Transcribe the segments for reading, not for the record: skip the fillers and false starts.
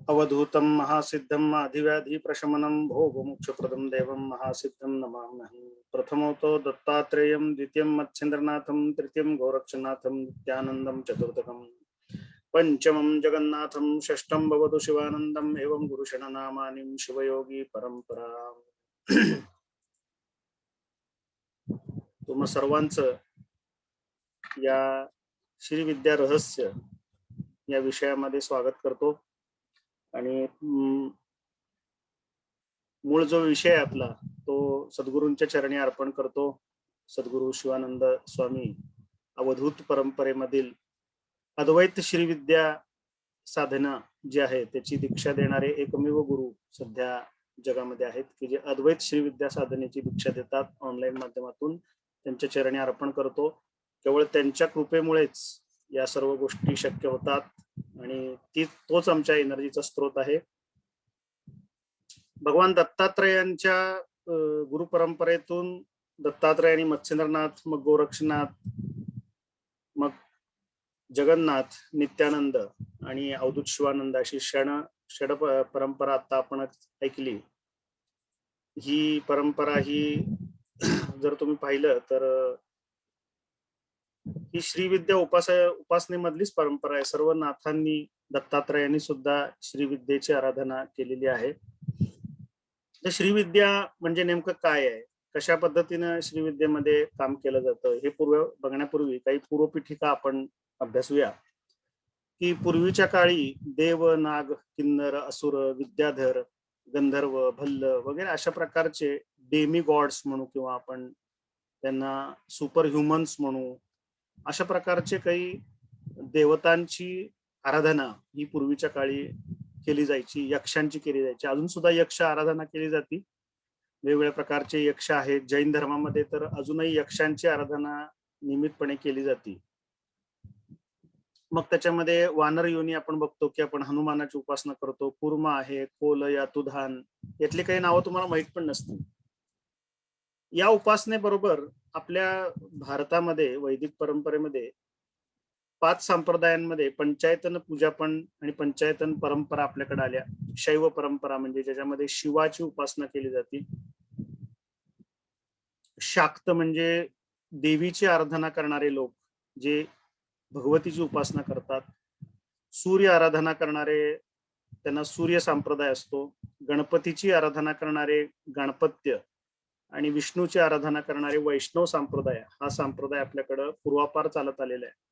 अवधूतं महासिद्धं अधिव्याधि प्रशमनं भोगमोक्षप्रदं देवं महासिद्धं नमाम्यहं। प्रथमोतो दत्तात्रेयं, द्वितीयं मत्स्येन्द्रनाथं, तृतीयं गोरक्षनाथं, नित्यानन्दं चतुर्थकं, पंचमं जगन्नाथं, षष्ठं भवतु शिवानन्दम्। एवं गुरुषणनामानि शिवयोगी परंपरा। तुम्हा सर्वांचं या श्री विद्या रहस्य या विषयामध्ये स्वागत करतो। आणि मूळ जो विषय आपला तो सद्गुरूंच्या चरणी अर्पण करतो। सद्गुरू शिवानंद स्वामी अवधूत परंपरेमधील अद्वैत श्रीविद्या साधना जी आहे त्याची दीक्षा देणारे एकमेव गुरु सध्या जगामध्ये आहेत की जे अद्वैत श्रीविद्या साधनेची दीक्षा देतात ऑनलाईन माध्यमातून। त्यांच्या चरणी अर्पण करतो। केवळ त्यांच्या कृपेमुळेच या सर्व गोष्टी शक्य होतात आणि तोच आमच्या एनर्जीचा स्रोत आहे। भगवान दत्तात्रेयांच्या गुरु परंपरेतून दत्तात्रेय आणि मत्स्येंद्रनाथ, मग गोरक्षनाथ, मग जगन्नाथ, नित्यानंद आणि अवधूत शिवानंद अशी षड परंपरा आता आपण ऐकली। ही परंपरा ही जर तुम्ही पाहिलं तर ही श्रीविद्या उपासनेमधलीच परंपरा आहे। सर्व नाथांनी, दत्तात्रेयांनी सुद्धा श्रीविद्येची आराधना केलेली आहे। तर श्रीविद्या म्हणजे नेमकं काय आहे, कशा पद्धतीने श्रीविद्येमध्ये काम केलं जातं हे बघण्यापूर्वी काही पूर्वपीठिका आपण अभ्यासूया। की पूर्वीच्या काळी देव, नाग, किन्नर, असुर, विद्याधर, गंधर्व, भल्ल वगैरे अशा प्रकारचे डेमी गॉड्स म्हणू किंवा आपण त्यांना सुपर ह्युमन्स म्हणू, अशा प्रकारचे काही देवतांची आराधना ही पूर्वीच्या काळी केली जायची। यक्षांची केली जायची, अजून सुद्धा यक्ष आराधना केली जाते। वेगवेगळ्या प्रकारचे यक्ष आहेत। जैन धर्मामध्ये तर अजूनही यक्षांची आराधना नियमितपणे केली जाते। मग त्याच्यामध्ये वानर योनी आपण बघतो की आपण हनुमानाची उपासना करतो। कूर्म आहे, कोल, यातुधान, यातली काही नावं तुम्हाला माहित पण नसतील। या उपासनेबरोबर आपल्या भारतामध्ये वैदिक परंपरेमध्ये 5 संप्रदायांमध्ये पंचायतन पूजा पण आणि पंचायतन परंपरा आपल्याकडे आल्या। शैव परंपरा म्हणजे ज्याच्यामध्ये शिवाची उपासना केली जाते। शाक्त म्हणजे देवीची आराधना करणारे लोक जे भगवतीची उपासना करतात। सूर्य आराधना करणारे त्यांना सूर्य संप्रदाय असतो। गणपतीची आराधना करणारे गणपत्य आणि विष्णूची आराधना करणारे वैष्णव संप्रदाय हा संप्रदाय आपल्याकडे पूर्वापार चालत आलेला आहे।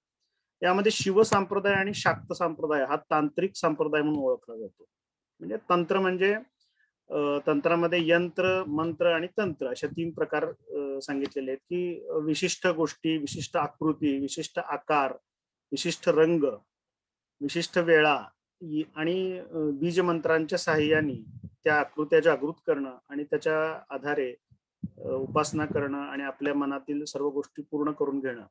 यामध्ये शिव संप्रदाय आणि शाक्त संप्रदाय हा तांत्रिक संप्रदाय म्हणून ओळखला जातो। म्हणजे तंत्र म्हणजे तंत्रामध्ये यंत्र, मंत्र आणि तंत्र अशा 3 प्रकार सांगितलेले आहेत की विशिष्ट गोष्टी, विशिष्ट आकृती, विशिष्ट आकार, विशिष्ट रंग, विशिष्ट वेळा आणि बीज मंत्रांच्या साहाय्याने त्या आकृत्या जागृत करणं आणि त्याच्या आधारे उपासना करणं आणि आपल्या मनातील सर्व गोष्टी पूर्ण करून घेणं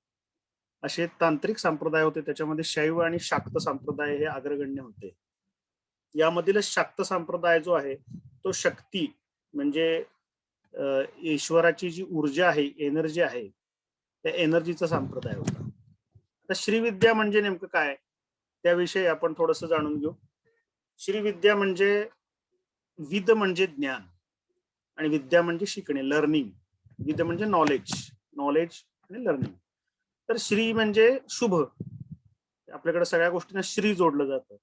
असे तांत्रिक संप्रदाय होते। त्याच्यामध्ये शैव आणि शाक्त संप्रदाय हे अग्रगण्य होते। यामधील शाक्त संप्रदाय जो आहे तो शक्ती म्हणजे ईश्वराची जी ऊर्जा आहे, एनर्जी आहे, त्या एनर्जीचा संप्रदाय होता। आता श्रीविद्या म्हणजे नेमकं काय त्याविषयी आपण थोडंसं जाणून घेऊ। श्रीविद्या म्हणजे विद म्हणजे ज्ञान आणि विद्या म्हणजे शिकणे, लर्निंग। विद म्हणजे नॉलेज आणि लर्निंग। तर श्री म्हणजे शुभ, आपल्याकडे सगळ्या गोष्टींना श्री जोडलं जातं।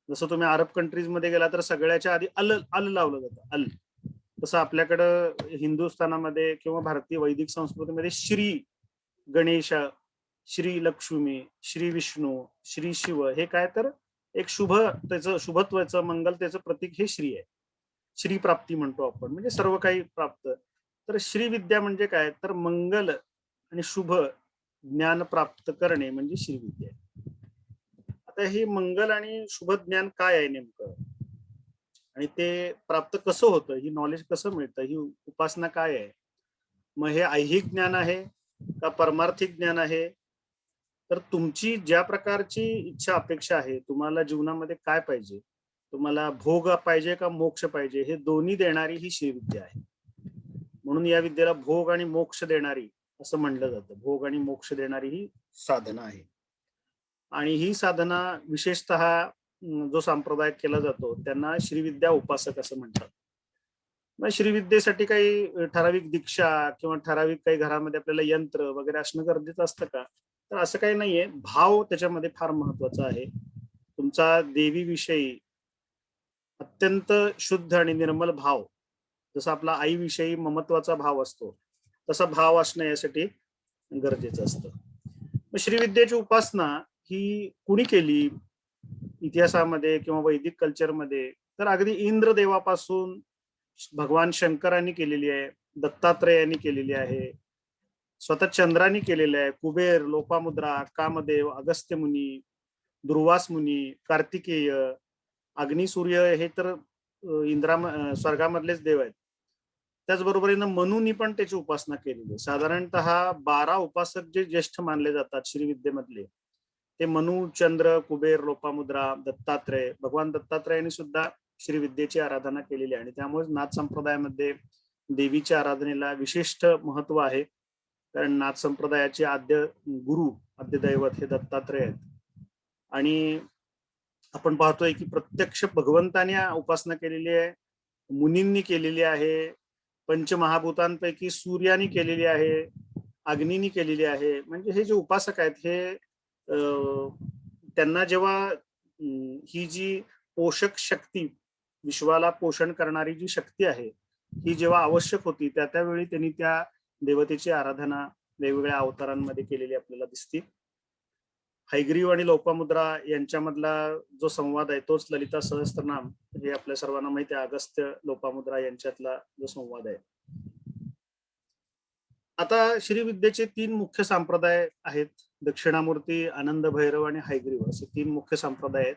जसं तुम्ही अरब कंट्रीज मध्ये गेला तर सगळ्याच्या आधी अल लावलं जातं, अल। तसं आपल्याकडं हिंदुस्थानामध्ये किंवा भारतीय वैदिक संस्कृतीमध्ये श्री गणेश, श्री लक्ष्मी, श्री विष्णू, श्री शिव हे काय तर एक शुभ, त्याचं शुभत्वाचं, मंगलतेचं प्रतीक हे श्री आहे। श्री प्राप्ती म्हणतो आपण, म्हणजे सर्व काही प्राप्त। तर श्रीविद्या म्हणजे काय तर मंगल आणि शुभ ज्ञान प्राप्त करणे म्हणजे श्रीविद्या। आता हे मंगल आणि शुभ ज्ञान काय आहे नेमकं आणि ते प्राप्त कसं होतं, ही नॉलेज कसं मिळतं, ही उपासना काय आहे, मग हे ऐहिक ज्ञान आहे का परमार्थिक ज्ञान आहे? तर तुमची ज्या प्रकारची इच्छा अपेक्षा आहे, तुम्हाला जीवनामध्ये काय पाहिजे, तुम्हाला भोग पाहिजे का मोक्ष पाहिजे, हे दोन्ही देणारी ही श्रीविद्या आहे। म्हणून या विद्येला भोग आणि मोक्ष देणारी असं म्हणलं जातं। भोग आणि मोक्ष देणारी ही साधना आहे। आणि ही साधना विशेषतः जो संप्रदाय केला जातो त्यांना श्रीविद्या उपासक असं म्हणतात. मग श्रीविद्येसाठी काही ठराविक दीक्षा किंवा ठराविक काही घरामध्ये आपल्याला यंत्र वगैरे असणं गरजेचं असतं का? तर असं काही नाहीये. भाव त्याच्यामध्ये फार महत्वाचा आहे. तुमचा देवीविषयी अत्यंत शुद्ध आणि निर्मल भाव, जसा आपला आईविषयी ममत्वाचा भाव असतो, तसा भाव असणं यासाठी गरजेचं असतं. मग श्रीविद्येची उपासना ही कुणी केली इतिहासामध्ये किंवा वैदिक कल्चरमध्ये? तर अगदी इंद्रदेवापासून भगवान शंकरांनी केलेली आहे, दत्तात्रेयांनी केलेली आहे, स्वतः चंद्रांनी केलेलं आहे, कुबेर, लोपामुद्रा, कामदेव, अगस्त्य मुनी, दुर्वास मुनी, कार्तिकेय, अग्नी, सूर्य हे तर स्वर्गामधलेच देव आहेत. त्याचबरोबरीनं मनूनी पण त्याची उपासना केलेली आहे. साधारणतः 12 उपासक जे ज्येष्ठ मानले जातात श्रीविद्येमधले, ते मनु, चंद्र, कुबेर, लोपामुद्रा, दत्तात्रय. भगवान दत्तात्रयाने सुद्धा श्रीविद्येची आराधना केलेली आहे आणि त्यामुळे नाथ संप्रदायामध्ये देवीच्या आराधनेला विशिष्ट महत्व आहे. कारण नाथ संप्रदायाचे आद्य गुरु, आद्य दैवत हे दत्तात्रय आहेत. आणि आपण पाहतोय की प्रत्यक्ष भगवंताने उपासना केलेली आहे, मुनींनी केलेली आहे, पंचमहाभूतांपैकी सूर्यानी केलेली आहे, अग्नीनी केलेली आहे. म्हणजे हे जे उपासक आहेत हे त्यांना जेव्हा ही जी पोषक शक्ती, विश्वाला पोषण करणारी जी शक्ती आहे, ही जेव्हा आवश्यक होती त्यावेळी त्यांनी त्या देवतेची आराधना वेगवेगळ्या अवतारांमध्ये केलेली आपल्याला दिसते. हैग्रीव आणि लोपामुद्रा यांच्यामधला जो संवाद आहे तोच ललिता सहस्त्रनाम, हे आपल्या सर्वांना माहिती आहे, अगस्त्य लोपामुद्रा यांच्यातला जो संवाद आहे. आता श्रीविद्येचे 3 मुख्य संप्रदाय आहेत. दक्षिणामूर्ती, आनंद भैरव आणि हैग्रीव असे 3 मुख्य संप्रदाय आहेत.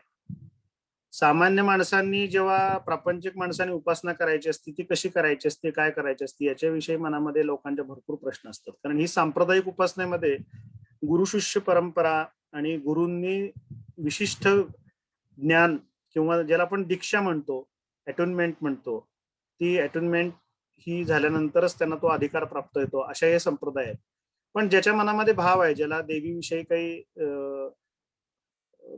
सामान्य माणसांनी जेव्हा प्रापंचिक माणसांनी उपासना करायची असते, ती कशी करायची असते, काय करायची असते, याच्याविषयी मनामध्ये लोकांच्या भरपूर प्रश्न असतात. कारण ही सांप्रदायिक उपासनेमध्ये गुरु शिष्य परंपरा आणि गुरूंनी विशिष्ट ज्ञान किंवा ज्याला आपण दीक्षा म्हणतो, अटोनमेंट म्हणतो, ती अटोनमेंट ही झाल्यानंतरच त्यांना तो अधिकार प्राप्त होतो, अशा हे संप्रदाय आहेत. पण ज्याच्या मनामध्ये भाव आहे, ज्याला देवीविषयी काही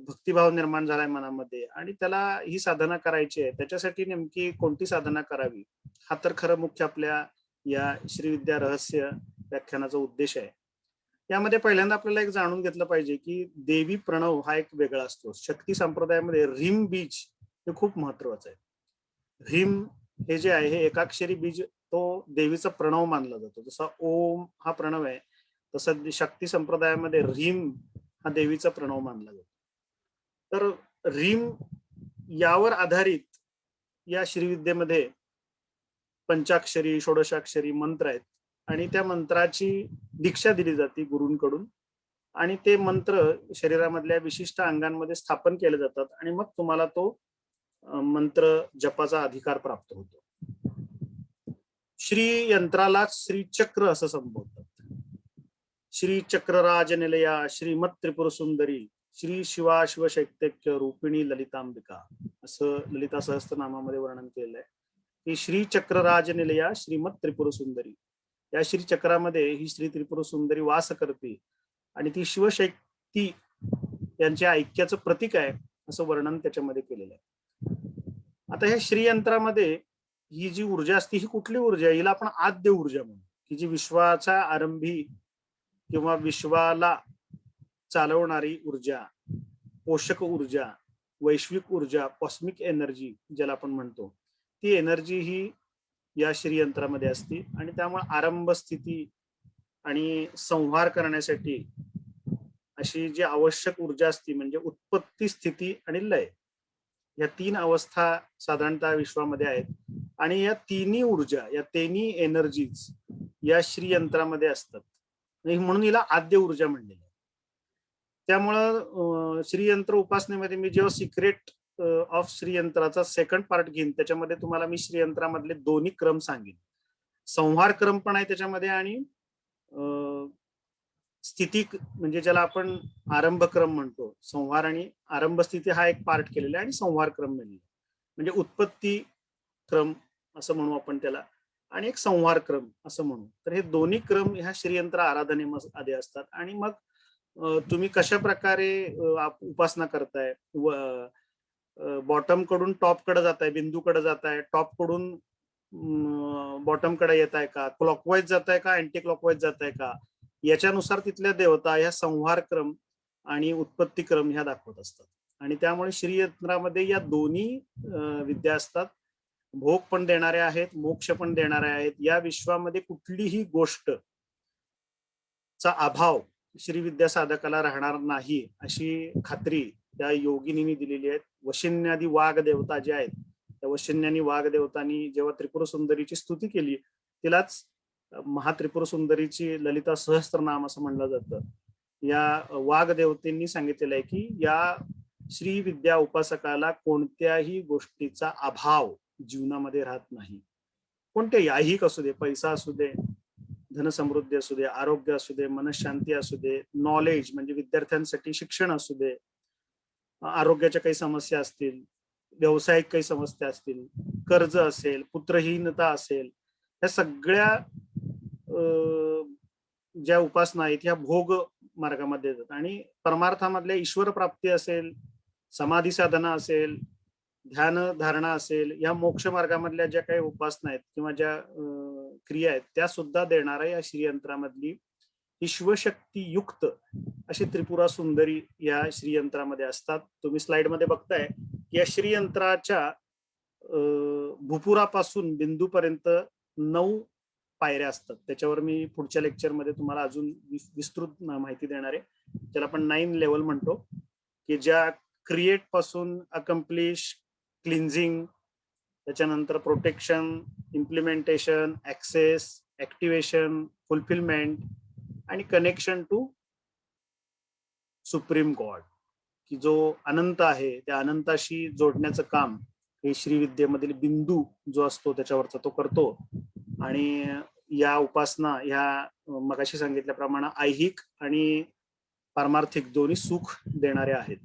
भक्तिभाव निर्माण झालाय मनामध्ये आणि त्याला ही साधना करायची आहे, त्याच्यासाठी नेमकी कोणती साधना करावी, हा तर खरं मुख्य आपल्या या श्रीविद्या रहस्य व्याख्यानाचा उद्देश आहे. यामध्ये पहिल्यांदा आपल्याला एक जाणून घेतलं पाहिजे की देवी प्रणव हा एक वेगळा असतो. शक्ती संप्रदायामध्ये ह्रीम बीज हे खूप महत्वाचं आहे. ह्रीम हे जे आहे हे एकाक्षरी बीज, तो देवीचा प्रणव मानला जातो. जसा ओम हा प्रणव आहे, तसं शक्ती संप्रदायामध्ये ह्रीम हा देवीचा प्रणव मानला जातो. तर ह्रीम यावर आधारित या श्रीविद्येमध्ये पंचाक्षरी, षोडशाक्षरी मंत्र आहेत आणि त्या मंत्राची दीक्षा दिली जाते गुरूंकडून आणि ते मंत्र शरीरामधल्या विशिष्ट अंगांमध्ये स्थापन केले जातात आणि मग तुम्हाला तो मंत्र जपाचा अधिकार प्राप्त होतो. श्री यंत्राला श्रीचक्र असं संबोधतात. श्री चक्रराज निलया, श्रीमत त्रिपुर सुंदरी, श्री शिवा शिवशैत्यक्य रूपिणी ललितांबिका असं ललिता सहस्त्रनामामध्ये वर्णन केलेलं आहे की श्री चक्रराज निलया श्रीमत त्रिपुर सुंदरी, या श्री चक्रामध्ये ही श्री त्रिपुर सुंदरी वास करते आणि ती शिवशक्ती यांच्या ऐक्याचं प्रतीक आहे असं वर्णन त्याच्यामध्ये केलेलं आहे. आता ह्या श्रीयंत्रामध्ये ही जी ऊर्जा असते ही कुठली ऊर्जा आहे? हिला आपण आद्य ऊर्जा म्हणू, की जी विश्वाचा आरंभी किंवा विश्वाला चालवणारी ऊर्जा, पोषक ऊर्जा, वैश्विक ऊर्जा, कॉस्मिक एनर्जी ज्याला आपण म्हणतो, ती एनर्जी ही या श्रीयंत्रामध्ये असते आणि त्यामुळे आरंभ स्थिती आणि संहार करण्यासाठी अशी जी आवश्यक ऊर्जा असते म्हणजे उत्पत्ती, स्थिती आणि लय, या 3 अवस्था साधारणतः विश्वामध्ये आहेत आणि या तिन्ही ऊर्जा, या तिन्ही एनर्जीज या श्रीयंत्रामध्ये असतात म्हणून हिला आद्य ऊर्जा म्हणलेली आहे. त्यामुळं श्रीयंत्र उपासनेमध्ये मी जेव्हा सिक्रेट ऑफ श्रीयंत्राचा सेकंड पार्ट घेईन त्याच्यामध्ये तुम्हाला मी श्रीयंत्रामधले दोन्ही क्रम सांगेन. संहार क्रम पण आहे त्याच्यामध्ये आणि स्थिती म्हणजे ज्याला आपण आरंभ क्रम म्हणतो, संहार आणि आरंभ स्थिती हा एक पार्ट केलेला आहे आणि संहार क्रम म्हणजे उत्पत्ती क्रम असं म्हणू आपण त्याला आणि एक संहार क्रम असं म्हणू. तर हे दोन्ही क्रम ह्या श्रीयंत्र आराधनेमध्ये असतात आणि मग तुम्ही कशा प्रकारे उपासना करताय, बॉटम कडून टॉप कडे जात आहे, बिंदूकडे जात आहे, टॉप कडून बॉटम कडे येत आहे का, क्लॉकवाईज जात आहे का, अँटी क्लॉकवाईज जात आहे का, याच्यानुसार तिथल्या देवता ह्या संहार क्रम आणि उत्पत्ती क्रम ह्या दाखवत असतात. आणि त्यामुळे श्रीयंत्रामध्ये या दोन्ही विद्या असतात. भोग पण देणाऱ्या आहेत, मोक्ष पण देणाऱ्या आहेत. या विश्वामध्ये कुठलीही गोष्ट चा अभाव श्रीविद्या साधकाला राहणार नाही अशी खात्री त्या योगिनीने दिलेली आहे. वशिन्यादी वाघ देवता जे आहेत, त्या वशिन्यानी वाघ देवतांनी जेव्हा त्रिपुर सुंदरीची स्तुती केली, तिलाच महात्रिपुर सुंदरीची ललिता सहस्त्रनाम असं म्हणलं जातं. या वाघ देवतेंनी सांगितलेलं आहे की या श्री विद्या उपासकाला कोणत्याही गोष्टीचा अभाव जीवनामध्ये राहत नाही. कोणत्याही, ऐहिक असू दे, पैसा असू दे, धनसमृद्धी असू दे, आरोग्य असू दे, मनशांती असू दे, नॉलेज म्हणजे विद्यार्थ्यांसाठी शिक्षण असू दे, आरोग्याच्या काही समस्या असतील, व्यावसायिक काही समस्या असतील, कर्ज असेल, पुत्रहीनता असेल, या सगळ्या ज्या उपासना आहेत ह्या भोग मार्गामध्ये येतात. आणि परमार्थामधल्या ईश्वर प्राप्ती असेल, समाधी साधना असेल, ध्यान धारणा असेल, या मोक्ष मार्गामधल्या ज्या काही उपासना आहेत किंवा ज्या क्रिया आहेत त्या सुद्धा देणाऱ्या या श्रीयंत्रामधली ही शिवशक्ती युक्त अशी त्रिपुरा सुंदरी या श्रीयंत्रामध्ये असतात. तुम्ही स्लाइड मध्ये बघताय या श्रीयंत्राच्या भूपुरापासून बिंदूपर्यंत 9 पायऱ्या असतात. त्याच्यावर मी पुढच्या लेक्चरमध्ये तुम्हाला अजून विस्तृत माहिती देणार आहे, ज्याला आपण 9 लेवल म्हणतो, की ज्या क्रिएट पासून अकम्प्लिश, क्लिन्झिंग, त्याच्यानंतर protection, implementation, access, activation, fulfilment आणि कनेक्शन टू सुप्रीम गॉड, की जो अनंत आहे त्या अनंताशी जोडण्याचं काम हे श्रीविद्येमधील बिंदू जो असतो त्याच्यावरचा तो करतो. आणि या उपासना ह्या मगाशी सांगितल्याप्रमाणे ऐहिक आणि पारमार्थिक दोन्ही सुख देणाऱ्या आहेत.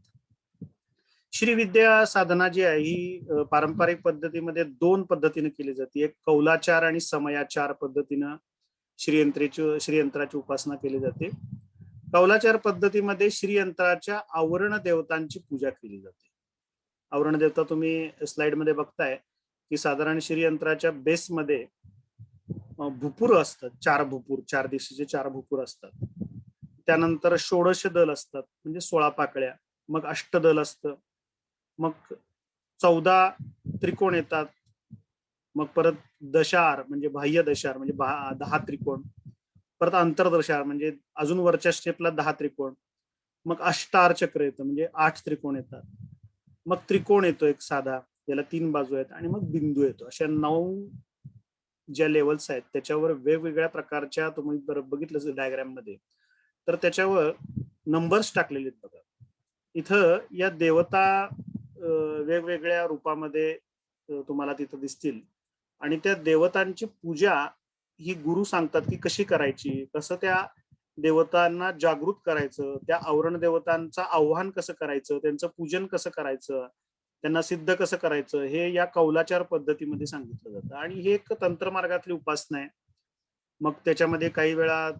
श्रीविद्या साधना जी आहे ही पारंपरिक पद्धतीमध्ये 2 पद्धतीने केली जाते. एक कौलाचार आणि समयाचार पद्धतीनं श्रीयंत्राची उपासना केली जाते. कौलाचार पद्धतीमध्ये श्रीयंत्राच्या आवरण देवतांची पूजा केली जाते. आवरण देवता तुम्ही स्लाइड मध्ये बघताय की साधारण श्रीयंत्राच्या बेसमध्ये भूपूर असतात, 4 भूपूर, 4 दिशेचे 4 भूपूर असतात. त्यानंतर षोडश दल असतात म्हणजे 16 पाकळ्या, मग अष्टदल असतं, मग 14 त्रिकोण येतात, मग परत दशार म्हणजे बाह्य दशार म्हणजे 10 त्रिकोण, परत अंतर्दशार म्हणजे अजून वरच्या स्टेपला 10 त्रिकोण, मग अष्टार चक्र येतं म्हणजे 8 त्रिकोण येतात, मग त्रिकोण येतो एक साधा, याला 3 बाजू आहेत, आणि मग बिंदू येतो. अशा 9 ज्या लेवल्स आहेत त्याच्यावर वेगवेगळ्या प्रकारच्या, तुम्ही बघितलं डायग्राम मध्ये तर त्याच्यावर नंबर्स टाकलेले आहेत बघा. इथं या देवता वेगवेगळ्या रूपामध्ये तुम्हाला तिथं दिसतील, आणि त्या देवतांची पूजा ही गुरु सांगतात की कशी करायची, कसं त्या देवतांना जागृत करायचं, त्या आवरण देवतांचं आव्हान कसं करायचं, त्यांचं पूजन कसं करायचं, त्यांना सिद्ध कसं करायचं, हे या कौलाचार पद्धतीमध्ये सांगितलं जातं. आणि हे एक तंत्रमार्गातली उपासना आहे. मग त्याच्यामध्ये काही वेळा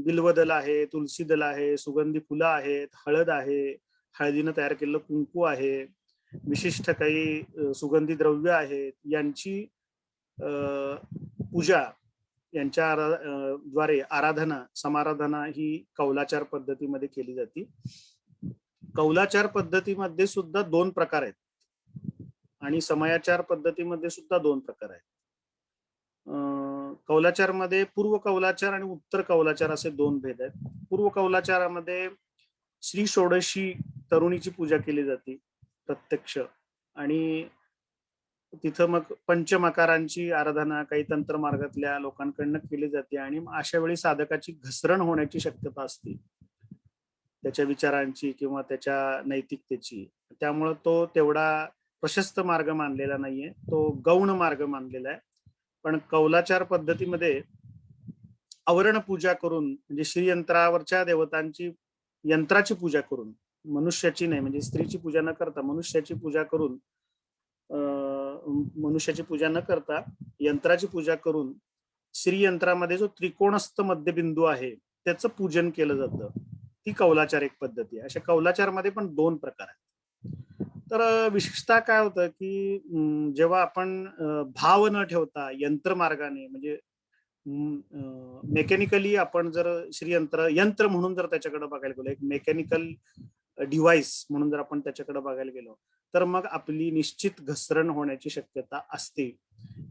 बिल्वदल आहे, तुलसी दल आहे, सुगंधी फुलं आहेत, हळद आहे, हळदीनं तयार केलेलं कुंकू आहे, विशिष्ट काही सुगंधी द्रव्य आहेत, यांची पूजा, यांच्या द्वारे आराधना, समाराधना ही कौलाचार पद्धतीमध्ये केली जाते. कौलाचार पद्धतीमध्ये सुद्धा 2 प्रकार आहेत आणि समयाचार पद्धतीमध्ये सुद्धा 2 प्रकार आहेत. कौलाचार मध्ये पूर्व कौलाचार आणि उत्तर कौलाचार असे 2 भेद आहेत. पूर्व कौलाचारामध्ये श्री षोडशी तरुणीची पूजा केली जाते प्रत्यक्ष, आणि तिथं मग पंचमकारांची आराधना काही तंत्र मार्गातल्या लोकांकडनं केली जाते. आणि अशा वेळी साधकाची घसरण होण्याची शक्यता असते त्याच्या विचारांची किंवा त्याच्या नैतिकतेची, त्यामुळे तो तेवढा प्रशस्त मार्ग मानलेला नाहीये, तो गौण मार्ग मानलेला आहे. पण कौलाचार पद्धतीमध्ये आवरण पूजा करून, म्हणजे श्रीयंत्रावरच्या देवतांची यंत्राची पूजा करून, मनुष्याची नाही, म्हणजे स्त्रीची पूजा न करता मनुष्याची पूजा करून, मनुष्याची पूजा न करता यंत्राची पूजा करून श्रीयंत्रामध्ये जो त्रिकोणस्थ मध्यबिंदू आहे त्याचं पूजन केलं जातं. ती कौलाचार एक पद्धती आहे. अशा कौलाचार मध्ये पण 2 प्रकार आहेत. तर विशेषतः काय होतं, की जेव्हा आपण भाव न ठेवता यंत्रमार्गाने म्हणजे मेकॅनिकली आपण जर श्रीयंत्र यंत्र म्हणून जर त्याच्याकडे बघायला गेलो, एक मेकॅनिकल डिव्हाइस म्हणून जर आपण त्याच्याकडे बघायला गेलो, तर मग आपली निश्चित घसरण होण्याची शक्यता असते.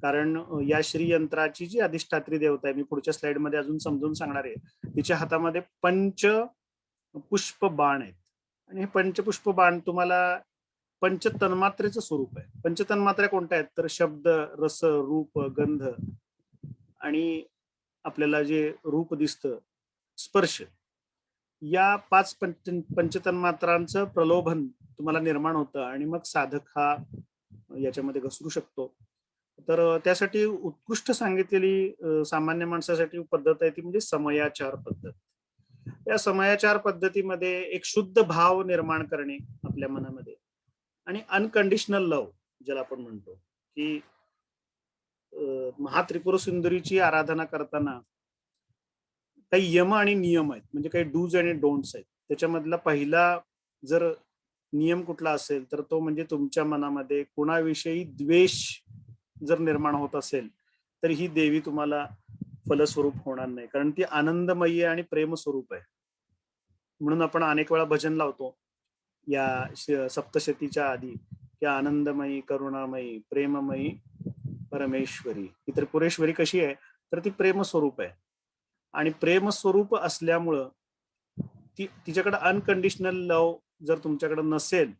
कारण या श्रीयंत्राची जी अधिष्ठात्री देवता आहे, मी पुढच्या स्लाइडमध्ये अजून समजून सांगणार आहे. तिच्या हातामध्ये पुष्प बाण आहेत आणि हे पंचपुष्प बाण तुम्हाला पंचतन्मात्रेचं स्वरूप आहे. पंचतन्मात्रा कोणत्या आहेत? तर शब्द, रस, रूप, गंध आणि आपल्याला जे रूप दिसतं, स्पर्श, या पाच पंचतन्मात्रांचं प्रलोभन तुम्हाला निर्माण होतं आणि मग साधक हा याच्यामध्ये घसरू शकतो. तर त्यासाठी उत्कृष्ट सांगितलेली सामान्य माणसासाठी पद्धत आहे ती म्हणजे समयाचार पद्धत. या समयाचार पद्धतीमध्ये एक शुद्ध भाव निर्माण करणे आपल्या मनामध्ये आणि अनकंडिशनल लव्ह ज्याला आपण म्हणतो, की महात्रिपुर सुंदरीची आराधना करताना काही यम आणि नियम आहेत, म्हणजे काही डूज आणि डोंट्स आहेत. त्याच्यामधला पहिला जर नियम कुठला असेल तर तो म्हणजे तुमच्या मनामध्ये कोणाविषयी द्वेष जर निर्माण होत असेल तर ही देवी तुम्हाला फलस्वरूप होणार नाही, कारण ती आनंदमयी आणि प्रेम स्वरूप आहे. म्हणून आपण अनेक वेळा भजन लावतो या सप्तशतीच्या आधी, की आनंदमयी, करुणामयी, प्रेममयी परमेश्वरी. ही त्रिपुरेश्वरी कशी आहे? तर ती प्रेम स्वरूप आहे आणि प्रेम स्वरूप असल्यामुळं तिच्याकडे अनकंडिशनल लव जर तुमच्याकडे नसेल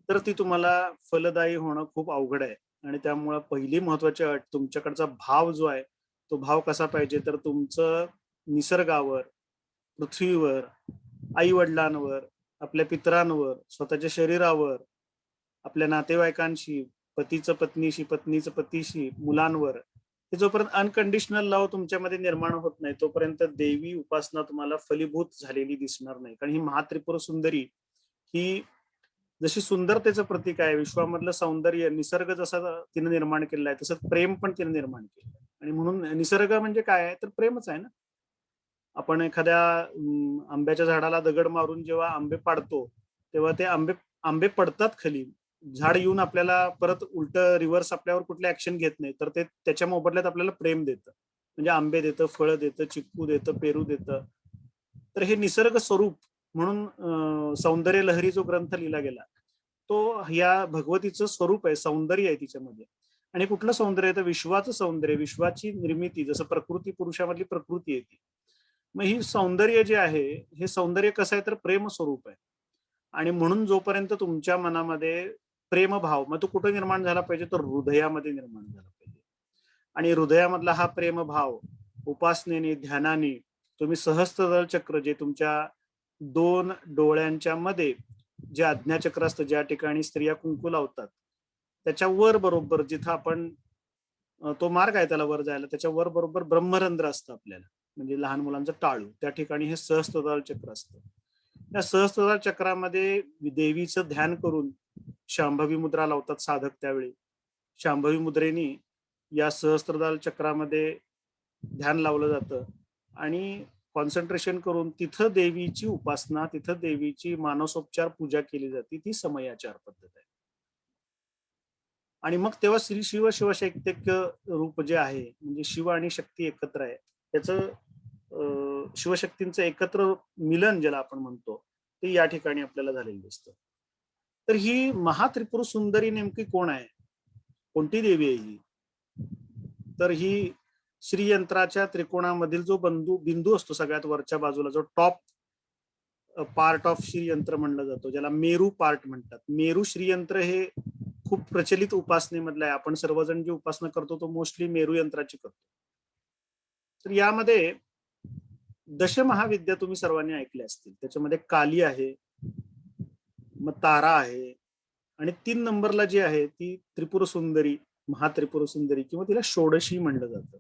तर ती तुम्हाला फलदायी होणं खूप अवघड आहे. आणि त्यामुळं पहिली महत्वाची अट, तुमच्याकडचा भाव जो आहे तो भाव कसा पाहिजे, तर तुमचं निसर्गावर, पृथ्वीवर, आई वडिलांवर, आपल्या पितरांवर, स्वतःच्या शरीरावर, आपल्या नातेवाईकांशी, पतीचं पत्नीशी, पत्नीचं पतीशी, मुलांवर, हे जोपर्यंत अनकंडिशनल लव तुमच्यामध्ये निर्माण होत नाही तोपर्यंत देवी उपासना तुम्हाला फलीभूत झालेली दिसणार नाही. कारण ही महात्रिपुर सुंदरी ही जशी सुंदरतेचं प्रतीक आहे, विश्वामधलं सौंदर्य, निसर्ग जसा तिने निर्माण केलेला आहे तसं प्रेम पण तिने निर्माण केलं आणि म्हणून निसर्ग म्हणजे काय आहे तर प्रेमच आहे ना. आपण एखाद्या आंब्याच्या झाडाला दगड मारून जेव्हा आंबे पाडतो तेव्हा ते आंबे आंबे पडतात खाली, झाड येऊन आपल्याला परत उलट रिव्हर्स आपल्यावर कुठली ऍक्शन घेत नाही, तर ते त्याच्या मोबदल्यात आपल्याला प्रेम देतं, म्हणजे आंबे देतं, फळं देतं, चिक्कू देतं, पेरू देतं. तर हे निसर्ग स्वरूप म्हणून सौंदर्य लहरी जो ग्रंथ लिहिला गेला तो या भगवतीचं स्वरूप आहे, सौंदर्य आहे तिच्यामध्ये. आणि कुठलं सौंदर्य आहे तर विश्वाचं सौंदर्य, विश्वाची निर्मिती, जसं प्रकृती पुरुषामधली प्रकृती येते. मग ही सौंदर्य जे आहे हे सौंदर्य कसं आहे तर प्रेम स्वरूप आहे. आणि म्हणून जोपर्यंत तुमच्या मनामध्ये प्रेमभाव, मग तो कुठे निर्माण झाला पाहिजे तर हृदयामध्ये निर्माण झाला पाहिजे. आणि हृदयामधला हा प्रेमभाव उपासनेने, ध्यानाने तुम्ही सहस्त्रदल चक्र, जे तुमच्या दोन डोळ्यांच्या मध्ये जे आज्ञाचक्र असतं, ज्या ठिकाणी स्त्रिया कुंकू लावतात, त्याच्या वर बरोबर जिथं आपण तो मार्ग आहे त्याला वर जायला, त्याच्या वर बरोबर ब्रह्मरंध्र असतं आपल्याला, म्हणजे लहान मुलांचं टाळू, त्या ठिकाणी हे सहस्त्रदाल चक्र असतं. या सहस्त्रदाल चक्रामध्ये देवीचं ध्यान करून शांभवी मुद्रा लावतात साधक. त्यावेळी शांभवी मुद्रेनी या सहस्त्रदाल चक्रामध्ये ध्यान लावलं जातं आणि कॉन्सन्ट्रेशन करून तिथं देवीची उपासना, तिथं देवीची मानसोपचार पूजा केली जाते. ती समयाचार पद्धत आहे. आणि मग तेव्हा श्री शिव शिवशक्तिक रूप जे आहे, म्हणजे शिव आणि शक्ती एकत्र आहे, त्याचं शिवशक्तींचं एकत्र मिलन ज्याला आपण म्हणतो, ते या ठिकाणी आपल्याला झालेलं दिसतं. तर ही महात्रिपुर सुंदरी नेमकी कोण आहे, कोणती देवी आहे ही? तर ही श्रीयंत्राच्या त्रिकोणामधील जो बिंदू असतो सगळ्यात वरच्या बाजूला, जो टॉप पार्ट ऑफ श्रीयंत्र म्हणलं जातो, ज्याला मेरू पार्ट म्हणतात. मेरू श्रीयंत्र हे खूप प्रचलित उपासनेमधलं आहे. आपण सर्वजण जी उपासना करतो तो मोस्टली मेरू यंत्राची करतो. तर यामध्ये दशमहाविद्या तुम्ही सर्वांनी ऐकल्या असतील. त्याच्यामध्ये काली आहे, मग तारा आहे आणि 3 नंबरला जी आहे ती त्रिपुर सुंदरी, महात्रिपुर सुंदरी, किंवा तिला षोडशी म्हणलं जातं.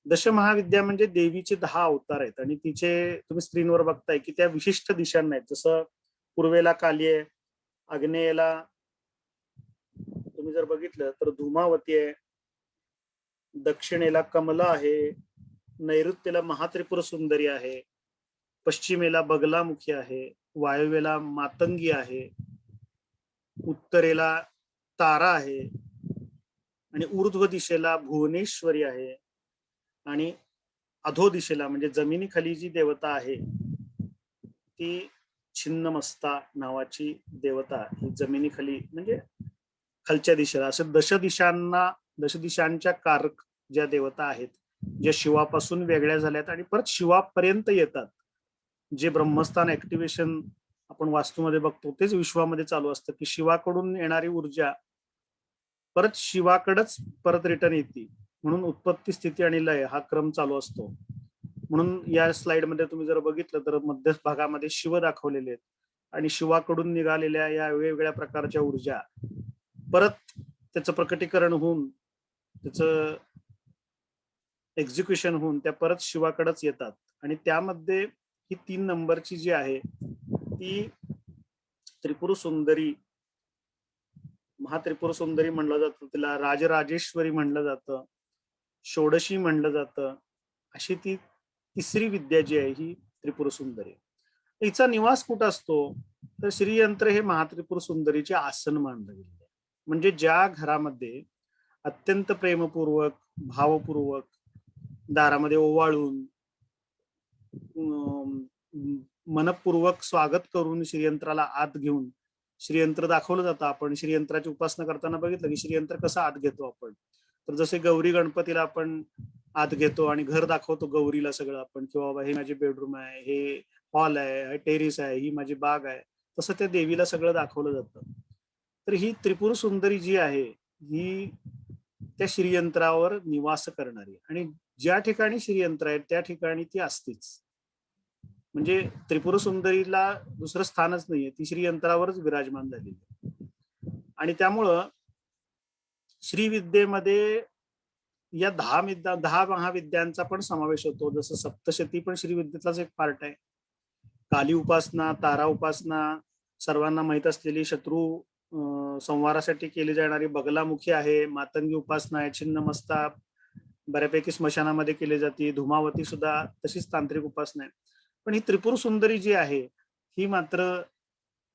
दशमहाविद्या म्हणजे देवीचे 10 अवतार आहेत आणि तिचे तुम्ही स्क्रीनवर बघताय की त्या विशिष्ट दिशांना आहेत. जसं पूर्वेला काली आहे, आग्नेयेला तुम्ही जर बघितलं तर धूमावती आहे, दक्षिणेला कमला आहे, नैऋत्येला महात्रिपुर सुंदरी आहे, पश्चिमेला बगलामुखी आहे, वायव्येला मातंगी आहे उत्तरेला तारा आहे आणि ऊर्ध्व दिशेला भुवनेश्वरी आहे आणि अधो दिशेला म्हणजे जमिनीखाली जी देवता आहे ती छिन्नमस्ता नावाची देवता ही जमिनीखाली म्हणजे खालच्या दिशेला असं दशदिशांच्या कारक ज्या देवता आहेत ज्या शिवापासून वेगळ्या झाल्यात आणि परत शिवापर्यंत येतात. जे ब्रह्मस्थान ऍक्टिव्हेशन आपण वास्तूमध्ये बघतो तेच विश्वामध्ये चालू असतं की शिवाकडून येणारी ऊर्जा परत शिवाकडेच परत रिटर्न येते. म्हणून उत्पत्ती स्थिती आणि लय हा क्रम चालू असतो. म्हणून या स्लाइड मध्ये तुम्ही जर बघितलं तर मध्य भागामध्ये शिव दाखवलेले आहेत आणि शिवाकडून निघालेल्या या वेगवेगळ्या प्रकारच्या ऊर्जा परत त्याचं प्रकटीकरण होऊन त्याचं एक्झिक्युशन होऊन त्या परत शिवाकडेच येतात आणि त्यामध्ये ही 3 नंबरची जी आहे ती त्रिपुर सुंदरी महात्रिपुर सुंदरी म्हणलं जातं, तिला राजराजेश्वरी म्हणलं जातं, षोडशी म्हणलं जातं. अशी ती तिसरी विद्या जी आहे ही त्रिपुर सुंदरी. हिचा निवास कुठं असतो तर श्रीयंत्र हे महात्रिपुर सुंदरीचे आसन मानलं गेले. म्हणजे ज्या घरामध्ये अत्यंत प्रेमपूर्वक भावपूर्वक दारामध्ये ओवाळून मनपूर्वक स्वागत करून श्रीयंत्राला आत घेऊन श्रीयंत्र दाखवलं जातं. आपण श्रीयंत्राची उपासना करताना बघितलं की श्रीयंत्र कसं आत घेतो आपण, तर जसे गौरी गणपतीला आपण आत घेतो आणि घर दाखवतो गौरीला सगळं आपण, किंवा बाबा हे माझी बेडरूम आहे, हे हॉल आहे, टेरिस आहे, ही माझी बाग आहे, तसं त्या देवीला सगळं दाखवलं जातं. तर ही त्रिपुर सुंदरी जी आहे ही त्या श्रीयंत्रावर निवास करणारी आणि ज्या ठिकाणी श्रीयंत्र आहे त्या ठिकाणी ती असतेच. म्हणजे त्रिपुर सुंदरीला दुसरं स्थानच नाहीये, ती श्रीयंत्रावरच विराजमान झालेली आहे. आणि त्यामुळं श्रीविद्येमध्ये या 10 महाविद्यांचा पण समावेश होतो. जसं सप्तशती पण श्रीविद्येतलाच एक पार्ट आहे. काली उपासना, तारा उपासना, सर्वांना माहित असलेली शत्रू संहारासाठी केली जाणारी बगलामुखी आहे, मातंगी उपासना आहे, छिन्नमस्ता बऱ्यापैकी स्मशानामध्ये केली जाते, धुमावती सुद्धा तशीच तांत्रिक उपासना आहे. पण ही त्रिपुर सुंदरी जी आहे ही मात्र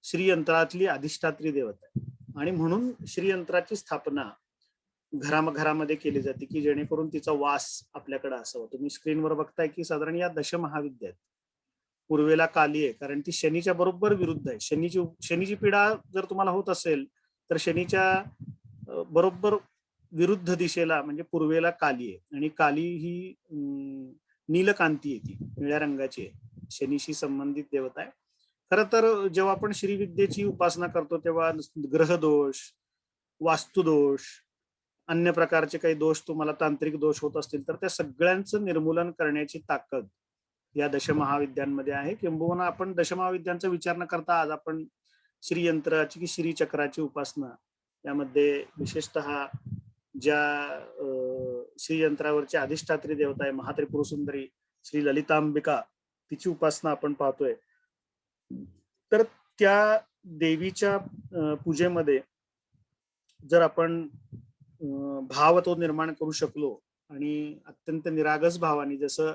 श्रीयंत्रातली अधिष्ठात्री देवता आहे आणि म्हणून श्रीयंत्राची स्थापना घरामध्ये केली जाते की जेणेकरून तिचा वास आपल्याकडे असावा. तुम्ही स्क्रीनवर बघताय की साधारण या दशमहाविद्या आहेत. पूर्वेला काली आहे कारण ती शनीच्या बरोबर विरुद्ध आहे. शनीची पीडा जर तुम्हाला होत असेल तर शनीच्या बरोबर विरुद्ध दिशेला म्हणजे पूर्वेला काली आहे आणि काली ही नीलकांती आहे, ती निळ्या रंगाची आहे, शनीशी संबंधित देवता आहे. खर तर जेव्हा आपण श्रीविद्येची उपासना करतो तेव्हा ग्रहदोष, वास्तुदोष, अन्य प्रकारचे काही दोष तुम्हाला तांत्रिक दोष होत असतील तर त्या सगळ्यांचं निर्मूलन करण्याची ताकद या दशमहाविद्यांमध्ये आहे. किंबहुना आपण दशमहाविद्यांचा विचार न करता आज आपण श्रीयंत्राची की श्रीचक्राची उपासना यामध्ये विशेषतः ज्या श्रीयंत्रावरची अधिष्ठात्री देवता आहे महात्रिपुर सुंदरी श्री ललितांबिका, तिची उपासना आपण पाहतोय. तर त्या देवीच्या पूजेमध्ये जर आपण भाव तो निर्माण करू शकलो आणि अत्यंत निरागस भावाने, जसं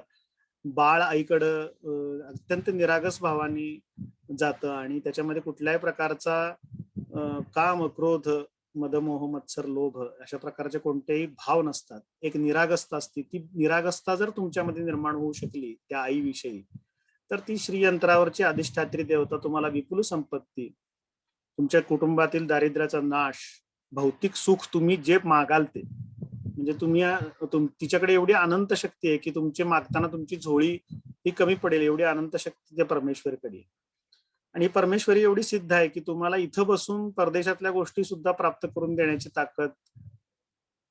बाळ आईकडं अत्यंत निरागस भावाने जातं आणि त्याच्यामध्ये कुठल्याही प्रकारचा काम, क्रोध, मदमोह, मत्सर, लोभ अशा प्रकारचे कोणतेही भाव नसतात, एक निरागसता असते. ती निरागसता जर तुमच्यामध्ये निर्माण होऊ शकली त्या आईविषयी तर ती श्रीयंत्रावरची अधिष्ठात्री देवता तुम्हाला विपुल संपत्ती, तुमच्या कुटुंबातील दारिद्र्याचा नाश, भौतिक सुख तुम्ही जे मागाल ते, म्हणजे तिच्याकडे एवढी अनंत शक्ती आहे की तुमचे मागताना तुमची झोळी ही कमी पडेल एवढी अनंत शक्ती त्या परमेश्वरीकडे. आणि परमेश्वरी एवढी सिद्ध आहे की तुम्हाला इथं बसून परदेशातल्या गोष्टी सुद्धा प्राप्त करून देण्याची ताकद,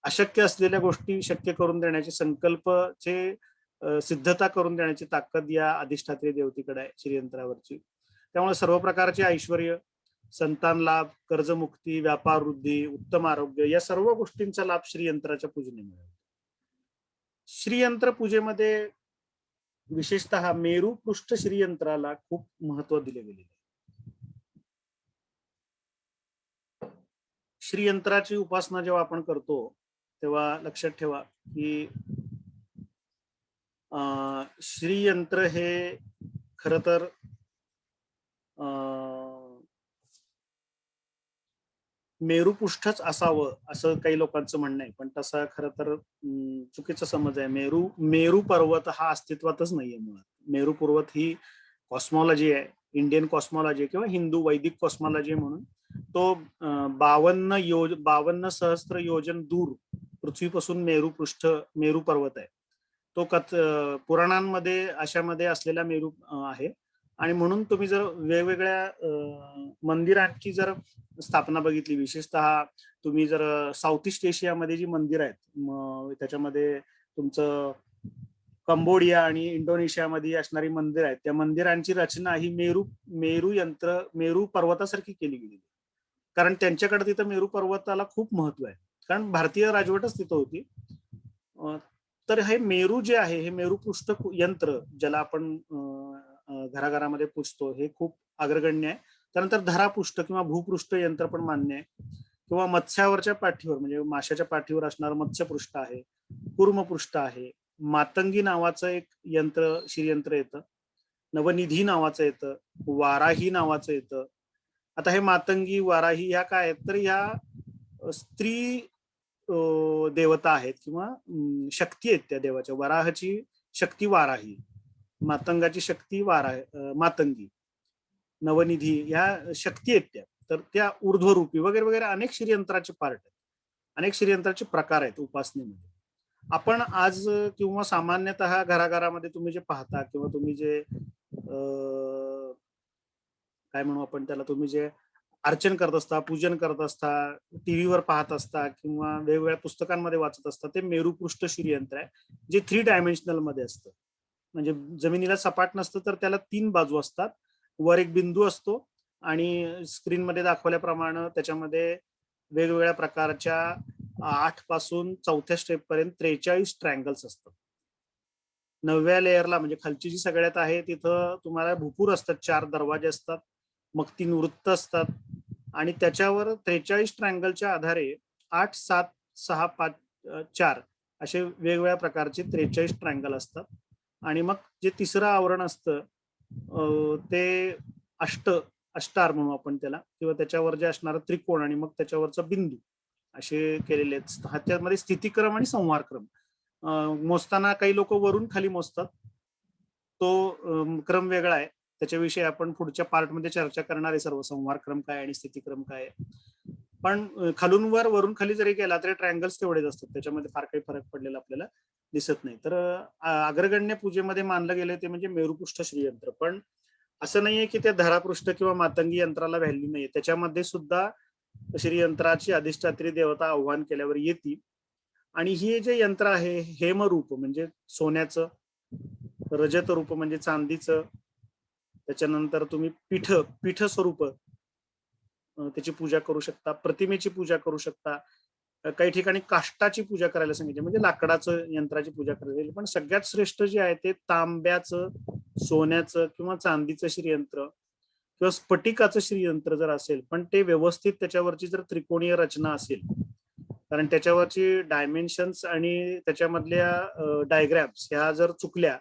अशक्य असलेल्या गोष्टी शक्य करून देण्याची, संकल्पचे सिद्धता करून देण्याची ताकद या अधिष्ठात्री देवतेकडे आहे श्रीयंत्रावरची. त्यामुळे सर्व प्रकारचे ऐश्वर्य, संतान लाभ, कर्जमुक्ती, व्यापार वृद्धी, उत्तम आरोग्य या सर्व गोष्टींचा लाभ श्रीयंत्राच्या पूजेने मिळतो. श्रीयंत्र पूजेमध्ये विशेषतः मेरू पृष्ठ श्रीयंत्राला खूप महत्व दिले गेले. श्रीयंत्राची उपासना जेव्हा आपण करतो तेव्हा लक्षात ठेवा की श्रीयंत्र हे खर तर मेरुपृष्ठच असावं असं काही लोकांचं म्हणणं आहे, पण तसा खरं तर चुकीचा समज आहे. मेरू मेरू पर्वत हा अस्तित्वातच नाहीये मुळात. मेरू पर्वत ही कॉस्मॉलॉजी आहे, इंडियन कॉस्मॉलॉजी किंवा हिंदू वैदिक कॉस्मॉलॉजी म्हणून तो 52 सहस्त्र योजन दूर पृथ्वीपासून मेरू पर्वत आहे. तो पुराणांमध्ये अशामध्ये असलेला मेरू आहे. आणि म्हणून तुम्ही जर वेगवेगळ्या मंदिरांची जर स्थापना बघितली, विशेषतः तुम्ही जर साऊथ ईस्ट एशियामध्ये जी मंदिर आहेत, त्याच्यामध्ये तुमचं कंबोडिया आणि इंडोनेशियामध्ये असणारी मंदिर आहेत, त्या मंदिरांची रचना ही मेरू पर्वतासारखी केली गेली. कारण त्यांच्याकडे तिथं मेरू पर्वताला खूप महत्व आहे, कारण भारतीय राजवटच तिथं होती. तर हे मेरू जे आहे, हे मेरुपृष्ठ यंत्र ज्याला आपण घराघरामध्ये पुजतो, हे खूप अग्रगण्य आहे. त्यानंतर धरापृष्ठ किंवा भूपृष्ठ यंत्र पण मान्य आहे, किंवा मत्स्यावरच्या पाठीवर म्हणजे माशाच्या पाठीवर असणारं मत्स्यपृष्ठ आहे, कूर्मपृष्ठ आहे, मातंगी नावाचं एक श्रीयंत्र येतं, नवनिधी नावाचं येतं, वाराही नावाचं येतं. आता हे मातंगी, वाराही ह्या काय आहेत, तर ह्या स्त्री देवता आहेत किंवा शक्ती आहेत त्या देवाच्या. वराहाची शक्ती वाराही, मातंगाची शक्ती मातंगी, नवनिधी ह्या शक्ती आहेत त्या. तर त्या ऊर्ध्वरूपी वगैरे वगैरे अनेक श्रीयंत्राचे पार्ट आहेत, अनेक श्रीयंत्राचे प्रकार आहेत उपासनेमध्ये. आपण आज किंवा सामान्यतः घराघरामध्ये तुम्ही जे पाहता किंवा तुम्ही जे काय म्हणू आपण त्याला, तुम्ही जे अर्चन करत असता, पूजन करत असता, टीव्हीवर पाहत असता किंवा वेगवेगळ्या पुस्तकांमध्ये वाचत असता, ते मेरुपृष्ठ श्रीयंत्र आहे, जे 3 डायमेन्शनल मध्ये असतं. म्हणजे जमिनीला सपाट नसतं, तर त्याला 3 बाजू असतात, वर एक बिंदू असतो आणि स्क्रीनमध्ये दाखवल्याप्रमाणे त्याच्यामध्ये वेगवेगळ्या प्रकारच्या 8 पासून 4थ्या स्टेप पर्यंत 43 ट्रँगल्स असतात. 9व्या लेयरला म्हणजे खालची जी सगळ्यात आहे तिथं तुम्हाला भूपूर असतात, 4 दरवाजे असतात, मग 3 वृत्त असतात आणि त्याच्यावर 43 ट्रँगलच्या आधारे 8, 7, 6, 5, 4 असे वेगवेगळ्या प्रकारचे 43 ट्रँगल असतात. आणि मग जे तिसरं आवरण असतं ते अष्टार म्हणू आपण त्याला, किंवा त्याच्यावर जे असणारं त्रिकोण आणि मग त्याच्यावरचा बिंदू असे केलेले आहेत. ह्याच्यामध्ये स्थितीक्रम आणि संहारक्रम मोजताना काही लोक वरून खाली मोजतात, तो क्रम वेगळा आहे, त्याच्याविषयी आपण पुढच्या पार्टमध्ये चर्चा करणार आहे, सर्व संहारक्रम काय आणि स्थितीक्रम काय. पण खालून वरून खाली जरी गेला तरी ट्रँगल्स तेवढेच असतात, त्याच्यामध्ये फार काही फरक पडलेला आपल्याला दिसत नाही. तर अग्रगण्य पूजेमध्ये मानलं गेलं ते म्हणजे मेरुपृष्ठ श्रीयंत्र. पण असं नाहीये की त्या धरापृष्ठ किंवा मातंगी यंत्राला व्हॅल्यू नाहीये, त्याच्यामध्ये सुद्धा श्रीयंत्राची अधिष्ठात्री देवता आव्हान केल्यावर येते. आणि हे जे यंत्र आहे, हेमरूप म्हणजे सोन्याचं, रजत रूप म्हणजे चांदीचं, त्याच्यानंतर तुम्ही पीठ स्वरूप त्याची पूजा करू शकता, प्रतिमेची पूजा करू शकता, काही ठिकाणी काष्टाची पूजा करायला सांगितली म्हणजे लाकडाचं यंत्राची पूजा करायला. पण सगळ्यात श्रेष्ठ जे आहे ते तांब्याचं, सोन्याचं किंवा चांदीचं श्रीयंत्र किंवा स्फटिकाचं श्रीयंत्र जर असेल, पण ते व्यवस्थित त्याच्यावरची जर त्रिकोणीय रचना असेल, कारण त्याच्यावरची डायमेन्शन्स आणि त्याच्यामधल्या डायग्राम्स ह्या जर चुकल्या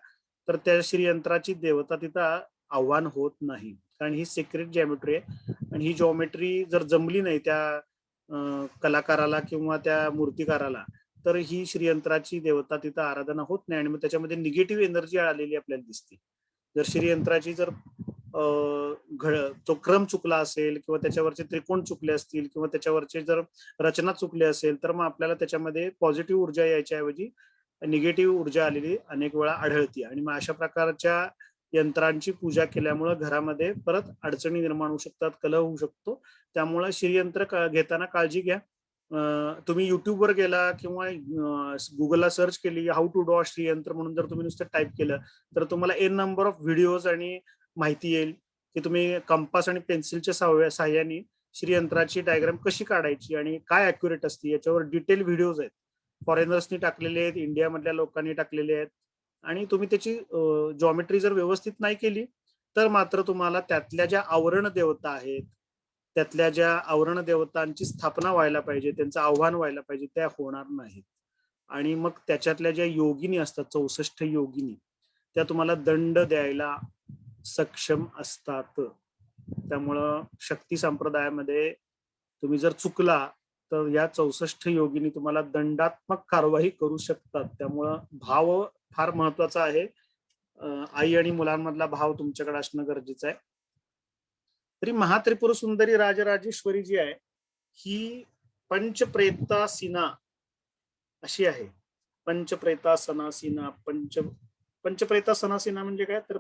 तर त्या श्रीयंत्राची देवता तिथं आव्हान होत नाही, कारण ही सिक्रेट जॉमेट्री आहे. आणि ही जॉमेट्री जर जमली नाही त्या कलाकाराला किंवा त्या मूर्तिकाराला, तर ही श्रीयंत्राची देवता तिथं आराधना होत नाही आणि मग त्याच्यामध्ये निगेटिव्ह एनर्जी आलेली आपल्याला दिसते. जर श्रीयंत्राची जर तो क्रम चुकला असेल किंवा त्याच्यावरचे त्रिकोण चुकले असतील किंवा त्याच्यावरचे जर रचना चुकली असेल, तर मग आपल्याला त्याच्यामध्ये पॉझिटिव्ह ऊर्जा यायच्या ऐवजी निगेटिव्ह ऊर्जा आलेली अनेक वेळा आढळते. आणि मग अशा प्रकारच्या यंत्रांची पूजा केल्यामुळे घरामध्ये परत अडचणी निर्माण होऊ शकतात, कलह होऊ शकतो. त्यामुळे श्रीयंत्र घेताना काळजी घ्या. तुम्ही युट्यूबवर गेला किंवा गुगलला सर्च केली हाऊ टू ड्रॉ श्रीयंत्र म्हणून जर तुम्ही नुसतं टाईप केलं, तर तुम्हाला एन नंबर ऑफ व्हिडिओज आणि माहिती येईल की तुम्ही कंपास आणि पेन्सिलच्या साह्याने श्रीयंत्राची डायग्राम कशी काढायची आणि काय अॅक्युरेट असते याच्यावर डिटेल व्हिडिओज आहेत, फॉरेनर्सनी टाकलेले आहेत, इंडियामधल्या लोकांनी टाकलेले आहेत. आणि तुम्ही त्याची जॉमेट्री जर व्यवस्थित नाही केली तर मात्र तुम्हाला त्यातल्या ज्या आवरण देवता आहेत, त्यातल्या ज्या आवरण देवतांची स्थापना व्हायला पाहिजे, त्यांचं आव्हान व्हायला पाहिजे, त्या होणार नाहीत. आणि मग त्याच्यातल्या ज्या योगिनी असतात, 64 योगिनी, त्या तुम्हाला दंड द्यायला सक्षम असतात. त्यामुळं शक्ती संप्रदायामध्ये तुम्ही जर चुकला तर या 64 योगिनी तुम्हाला दंडात्मक कारवाई करू शकतात. त्यामुळं भाव फार महत्वाचा आहे. आई आणि मुलांमधला भाव तुमच्याकडे असणं गरजेचं आहे. तरी महात्रिपुर सुंदरी राजराजेश्वरी जी आहे ही पंचप्रेतासीना अशी आहे. पंचप्रेतासनासीना पंचप्रेतासनासीना म्हणजे काय तर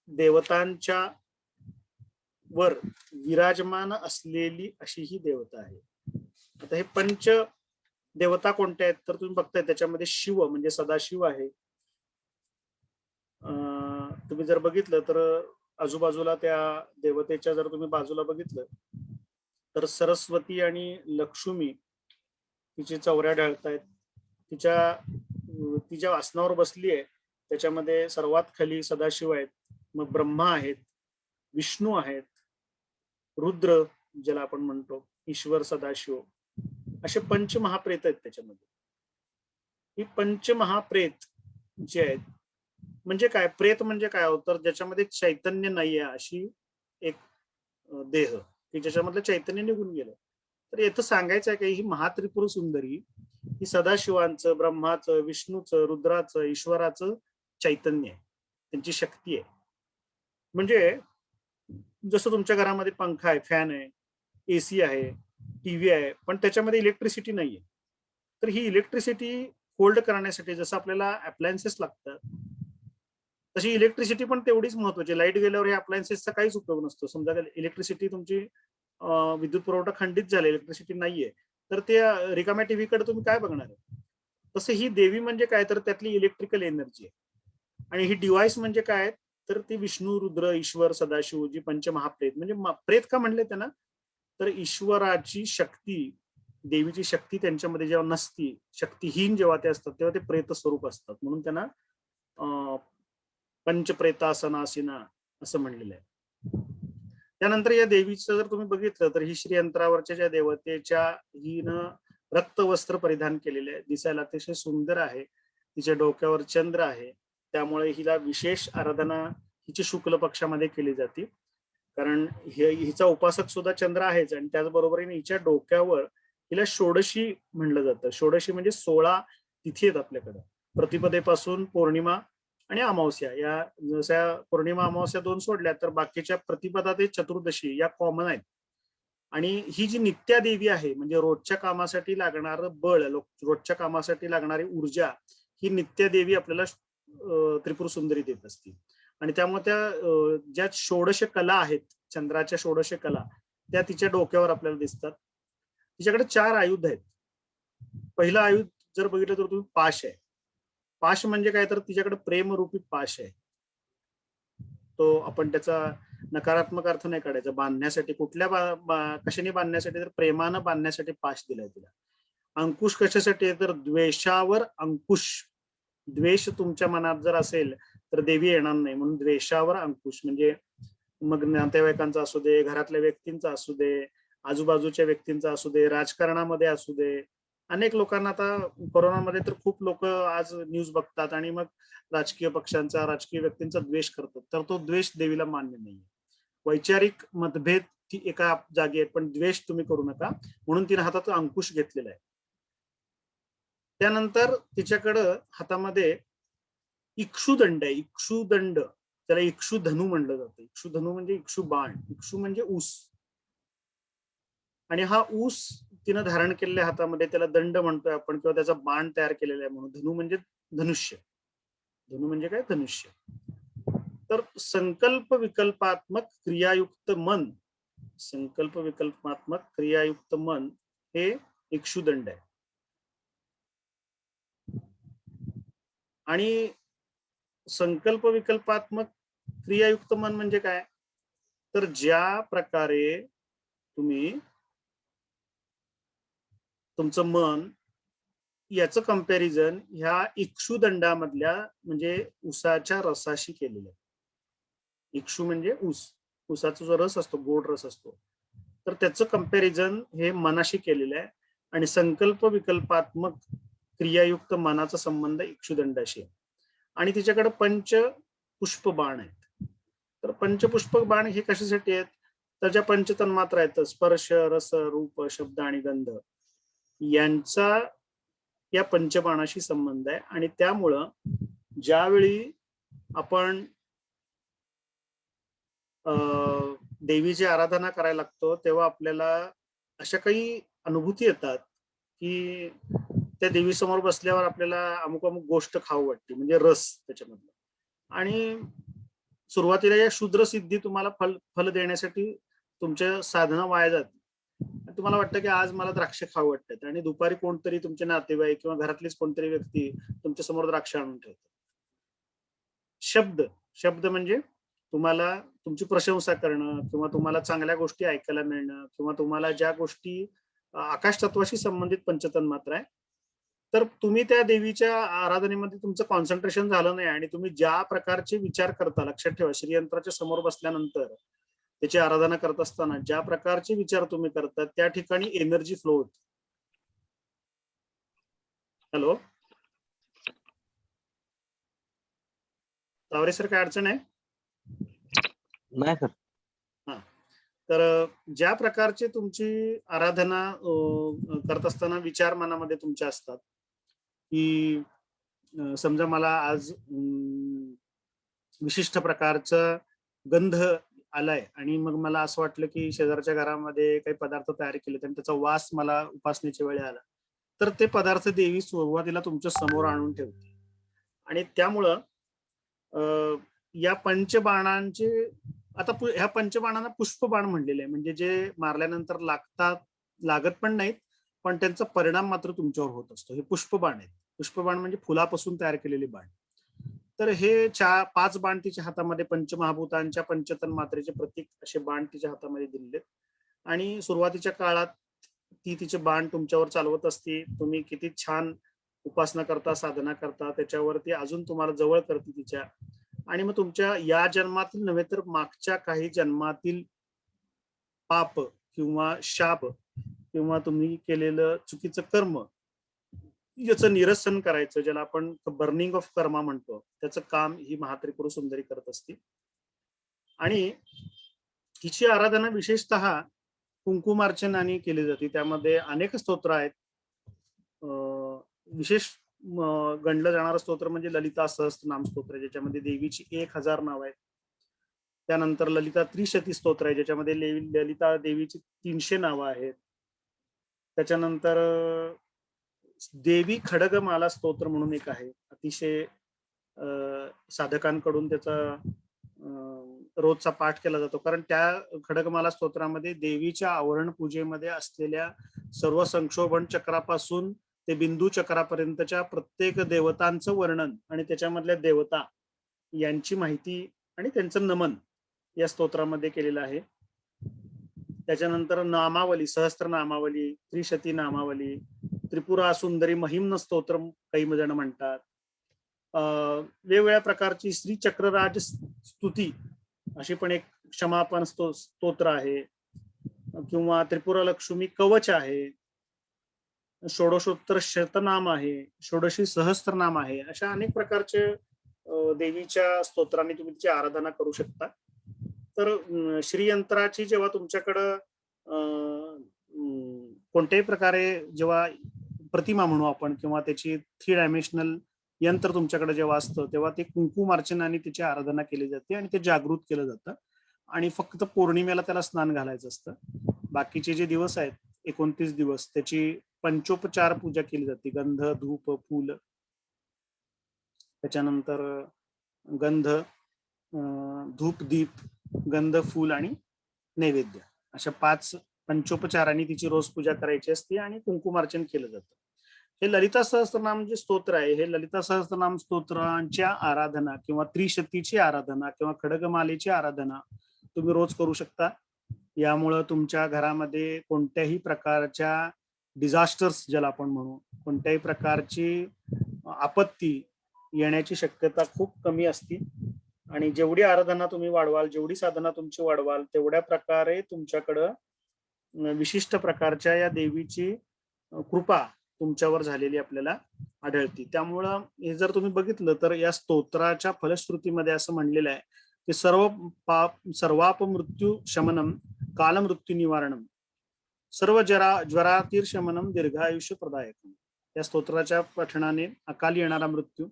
देवतांच्या वर विराजमान असलेली अशी ही देवता आहे. आता हे पंच देवता कोणत्या आहेत तर तुम्ही बघताय त्याच्यामध्ये शिव म्हणजे सदाशिव आहे. तुम्ही जर बघितलं तर आजूबाजूला त्या देवतेच्या जर तुम्ही बाजूला बघितलं तर सरस्वती आणि लक्ष्मी तिची चौऱ्या ढळतायत. तिच्या आसनावर बसली आहे त्याच्यामध्ये सर्वात खाली सदाशिव आहेत, मग ब्रह्मा आहेत, विष्णू आहेत, रुद्र ज्याला आपण म्हणतो ईश्वर सदाशिव, असे पंचमहाप्रेत आहेत त्याच्यामध्ये. ही पंचमहाप्रेत जे आहेत म्हणजे काय, प्रेत म्हणजे काय तर ज्याच्यामध्ये चैतन्य नाहीये अशी एक देह की ज्याच्यामधलं चैतन्य निघून गेलं. तर इथं सांगायचं आहे की ही महात्रिपुर सुंदरी ही सदाशिवांचं, ब्रह्माचं, विष्णूचं, रुद्राचं, ईश्वराचं चैतन्य आहे, त्यांची शक्ती आहे. म्हणजे जसं तुमच्या घरामध्ये पंखा आहे, फॅन आहे, एसी आहे, टीव्ही आहे, पण त्याच्यामध्ये इलेक्ट्रिसिटी नाहीये. तर ही इलेक्ट्रिसिटी होल्ड करण्यासाठी जसं आपल्याला अप्लायन्सेस लागतात तशी इलेक्ट्रिसिटी पण तेवढीच महत्वाची. लाईट गेल्यावर या अप्लायन्सेसचा काहीच उपयोग नसतो. समजा इलेक्ट्रिसिटी तुमची विद्युत पुरवठा खंडित झाला, इलेक्ट्रिसिटी नाहीये, तर त्या रिकाम्या टीव्हीकडे तुम्ही काय बघणार आहे. तसं ही देवी म्हणजे काय तर त्यातली इलेक्ट्रिकल एनर्जी आहे. आणि ही डिव्हाइस म्हणजे काय तर ती विष्णू, रुद्र, ईश्वर, सदाशिव जी पंचमहाप्रेत म्हणजे प्रेत का म्हणले त्यांना तर ईश्वराची शक्ती, देवीची शक्ती त्यांच्यामध्ये जेव्हा नसती, शक्तीहीन जेव्हा ते असतात तेव्हा ते प्रेत स्वरूप असतात, म्हणून त्यांना पंचप्रेतासनासीना असं म्हणलेलं आहे. त्यानंतर या देवीचं जर तुम्ही बघितलं तर ही श्रीयंत्रावरच्या ज्या देवतेच्या हिनं रक्तवस्त्र परिधान केलेले आहे, दिसायला अतिशय सुंदर आहे. तिच्या डोक्यावर चंद्र आहे, त्यामुळे हिला विशेष आराधना हिची शुक्ल पक्षामध्ये केली जाते. कारण हिचा उपासक सुद्धा चंद्र आहेच आणि त्याचबरोबरीने हिच्या डोक्यावर हिला षोडशी म्हणलं जातं. षोडशी म्हणजे 16 तिथी आहेत आपल्याकडे, प्रतिपदेपासून पौर्णिमा आणि अमावस्या. या जशा पौर्णिमा अमावस्या 2 सोडल्या तर बाकीच्या प्रतिपदा ते चतुर्दशी या कॉमन आहेत. आणि ही जी नित्या देवी आहे म्हणजे रोजच्या कामासाठी लागणार बळ, रोजच्या कामासाठी लागणारी ऊर्जा ही नित्या देवी आपल्याला त्रिपुर सुंदरी देत असते. आणि त्यामुळे त्या ज्या षोडश कला आहेत, चंद्राच्या षोडश कला, त्या तिच्या डोक्यावर आपल्याला दिसतात. तिच्याकडे 4 आयुध आहेत. पहिलं आयुध जर बघितलं तर तुम्ही पाश आहे. पाश म्हणजे काय तर तिच्याकडे प्रेमरूपी पाश आहे. तो आपण त्याचा नकारात्मक अर्थ नाही काढायचा. बांधण्यासाठी कुठल्या कशाने बांधण्यासाठी तर प्रेमानं बांधण्यासाठी पाश दिलाय तिला. अंकुश कशासाठी आहे तर द्वेषावर अंकुश. द्वेष तुमच्या मनात जर असेल तर देवी येणार नाही, म्हणून द्वेषावर अंकुश म्हणजे मग नातेवाईकांचा असू दे, घरातल्या व्यक्तींचा असू दे, आजूबाजूच्या व्यक्तींचा असू दे, राजकारणामध्ये असू दे. अनेक लोकांना आता कोरोनामध्ये तर खूप लोक आज न्यूज बघतात आणि मग राजकीय पक्षांचा, राजकीय व्यक्तींचा द्वेष करतात, तर तो द्वेष देवीला मान्य नाही. वैचारिक मतभेद ती एका जागी आहेत, पण द्वेष तुम्ही करू नका, म्हणून तिने हातात अंकुश घेतलेला आहे. त्यानंतर तिच्याकडं हातामध्ये इक्षुदंड आहे. इक्षुदंड त्याला इक्षुधनू म्हणलं जातं. इक्षुधनू म्हणजे इक्षु बाण, इक्षु म्हणजे ऊस, आणि हा ऊस तिनं धारण केलेल्या हातामध्ये त्याला दंड म्हणतोय आपण, किंवा त्याचा बाण तयार केलेला आहे म्हणून. धनु म्हणजे धनुष्य. धनु म्हणजे काय धनुष्य. तर संकल्प विकल्पात्मक क्रियायुक्त मन, संकल्प विकल्पात्मक क्रियायुक्त मन हे इक्षुदंड आहे. आणि संकल्प विकल्पात्मक क्रियायुक्त मन म्हणजे काय तर ज्या प्रकारे तुम्ही तुमचं मन याचं कंपॅरिझन ह्या इक्षुदंडामधल्या म्हणजे ऊसाच्या रसाशी केलेलं आहे. इक्षु म्हणजे ऊस, ऊसाचा जो रस असतो, गोड रस असतो, तर त्याचं कंपॅरिझन हे मनाशी केलेलं आहे. आणि संकल्प विकल्पात्मक क्रियायुक्त मनाचा संबंध इक्षुदंडाशी आहे. आणि तिच्याकडे पंच पुष्प बाण आहेत. तर पंचपुष्प बाण हे कशासाठी आहेत तर ज्या पंचतन्मात्रा आहेत स्पर्श, रस, रूप, शब्द आणि गंध यांचा या पंचबाणाशी संबंध आहे. आणि त्यामुळं ज्यावेळी आपण देवीची आराधना करायला लागतो तेव्हा आपल्याला अशा काही अनुभूती येतात की त्या देवी समोर बसल्यावर आपल्याला अमुक अमुक गोष्ट खाऊ वाटते, म्हणजे रस त्याच्यामधला. आणि सुरुवातीला या शूद्र सिद्धी तुम्हाला फल देण्यासाठी तुमच्या साधना वाया जाते. तुम्हाला वाटतं की आज मला द्राक्ष खाऊ वाटतात आणि दुपारी कोणतरी तुमचे नातेवाईक किंवा घरातलीच कोणतरी व्यक्ती तुमच्या समोर द्राक्ष आणून ठेवतात. शब्द शब्द म्हणजे तुम्हाला तुमची प्रशंसा करणं किंवा तुम्हाला चांगल्या गोष्टी ऐकायला मिळणं किंवा तुम्हाला ज्या गोष्टी आकाश तत्वाशी संबंधित पंचतन्मात्रा आहे, तर तुम्ही त्या देवीच्या आराधनेमध्ये तुमचं कॉन्सन्ट्रेशन झालं नाही आणि तुम्ही ज्या प्रकारचे विचार करता, लक्षात ठेवा, श्रीयंत्राच्या समोर बसल्यानंतर त्याची आराधना करत असताना ज्या प्रकारचे विचार तुम्ही करता त्या ठिकाणी एनर्जी फ्लो होते. हॅलो तावरे सर, काय अडचण आहे? नाही सर. हा, तर ज्या प्रकारचे तुमची आराधना करत असताना विचार मनामध्ये तुमच्या असतात की समजा मला आज विशिष्ट प्रकारचा गंध आलाय आणि मग मला असं वाटलं की शेजारच्या घरामध्ये काही पदार्थ तयार केले आणि त्याचा वास मला उपासनेच्या वेळी आला, तर ते पदार्थ देवी सुरुवातीला तुमच्या समोर आणून ठेवते. आणि त्यामुळं या पंचबाणांचे आता ह्या पंचबाणांना पुष्पबाण म्हणलेले आहे, म्हणजे जे मारल्यानंतर लागत पण नाहीत, पण त्यांचा परिणाम मात्र तुमच्यावर होत असतो. हे पुष्पबाण आहेत. पुष्पबाण म्हणजे फुलापासून तयार केलेले बाण. तर हे 5 बाण तिच्या हातामध्ये पंचमहाभूतांच्या पंचतन मात्रेचे प्रतीक असे बाण तिच्या हातामध्ये दिलेले. आणि सुरुवातीच्या काळात ती तिचे बाण तुमच्यावर चालवत असते. तुम्ही किती छान उपासना करता, साधना करता, त्याच्यावरती अजून तुम्हाला जवळ करते तिच्या. आणि मग तुमच्या या जन्मातील नव्हे तर मागच्या काही जन्मातील पाप किंवा शाप किंवा तुम्ही केलेलं चुकीचं कर्म याचं निरसन करायचं, ज्याला आपण बर्निंग ऑफ कर्मा म्हणतो, त्याचं काम ही महात्रिपुर सुंदरी करत असते. आणि हिची आराधना विशेषतः कुंकुमार्चनाने केली जाते. त्यामध्ये अनेक स्तोत्र आहेत. विशेष गणलं जाणारं स्तोत्र म्हणजे ललिता सहस्त्रनाम स्तोत्र, ज्याच्यामध्ये देवीची 1000 नाव आहेत. त्यानंतर ललिता त्रिशती स्तोत्र आहे, ज्याच्यामध्ये ललिता देवीची 300 नावं आहेत. त्याच्यानंतर देवी खडगमाला स्तोत्र म्हणून एक आहे, अतिशय साधकांकडून त्याचा रोजचा पाठ केला जातो, कारण त्या खडगमाला स्तोत्रामध्ये देवीच्या आवरण पूजेमध्ये असलेल्या सर्व संक्षोभन चक्रापासून ते बिंदू चक्रापर्यंतच्या प्रत्येक देवतांचं वर्णन आणि त्याच्यामधल्या देवता यांची माहिती आणि त्यांचं नमन या स्तोत्रामध्ये केलेलं आहे. त्याच्यानंतर नामावली, सहस्त्र नामावली, त्रिशती नामावली, त्रिपुरा सुंदरी महिम्न स्तोत्र काही जण म्हणतात. वेगवेगळ्या प्रकारची श्री चक्रराज स्तुती अशी पण एक क्षमापण स्तोत्र आहे, किंवा त्रिपुरा लक्ष्मी कवच आहे, षोडशोत्तर शतनाम आहे, षोडशी सहस्त्रनाम आहे. अशा अनेक प्रकारचे देवीच्या स्तोत्रांनी तुम्ही तिची आराधना करू शकता. तर श्रीयंत्राची जेव्हा तुमच्याकडं कोणत्याही प्रकारे जेव्हा प्रतिमा म्हणू आपण किंवा त्याची 3 डायमेन्शनल यंत्र तुमच्याकडे जेव्हा असतं तेव्हा ते कुंकुमार्चनाने तिची आराधना केली जाते आणि ते जागृत केलं जातं. आणि फक्त पौर्णिमेला त्याला स्नान घालायचं असतं. बाकीचे जे दिवस आहेत 29 दिवस त्याची पंचोपचार पूजा केली जाते. गंध, धूप, फूल, त्याच्यानंतर गंध, धूप, दीप, गंध, फूल आणि नैवेद्य अशा 5 पंचोपचारांनी तिची रोज पूजा करायची असते आणि कुंकुमार्चन केलं जातं. हे ललिता सहस्त्रनाम जे स्तोत्र आहे, हे ललिता सहस्त्रनाम स्तोत्रांच्या आराधना किंवा त्रिशतीची आराधना किंवा खडगमालेची आराधना तुम्ही रोज करू शकता. यामुळं तुमच्या घरामध्ये कोणत्याही प्रकारच्या डिझास्टर्स, ज्याला आपण म्हणू, कोणत्याही प्रकारची आपत्ती येण्याची शक्यता खूप कमी असते. आणि जेवढी आराधना तुम्ही वाढवाल, जेवढी साधना तुमची वाढवाल, तेवढ्या प्रकारे तुमच्याकडं विशिष्ट प्रकारच्या या देवीची कृपा तुमच्यावर झालेली आपल्याला आढळते. त्यामुळं हे जर तुम्ही बघितलं तर या स्तोत्राच्या फलश्रुतीमध्ये असं म्हणलेलं आहे ते सर्वापमृत्यू शमनम कालमृत्यू निवारणम सर्व ज्वरातीर्शमनम दीर्घायुष्य प्रदायकम. या स्तोत्राच्या पठणाने अकाली येणारा मृत्यू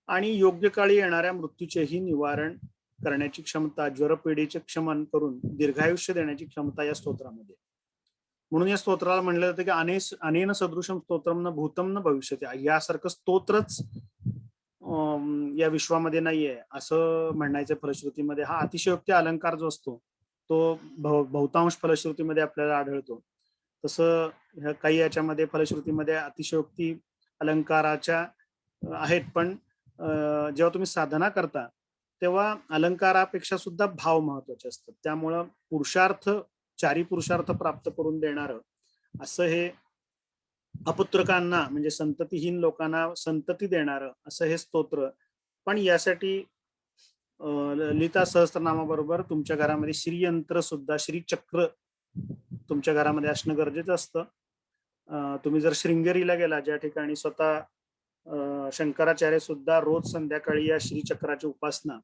आणि योग्य काळी येणाऱ्या मृत्यूचेही निवारण करण्याची क्षमता, ज्वरपिढीचे क्षमन करून दीर्घायुष्य देण्याची क्षमता या स्तोत्रामध्ये. म्हणून या स्तोत्राला म्हणलं जातं की अनेन सदृशम स्तोत्रम न भूतम न भविष्यते. यासारखं स्तोत्रच या विश्वामध्ये नाहीये असं म्हणायचं फलश्रुतीमध्ये. हा अतिशयोक्ती अलंकार जो असतो तो बहुतांश फलश्रुतीमध्ये आपल्याला आढळतो. तसं काही याच्यामध्ये फलश्रुतीमध्ये अतिशयोक्ती अलंकाराच्या आहेत, पण जेव्हा तुम्ही साधना करता तेव्हा अलंकारापेक्षा सुद्धा भाव महत्वाचे असतात. त्यामुळं चारी पुरुषार्थ प्राप्त करून देणारं असं हे अपुत्रकांना म्हणजे संततीहीन लोकांना संतती देणारं असं हे स्तोत्र. पण यासाठी ललिता सहस्त्रनामाबरोबर तुमच्या घरामध्ये श्रीयंत्र सुद्धा, श्रीचक्र तुमच्या घरामध्ये असणं गरजेचं असतं. तुम्ही जर शृंगेरीला गेला, ज्या ठिकाणी स्वतः शंकराचार्य सुद्धा रोज संध्याकाळी या श्रीचक्राची उपासना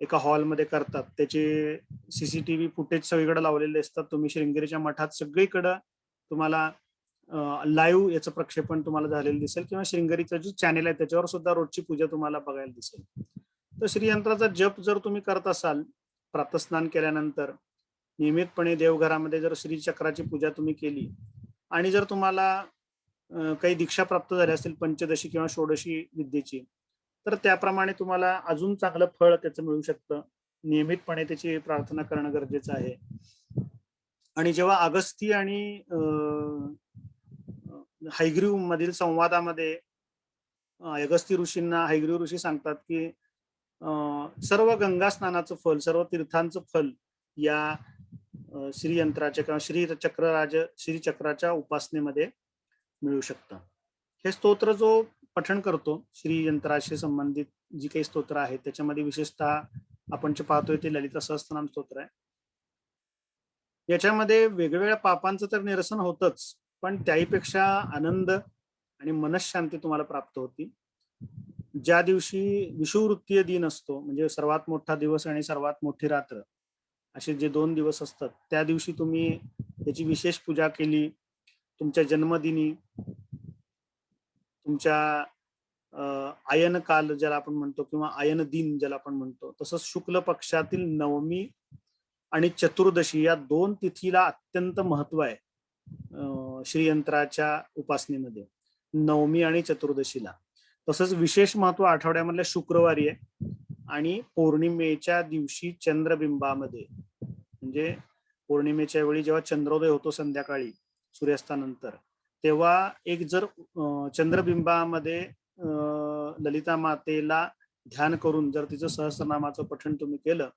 एका हॉलमध्ये करतात, त्याचे सीसीटीव्ही फुटेज सगळीकडे लावलेले असतात. तुम्ही शृंगेरीच्या मठात सगळीकडं तुम्हाला लाईव्ह याचं प्रक्षेपण तुम्हाला झालेलं दिसेल, किंवा शृंगेरीचं जे चॅनेल आहे त्याच्यावर सुद्धा रोजची पूजा तुम्हाला बघायला दिसेल. तर श्रीयंत्राचा जप जर तुम्ही करत असाल प्रातस्नान केल्यानंतर, नियमितपणे देवघरामध्ये जर श्रीचक्राची पूजा तुम्ही केली आणि जर तुम्हाला काही दीक्षा प्राप्त झाल्या असतील पंचदशी किंवा षोडशी विद्येची, तर त्याप्रमाणे तुम्हाला अजून चांगलं फळ त्याचं मिळू शकतं. नियमितपणे त्याची प्रार्थना करणं गरजेचं आहे. आणि जेव्हा अगस्ती आणि हैग्रीव मधील संवादामध्ये अगस्ती ऋषींना हैग्रीव ऋषी सांगतात की सर्व गंगा स्नानाचं फल, सर्व तीर्थांचं फल या श्रीयंत्राच्या किंवा श्रीचक्राच्या उपासनेमध्ये मिळू शकतं. हे स्तोत्र जो पठण करतो श्रीयंत्राशी संबंधित जी काही स्तोत्र आहेत त्याच्यामध्ये विशेषतः आपण जे पाहतोय ते ललिता सहस्त्रनाम स्तोत्र आहे. याच्यामध्ये वेगवेगळ्या पापांचं तर निरसन होतच, पण त्याहीपेक्षा आनंद आणि मनशांती तुम्हाला प्राप्त होती. ज्या दिवशी विषुववृत्तीय दिन असतो, म्हणजे सर्वात मोठा दिवस आणि सर्वात मोठी रात्र, असे जे 2 दिवस असतात, त्या दिवशी तुम्ही त्याची विशेष पूजा केली. तुमच्या जन्मदिनी, तुमच्या आयन काल ज्याला आपण म्हणतो किंवा आयन दिन ज्याला आपण म्हणतो, तसंच शुक्ल पक्षातील नवमी आणि चतुर्दशी या 2 तिथीला अत्यंत महत्व आहे श्रीयंत्राच्या उपासनेमध्ये, नवमी आणि चतुर्दशीला. तसंच विशेष महत्व आठवड्यामधल्या शुक्रवारी आहे आणि पौर्णिमेच्या दिवशी चंद्रबिंबामध्ये, म्हणजे पौर्णिमेच्या वेळी जेव्हा चंद्रोदय होतो संध्याकाळी सूर्यास्तानंतर, तेव्हा एक जर चंद्रबिंबामध्ये ललिता मातेला ध्यान करून जर तिचं सहस्रनामाचं पठण तुम्ही केलं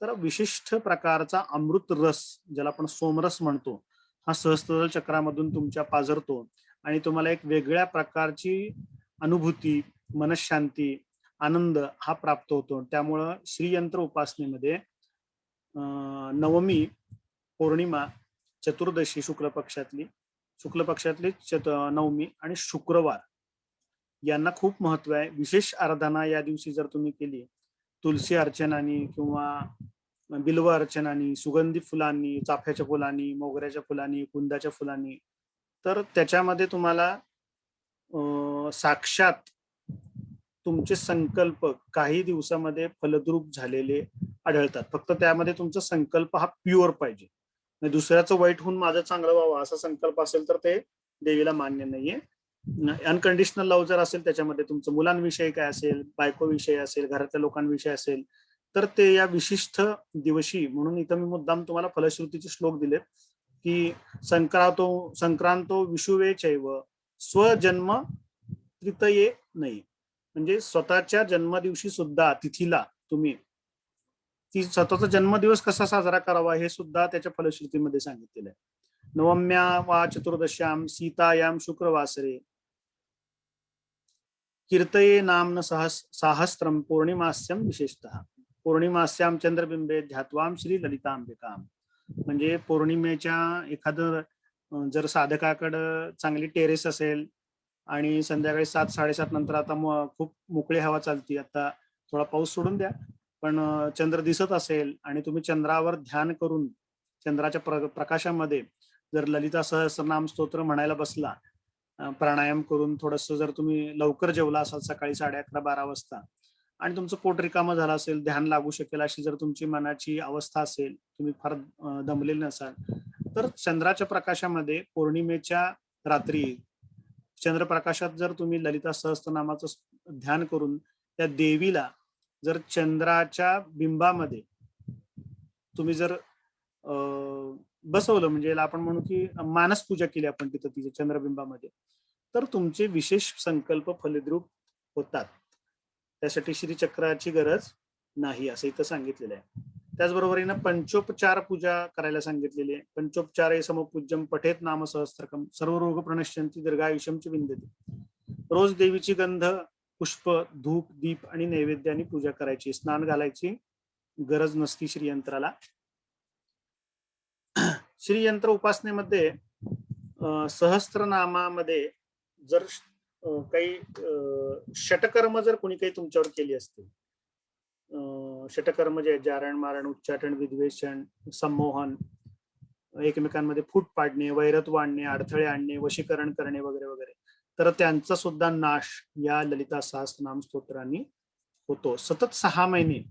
तर विशिष्ट प्रकारचा अमृत रस, ज्याला आपण सोमरस म्हणतो, हा सहस्त्रदल चक्रामधून तुमच्या पाझरतो आणि तुम्हाला एक वेगळ्या प्रकारची अनुभूती, मनशांती, आनंद हा प्राप्त होतो. त्यामुळं श्रीयंत्र उपासनेमध्ये नवमी, पौर्णिमा, चतुर्दशी शुक्ल पक्षातली नवमी आणि शुक्रवार यांना खूप महत्व आहे. विशेष आराधना या दिवशी जर तुम्ही केली, तुलसी अर्चनानी किंवा बिल्व अर्चनानी, सुगंधी फुलांनी, चाफ्याच्या फुलांनी, मोगऱ्याच्या फुलांनी, कुंदाच्या फुलांनी, तर त्याच्यामध्ये तुम्हाला साक्षात तुमचे संकल्प काही दिवसामध्ये फलद्रूप झालेले आढळतात. फक्त त्यामध्ये तुमचा संकल्प हा प्युअर पाहिजे. दुसऱ्याचं वाईट होऊन माझं चांगलं व्हावं असा संकल्प असेल तर ते देवीला मान्य नाहीये. अनकंडिशनल लव्ह जर असेल, त्याच्यामध्ये तुमचं मुलांविषयी काय असेल, बायकोविषयी असेल, घरातल्या लोकांविषयी असेल, तर ते या विशिष्ट दिवशी, म्हणून इथं मी मुद्दाम तुम्हाला फलश्रुतीचे श्लोक दिलेत की संक्रांतो विषुवे चैव स्वजन्म तृतीये नाही, म्हणजे स्वतःच्या जन्मदिवशी सुद्धा तिथीला तुम्ही स्वतःचा जन्मदिवस कसा साजरा करावा हे सुद्धा त्याच्या फलश्रुतीमध्ये सांगितलेलं आहे. नवम्या वा चतुर्दश्याम सीतायाम शुक्रवासरे कीर्तये नाम्न साहस्त्रम पौर्णिमास्यम विशेषतः पौर्णिमास्याम चंद्रबिंबे ध्यात्वाम श्री ललितांबिकाम. म्हणजे पौर्णिमेच्या एखादं जर साधकाकडं चांगली टेरेस असेल आणि संध्याकाळी 7-7:30 नंतर, आता खूप मोकळी हवा चालती, आता थोडा पाऊस सोडून द्या, पण चंद्र दिसत असेल आणि तुम्ही चंद्रावर ध्यान करून चंद्राच्या प्रकाशामध्ये जर ललिता सहस्रनाम स्तोत्र म्हणायला बसला, प्राणायाम करून थोडस जर तुम्ही लवकर जेवला असाल सकाळी 11:30-12 वाजता आणि तुमचं पोट रिकामं झालं असेल, ध्यान लागू शकेल अशी जर तुमची मनाची अवस्था असेल, तुम्ही फार दमलेले नसाल, तर चंद्राच्या प्रकाशामध्ये पौर्णिमेच्या रात्री चंद्रप्रकाशात जर तुम्ही ललिता सहस्त्रनामाचं ध्यान करून त्या देवीला जर चंद्राच्या बिंबामध्ये तुम्ही जर बसवलं, म्हणजे आपण म्हणू की मानस पूजा केली आपण तिथं तिच्या चंद्रबिंबामध्ये, तर तुमचे विशेष संकल्प फलद्रूप होतात. त्यासाठी श्रीचक्राची गरज नाही असं इथं सांगितलेलं आहे. त्याचबरोबरीनं पंचोपचार पूजा करायला सांगितलेली आहे. पंचोपचारे समपूज्यम पठेत नाम सहस्त्रकम सर्व रोग प्रणश्यंती दीर्घायुष्यम च विंदती. रोज देवीची गंध, पुष्प, धूप, दीप आणि नैवेद्याने पूजा करायची. स्नान घालायची गरज नसती श्रीयंत्राला. श्रीयंत्र उपासनेमध्ये सहस्त्रनामामध्ये जर काही षटकर्म जर कोणी काही तुमच्यावर केली असतील, षटकर्म जे जारण, मारण, उच्चाटन, विद्वेषण, संमोहन, एकमेकांमध्ये फूट पाडणे, वैरत्व आणणे, अडथळे आणणे, वशीकरण करणे वगैरे वगैरे, तर त्यांचा सुद्धा नाश या ललिता सहस्त्रनाम स्तोत्रांनी होतो. सतत 6 महिने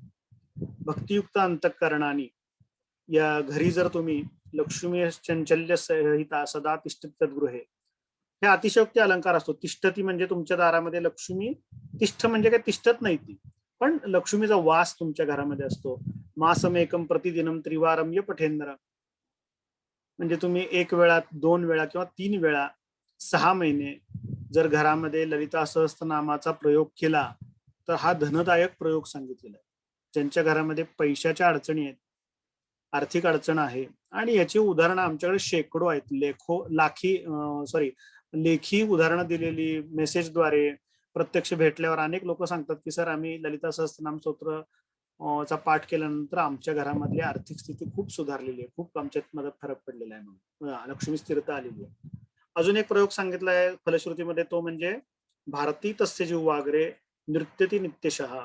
भक्तियुक्त अंतःकरणाने या घरी जर तुम्ही लक्ष्मी चंचल्य संहिता सदा तिष्ठत गृहे, हे अतिशयोक्ती अलंकार असतो. तिष्ठती म्हणजे तुमच्या दारामध्ये लक्ष्मी, तिष्ठ म्हणजे काय तिष्ठत नाही ती, पण लक्ष्मीचा वास तुमच्या घरामध्ये असतो. मासमेकम प्रतिदिनम त्रिवारम य पठेंद्र, म्हणजे तुम्ही 1 वेळा, 2 वेळा किंवा 3 वेळा 6 महिने जर घरामध्ये ललिता सहस्त्रनामाचा प्रयोग केला तर हा धनदायक प्रयोग सांगितलेला आहे. ज्यांच्या घरामध्ये पैशाच्या अडचणी आहेत, आर्थिक अडचण आहे, आणि याची उदाहरणं आमच्याकडे शेकडो आहेत. लेखी उदाहरणं दिलेली, मेसेजद्वारे, प्रत्यक्ष भेटल्यावर अनेक लोक सांगतात की सर आम्ही ललिता सहस्त्रनाम स्तोत्र चा पाठ केल्यानंतर आमच्या घरामधली आर्थिक स्थिती खूप सुधारलेली आहे, खूप आमच्यात मध्ये फरक पडलेला आहे, म्हणून लक्ष्मी स्थिरता आलेली आहे. अजून एक प्रयोग सांगितला आहे फलश्रुतीमध्ये, तो म्हणजे भारती तस्य जिव्हाग्रे नृत्यती नित्यशः.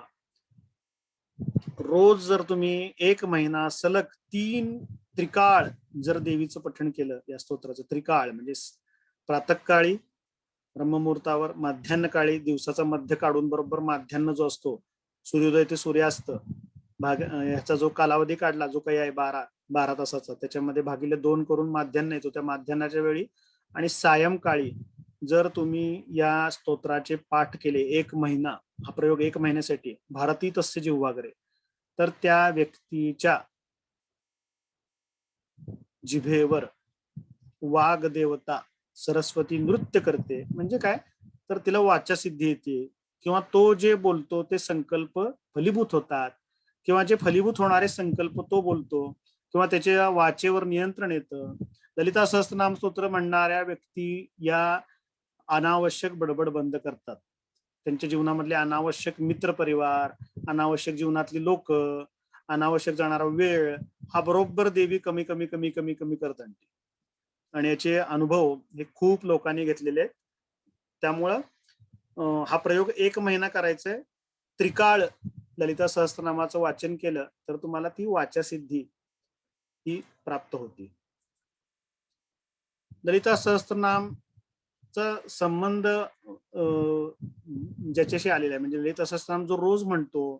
रोज जर तुम्ही 1 महिना सलग 3 त्रिकाळ जर देवीचं पठण केलं, या स्तोत्राचं त्रिकाळ म्हणजे प्रातःकाळी ब्रह्ममुहूर्तावर, माध्यान्हकाळी दिवसाचा मध्य काढून बरोबर माध्यान्ह जो असतो, सूर्योदय ते सूर्यास्त ह्याचा जो कालावधी काढला, जो काही आहे 12 तासाचा, त्याच्यामध्ये भागिले 2 करून माध्यान्ह येतो. त्या माध्यान्हाच्या वेळी आणि सायंकाळी जर तुम्ही या स्तोत्राचे पाठ केले 1 महिना, हा प्रयोग 1 महिन्यासाठी, भारती तस्य जिव्हाग्रे, तर त्या व्यक्तीच्या जिभेवर वाग्देवता सरस्वती नृत्य करते. म्हणजे काय, तर तिला वाचासिद्धी येते, किंवा तो जे बोलतो ते संकल्प फलीभूत होतात, किंवा जे फलीभूत होणारे संकल्प तो बोलतो, किंवा त्याच्या वाचेवर नियंत्रण येतं. ललिता सहस्त्रनाम स्तोत्र म्हणणाऱ्या व्यक्ती या अनावश्यक बडबड बंद करतात. त्यांच्या जीवनामधले अनावश्यक मित्र परिवार, अनावश्यक जीवनातली लोक, अनावश्यक जाणारा वेळ, हा बरोबर देवी कमी कमी कमी कमी कमी करत आणते. आणि याचे अनुभव हे खूप लोकांनी घेतलेले आहेत. त्यामुळं हा प्रयोग 1 महिना करायचा आहे. त्रिकाळ ललिता सहस्त्रनामाचं वाचन केलं तर तुम्हाला ती वाचासिद्धी ही प्राप्त होती. ललिता सहस्त्रनामचा संबंध ज्याच्याशी आलेला आहे, म्हणजे ललिता सहस्त्रनाम जो रोज म्हणतो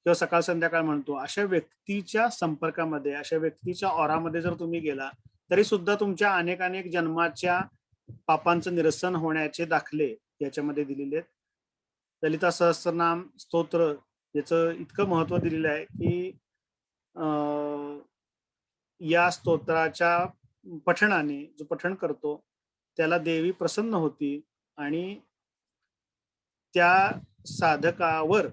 किंवा सकाळ संध्याकाळ म्हणतो, अशा व्यक्तीच्या संपर्कामध्ये, अशा व्यक्तीच्या ऑरामध्ये जर तुम्ही गेला तरी सुद्धा तुमच्या अनेक अनेक जन्माच्या पापांचं निरसन होण्याचे दाखले याच्यामध्ये दिलेले आहेत. ललिता सहस्त्रनाम स्तोत्र याचं इतकं महत्व दिलेलं आहे की या स्तोत्राच्या पठणाने, जो पठण करतो त्याला देवी प्रसन्न होती, आणि त्या साधकावर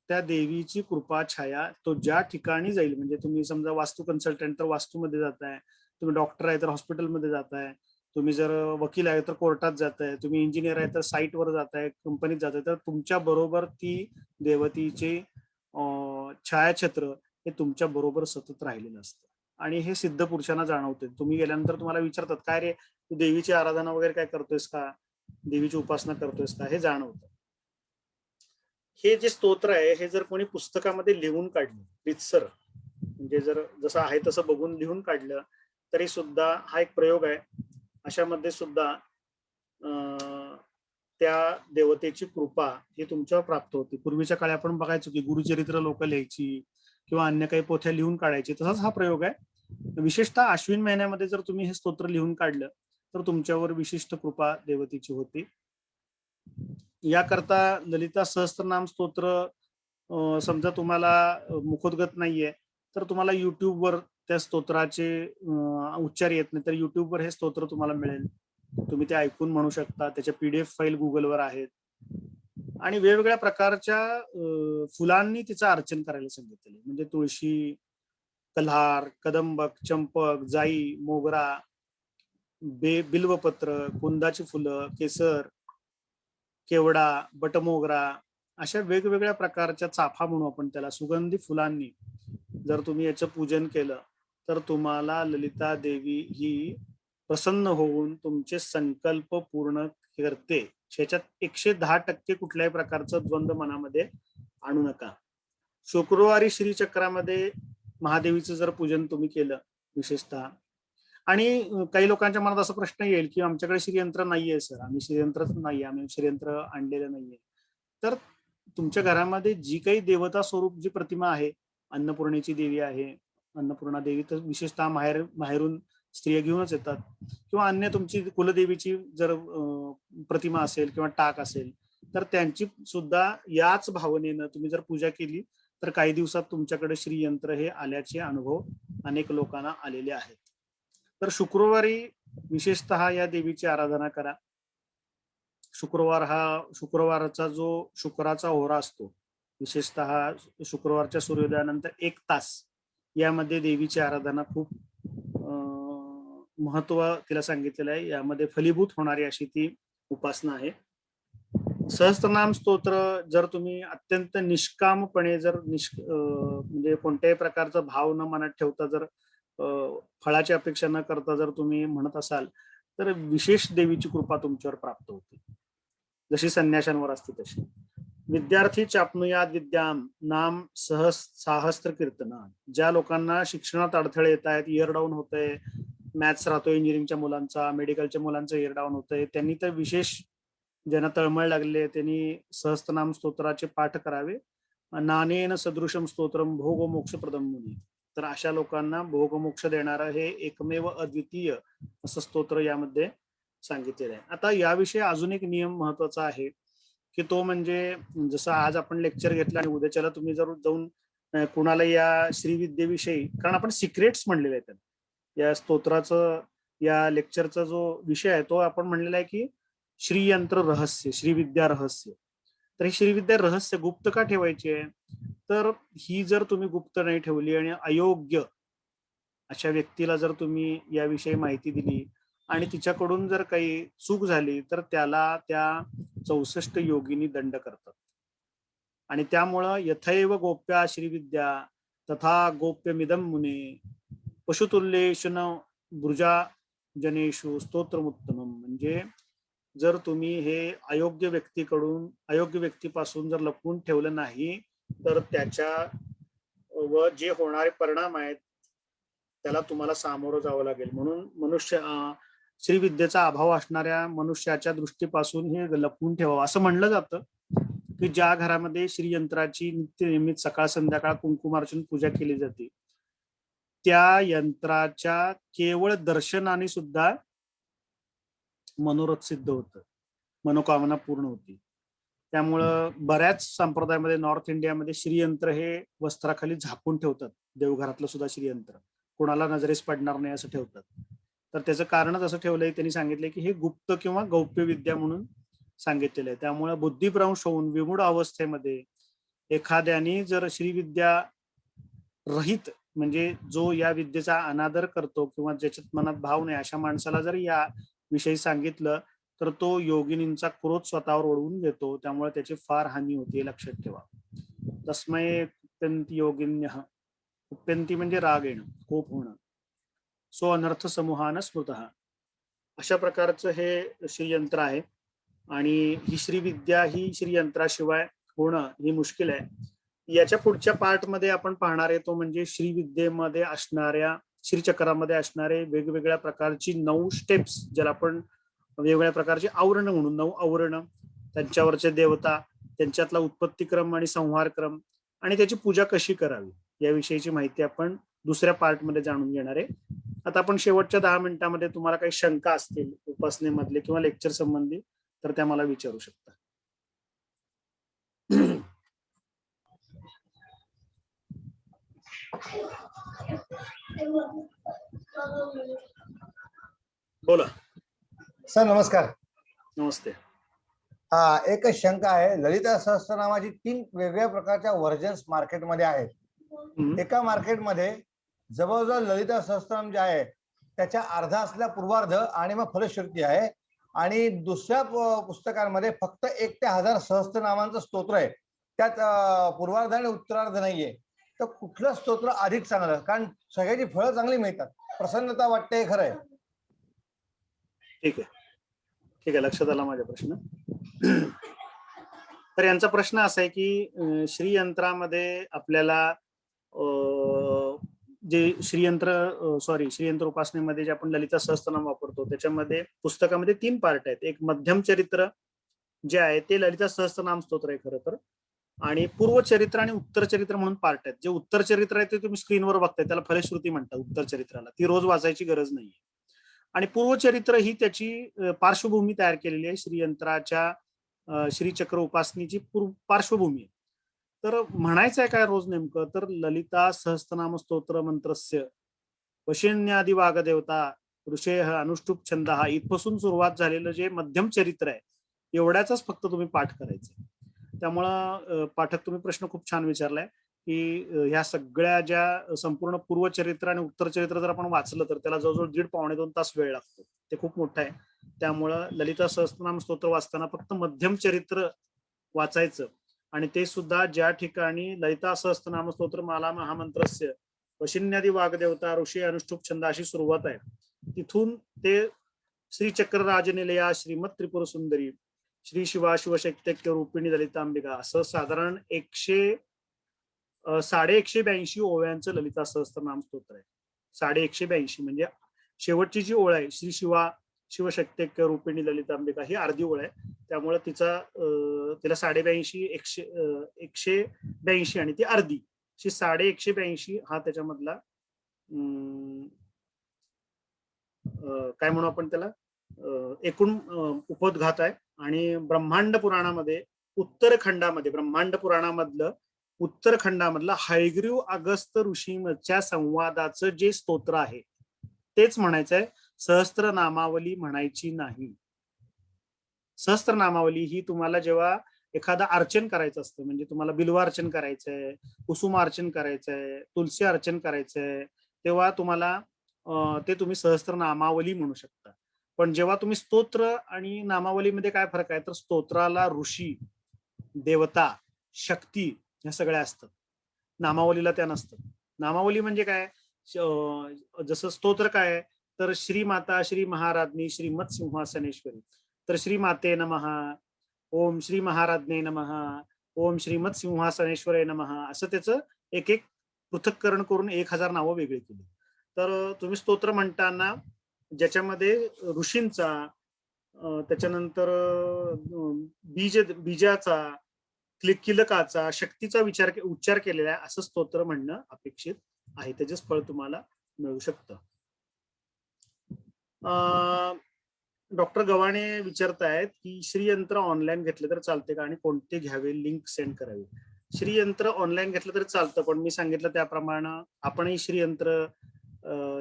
त्या देवीची कृपा छाया तो ज्या ठिकाणी जाईल, म्हणजे तुम्ही समजा वास्तू कन्सल्टंट तर वास्तूमध्ये जाताय, तुम्ही डॉक्टर आहे तर हॉस्पिटलमध्ये जाताय, तुम्ही जर वकील आहे तर कोर्टात जाताय, तुम्ही इंजिनियर आहे तर साईटवर जाताय, कंपनीत जाताय, तर तुमच्या बरोबर ती देवतीचे छायाछत्र हे तुमच्या बरोबर सतत राहिलेलं असतं. आणि हे सिद्ध पुरुषांना जाणवते. तुम्ही गेल्यानंतर तुम्हाला विचारतात, काय रे तू देवीची आराधना वगैरे काय करतोयस का, देवीची उपासना करतोयस का, हे जाणवतं. हे जे स्तोत्र आहे हे जर कोणी पुस्तकामध्ये लिहून काढलं रितसर, म्हणजे जर जसं आहे तसं बघून लिहून काढलं तरी सुद्धा हा एक प्रयोग आहे. अशामध्ये सुद्धा त्या देवतेची कृपा ही तुमच्यावर प्राप्त होती. पूर्वीच्या काळी आपण बघायचो की गुरुचरित्र लोक लिहायची किंवा अन्य काही पोथ्या लिहून काढायची, तसाच हा प्रयोग आहे. विशेषतः अश्विन महिन्यामध्ये जर तुम्ही हे स्तोत्र लिहून काढलं तर तुमच्यावर विशिष्ट कृपा देवतेची होती. याकरता ललिता सहस्त्रनाम स्तोत्र समजा तुम्हाला मुखोद्गत नाहीये तर तुम्हाला युट्यूबवर त्या स्तोत्राचे उच्चार येत नाही तर युट्यूबवर हे स्तोत्र तुम्हाला मिळेल. तुम्ही ते ऐकून म्हणू शकता. त्याच्या PDF फाईल गुगलवर आहेत आणि वेगवेगळ्या प्रकारच्या फुलांनी तिचं अर्चन करायला सांगितलेलं, म्हणजे तुळशी, कल्हार, कदंबक, चंपक, जाई, मोगरा, बिल्वपत्र, कुंदाची फुलं, केसर, केवडा, बटमोगरा, अशा वेगवेगळ्या प्रकारच्या चाफा म्हणू आपण त्याला, सुगंधी फुलांनी जर तुम्ही याचं पूजन केलं तर तुम्हाला ललिता देवी ही प्रसन्न होऊन तुमचे संकल्प पूर्ण करते. ह्याच्यात 110% कुठल्याही प्रकारचं द्वंद्व मनामध्ये आणू नका. शुक्रवारी श्रीचक्रामध्ये महादेवीचं जर पूजन तुम्ही केलं विशेषतः, आणि काही लोकांच्या मनात असा प्रश्न येईल की आमच्याकडे श्रीयंत्र नाहीये सर, आम्ही श्रीयंत्रच नाही, आम्ही श्रीयंत्र आणलेलं नाहीये. तर तुमच्या घरामध्ये जी काही देवता स्वरूप जी प्रतिमा आहे, अन्नपूर्णेची देवी आहे, अन्नपूर्णा देवी तर विशेषतः माहेरून स्त्रिया घेऊनच येतात, किंवा अन्य तुमची कुलदेवीची जर प्रतिमा असेल किंवा टाक असेल तर त्यांची सुद्धा याच भावनेनं तुम्ही जर पूजा केली तर काही दिवसात तुमच्याकडे श्रीयंत्र हे आल्याचे अनुभव अनेक लोकांना आलेले आहेत. तर शुक्रवारी विशेषतः या देवीची आराधना करा. शुक्रवारचा जो शुक्राचा होरा असतो, विशेषतः शुक्रवारच्या सूर्योदयानंतर 1 तास यामध्ये देवीची आराधना खूप महत्व तिला सांगितलेलं आहे. यामध्ये फलीभूत होणारी अशी ती उपासना आहे. सहस्त्रनाम स्तोत्र जर तुम्ही अत्यंत निष्कामपणे जर म्हणजे कोणत्याही प्रकारचा भाव न मनात ठेवता जर फळाची अपेक्षा न करता जर तुम्ही म्हणत असाल तर विशेष देवीची कृपा तुमच्यावर प्राप्त होते, जशी संन्याशांवर असते तशी. विद्यार्थी चापनुयाद विद्याम नाम साहस्त्र कीर्तना. ज्या लोकांना शिक्षणात अडथळे येत आहेत, इयर डाऊन होतंय, मॅथ्स राहतोय इंजिनिअरिंगच्या मुलांचा, मेडिकलच्या मुलांचं इयर डाऊन होतंय, त्यांनी तर विशेष, ज्यांना तळमळ लागले त्यांनी सहस्त्रनाम स्तोत्राचे पाठ करावे. नानेन सदृशम स्तोत्रम भोग मोक्ष प्रदम मुनी. तर अशा लोकांना भोगमोक्ष देणारं हे एकमेव अद्वितीय असं स्तोत्र यामध्ये सांगितलेलं आहे. आता याविषयी अजून एक नियम महत्वाचा आहे की तो म्हणजे, जसं आज आपण लेक्चर घेतलं आणि उद्याच्याला तुम्ही जर जाऊन कुणाला या श्रीविद्येविषयी, कारण आपण सिक्रेट्स म्हणलेले आहेत या स्तोत्राचं, या लेक्चरचा जो विषय आहे तो आपण म्हणलेला आहे की श्रीयंत्र रहस्य, श्रीविद्या रहस्य. तर ही श्रीविद्या रहस्य गुप्त का ठेवायची आहे? तर ही जर तुम्ही गुप्त नाही ठेवली आणि अयोग्य अशा व्यक्तीला जर तुम्ही याविषयी माहिती दिली आणि तिच्याकडून जर काही चूक झाली तर त्याला त्या 64 योगिनी दंड करतात. आणि त्यामुळं यथैव गोप्या श्रीविद्या तथा गोप्यमिदम मुने पशुतुल्येषु न बृजा जनेषु स्तोत्रमुत्तमम. म्हणजे जर तुम्ही हे अयोग्य व्यक्तीपासून जर लपवून ठेवलं नाही तर त्याच्या व जे होणारे परिणाम आहेत त्याला तुम्हाला सामोरं जावं लागेल. म्हणून श्रीविद्येचा अभाव असणाऱ्या मनुष्याच्या दृष्टीपासून हे लपवून ठेवावं. असं म्हणलं जातं की ज्या घरामध्ये श्रीयंत्राची नित्यनियमित सकाळ संध्याकाळ कुंकुमार्चन पूजा केली जाते, त्या यंत्राच्या केवळ दर्शनाने सुद्धा मनोरथ सिद्ध होतं, मनोकामना पूर्ण होती. त्यामुळं बऱ्याच संप्रदायामध्ये नॉर्थ इंडियामध्ये श्रीयंत्र हे वस्त्राखाली झाकून ठेवतात. देवघरातलं सुद्धा श्रीयंत्र कोणाला नजरेस पडणार नाही असं ठेवतात. तर त्याचं कारणच असं ठेवलंय, त्यांनी सांगितलंय की हे गुप्त किंवा गौप्य विद्या म्हणून सांगितलेलं आहे. त्यामुळे बुद्धिभ्रंश होऊन विमूढ अवस्थेमध्ये एखाद्याने जर श्रीविद्या रहित, म्हणजे जो या विद्येचा अनादर करतो किंवा ज्याच्यात मनात भाव नाही, अशा माणसाला जर या विषयी सांगितलं तर तो योगिनींचा क्रोध स्वतःवर ओढवून घेतो. त्यामुळे त्याची फार हानी होते, लक्षात ठेवा. तस्मै कुप्यंती योगिन्य. कुप्यंती म्हणजे राग येणं, कोप होणं. सो अनर्थ समूहान स्मृतः. अशा प्रकारचं हे श्रीयंत्र आहे. आणि ही श्रीविद्या ही श्रीयंत्राशिवाय होणं ही मुश्किल आहे. याच्या पुढच्या पार्टमध्ये आपण पाहणार आहे तो म्हणजे श्रीविद्येमध्ये असणाऱ्या, श्रीचक्रामध्ये असणारे वेगवेगळ्या प्रकारची 9 स्टेप्स, ज्याला आपण वेगवेगळ्या प्रकारची आवरण म्हणून 9 आवरण, त्यांच्यावरचे देवता, त्यांच्यातला उत्पत्तीक्रम आणि संहारक्रम आणि त्याची पूजा कशी करावी याविषयीची माहिती आपण दुसऱ्या पार्टमध्ये जाणून घेणार आहे. आता आपण शेवटच्या 10 मिनिटांमध्ये तुम्हाला काही शंका असतील उपासनेमधले किंवा लेक्चर संबंधी तर त्या मला विचारू शकता. बोला. सर नमस्कार. नमस्ते. एक शंका आहे. ललिता सहस्त्रनामाची 3 वेगवेगळ्या प्रकारच्या व्हर्जन्स मार्केटमध्ये आहेत. एका मार्केटमध्ये जवळजवळ ललिता सहस्त्रनाम जे आहे त्याच्या अर्धा असलेला पूर्वार्ध आणि मग फलश्रुती आहे, आणि दुसऱ्या पुस्तकांमध्ये फक्त 1 ते 1000 सहस्त्रनामांचं स्तोत्र आहे. त्यात पूर्वार्ध आणि उत्तरार्ध नाहीये. तर कुठलं स्तोत्र अधिक चांगलं? कारण सगळ्याची फळं चांगली मिळतात, प्रसन्नता वाटते, हे खरं आहे. ठीक आहे, ठीक आहे, लक्षात आला माझा प्रश्न. तर यांचा प्रश्न असा आहे की श्रीयंत्रामध्ये आपल्याला जे श्रीयंत्र उपासनेमध्ये जे आपण ललिता सहस्त्रनाम वापरतो त्याच्यामध्ये पुस्तकामध्ये 3 पार्ट आहेत. एक मध्यम चरित्र जे आहे ते ललिता सहस्त्रनाम स्तोत्र आहे खरं तर, आणि पूर्व चरित्र आणि उत्तर चरित्र म्हणून पार्ट आहेत. जे उत्तर चरित्र आहे ते तुम्ही स्क्रीनवर बघताय, त्याला फलश्रुती म्हणतात उत्तर चरित्राला, ती रोज वाचायची गरज नाहीये. आणि पूर्वचरित्र ही त्याची पार्श्वभूमी तयार केलेली आहे, श्रीयंत्राच्या श्रीचक्र उपासनेची पार्श्वभूमी आहे. तर म्हणायचं आहे काय रोज नेमकं, तर ललिता सहस्त्रनाम स्तोत्र मंत्रस्य वशिन्यादि वागदेवता ऋषेह अनुष्टुप छंद हा इथपासून सुरुवात झालेलं जे मध्यम चरित्र आहे एवढ्याचाच फक्त तुम्ही पाठ करायचं. त्यामुळं पाठक तुम्ही प्रश्न खूप छान विचारलाय की ह्या सगळ्या ज्या संपूर्ण पूर्वचरित्र आणि उत्तर चरित्र जर आपण वाचलं तर त्याला जवळजवळ 1.5-2 तास वेळ लागतो, ते खूप मोठं आहे. त्यामुळं ललिता सहस्त्रनाम स्तोत्र वाचताना फक्त मध्यम चरित्र वाचायचं, आणि ते सुद्धा ज्या ठिकाणी ललिता सहस्त्रनाम स्तोत्र माला महामंत्रस्य वशिन्यादि वागदेवता ऋषी अनुष्ठुप छंद अशी सुरुवात आहे, तिथून ते श्रीचक्र राजनिलया श्रीमत त्रिपुर सुंदरी श्री शिवा शिवशक्त्यक्य रूपिणी ललितांबिका असं साधारण 182 ओव्यांचं ललिता सहस्त्रनाम स्तोत्र आहे. 182 म्हणजे शेवटची जी ओळ आहे श्री शिवा शिवशक्त्यक्य रूपिणी ललितांबिका ही अर्धी ओळ आहे, त्यामुळे तिला 182 आणि ती अर्धी अशी 182 हा त्याच्यामधला काय म्हणू आपण त्याला एकूण उपोद्घात आहे. आणि ब्रह्मांड पुराणामध्ये उत्तरखंडामधलं हयग्रीव अगस्त्य ऋषींच्या संवादाचं जे स्तोत्र आहे तेच म्हणायचंय, सहस्त्रनामावली म्हणायची नाही. सहस्त्रनामावली ही तुम्हाला जेव्हा एखादा अर्चन करायचं असतं, म्हणजे तुम्हाला बिल्वार्चन करायचंय, कुसुमार्चन करायचंय, तुलसी अर्चन करायचंय, तेव्हा तुम्हाला ते तुम्ही सहस्त्रनामावली म्हणू शकता. पण जेव्हा तुम्ही स्तोत्र आणि नामावलीमध्ये काय फरक आहे, तर स्तोत्राला ऋषी, देवता, शक्ती ह्या सगळ्या असतात, नामावलीला त्या नसतात. नामावली म्हणजे काय, जसं स्तोत्र काय तर श्रीमाता श्री महाराज्ञी श्रीमत सिंहासनेश्वरी, तर श्रीमाते नमः, ओम श्री महाराज्ञे नमः, ओम श्रीमत सिंहासनेश्वरे नमः, असं त्याचं एक एक पृथक्करण करून 1000 नावं वेगळी केली. तर तुम्ही स्तोत्र म्हणताना ज्याच्यामध्ये ऋषींचा, त्याच्यानंतर बीजाचा, किलकाचा, शक्तीचा उच्चार केलेला आहे असं स्तोत्र म्हणणं अपेक्षित आहे, त्याचेच फळ तुम्हाला मिळू शकतं. डॉक्टर गव्हाणे विचारतायत की श्रीयंत्र ऑनलाईन घेतलं तर चालते का आणि कोणते घ्यावे, लिंक सेंड करावी. श्रीयंत्र ऑनलाईन घेतलं तरी चालतं, पण मी सांगितलं त्याप्रमाणे आपणही श्रीयंत्र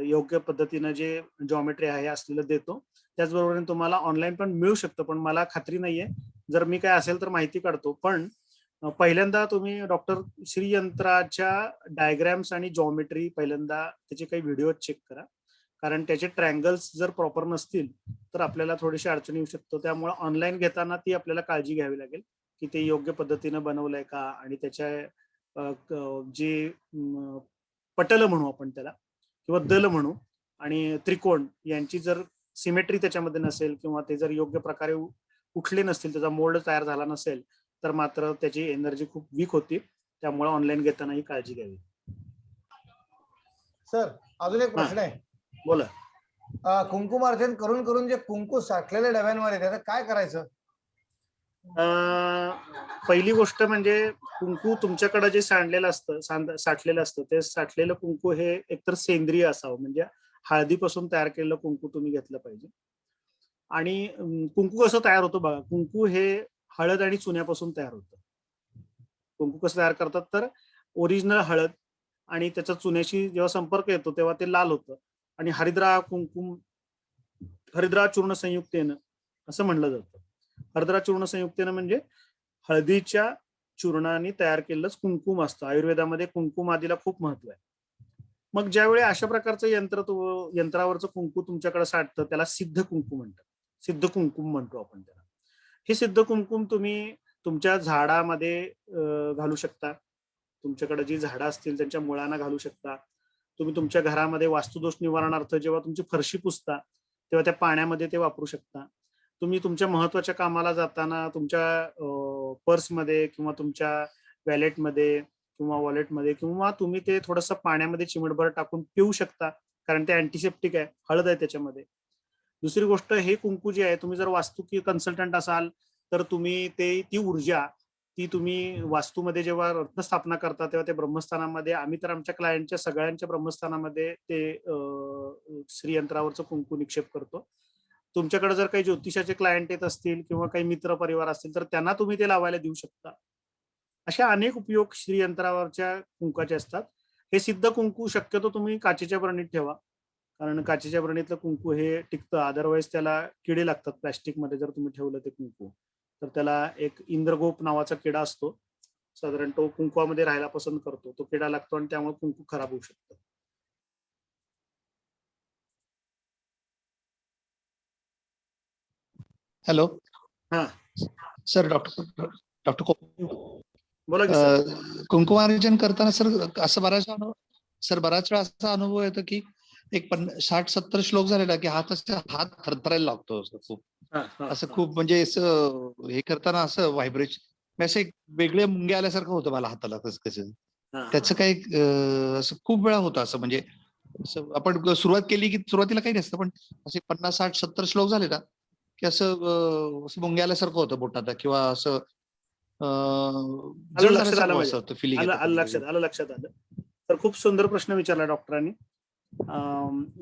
योग्य पद्धतीनं जे जॉमेट्री आहे असलेलं देतो. त्याचबरोबर तुम्हाला ऑनलाईन पण मिळू शकतं, पण मला खात्री नाहीये, जर मी काय असेल तर माहिती काढतो. पण पहिल्यांदा तुम्ही डॉक्टर श्रीयंत्राच्या डायग्राम्स आणि जॉमेट्री पहिल्यांदा त्याचे काही व्हिडिओ चेक करा, कारण त्याचे ट्रँगल्स जर प्रॉपर नसतील तर आपल्याला थोडीशी अडचणी येऊ शकतो. त्यामुळे ऑनलाईन घेताना ती आपल्याला काळजी घ्यावी लागेल की ते योग्य पद्धतीनं बनवलंय का, आणि त्याच्या जे पटल म्हणू आपण त्याला किंवा दल म्हणू आणि त्रिकोण यांची जर सिमेट्री त्याच्यामध्ये नसेल किंवा ते जर योग्य प्रकारे उठले नसतील, त्याचा मोल्ड तयार झाला नसेल, तर मात्र त्याची एनर्जी खूप वीक होती. त्यामुळे ऑनलाईन घेताना ही काळजी घ्यावी. सर अजून एक प्रश्न आहे. बोला. कुंकुमार्चन करून करून जे कुंकू साठलेल्या डब्यांमध्ये त्याचं काय करायचं? पहिली गोष्ट म्हणजे कुंकू तुमच्याकडे जे सांडलेलं असतं, साठलेलं असतं, ते साठलेलं कुंकू हे एकतर सेंद्रिय असावं, म्हणजे हळदीपासून तयार केलेलं कुंकू तुम्ही घेतलं पाहिजे. आणि कुंकू कसं तयार होतं बघा, कुंकू हे हळद आणि चुन्यापासून तयार होतं. कुंकू कसं तयार करतात, तर ओरिजिनल हळद आणि त्याचा चुन्याशी जेव्हा संपर्क येतो तेव्हा ते लाल होतं आणि हरिद्रा चूर्ण संयुक्तेनं असं म्हणलं जातं. हरिद्रा चूर्ण संयुक्तेनं म्हणजे हळदीच्या चूर्णाने तयार केलेलंच कुंकुम असतं. आयुर्वेदामध्ये कुंकुम आदीला खूप महत्व आहे. मग ज्यावेळी अशा प्रकारचं यंत्रावरचं कुंकू तुमच्याकडे साठतं त्याला सिद्ध कुंकू म्हणतात. सिद्ध कुंकुम म्हणतो आपण त्याला. हे सिद्ध कुंकुम तुम्ही तुमच्या झाडामध्ये घालू शकता. तुमच्याकडे जी झाडं असतील त्यांच्या मुळांना घालू शकता. तुम्ही तुमच्या घरामध्ये वास्तुदोष निवारणार्थ जेव्हा तुमची फरशी पुसता तेव्हा त्या पाण्यामध्ये ते वापरू शकता. तुम्ही तुमच्या महत्वाच्या कामाला जाताना तुमच्या पर्समध्ये किंवा तुमच्या वॅलेटमध्ये किंवा वॉलेटमध्ये किंवा तुम्ही ते थोडंसं पाण्यामध्ये चिमटभर टाकून पिऊ शकता, कारण ते अँटीसेप्टिक आहे, हळद आहे त्याच्यामध्ये. दुसरी गोष्ट, हे कुंकू जे आहे, तुम्ही जर वास्तू कन्सल्टंट असाल तर तुम्ही ती ऊर्जा ती तुम्ही वास्तूमध्ये जेव्हा रत्नस्थापना करता तेव्हा ते ब्रह्मस्थानामध्ये, आम्ही तर आमच्या क्लायंटच्या सगळ्यांच्या ब्रह्मस्थानामध्ये ते श्रीयंत्रावरचं कुंकू निक्षेप करतो. तुमच्याकडे जर काही ज्योतिषाचे क्लायंट येत असतील किंवा काही मित्र परिवार असतील तर त्यांना तुम्ही ते लावायला देऊ शकता. अशा अनेक उपयोग श्रीयंत्रावरच्या कुंकाचे असतात. हे सिद्ध कुंकू शक्यतो तुम्ही काचेच्या बरणीत ठेवा, कारण काचेच्या बरणीतलं कुंकू हे टिकतं. अदरवाईज त्याला किडे लागतात. प्लॅस्टिकमध्ये जर तुम्ही ठेवलं ते कुंकू तर त्याला एक इंद्रगोप नावाचा किडा असतो, साधारण तो कुंकवामध्ये राहायला पसंत करतो. तो किडा लागतो आणि त्यामुळे कुंकू खराब होऊ शकतं. हॅलो. हा सर, डॉक्टर बोला की सर. कुंकुमार्चन करताना सर असं बऱ्याच वेळा असा अनुभव येतो की एक 60-70 श्लोक झाले ना की हात थरथरायला लागतो खूप. असं खूप म्हणजे असं हे करताना असं व्हायब्रेशन, असं एक वेगळे मुंगे आल्यासारखं होतं मला हाताला कसं. त्याचं काही असं खूप वेळा होतं असं, म्हणजे आपण सुरुवात केली की सुरुवातीला काही नसतं, पण असे 50-60-70 श्लोक झाले ना की असं मुंगे आल्यासारखं होतं बोटात, किंवा असं आलं लक्षात आलं माझ्या. आलं लक्षात आलं. तर खूप सुंदर प्रश्न विचारला डॉक्टरांनी.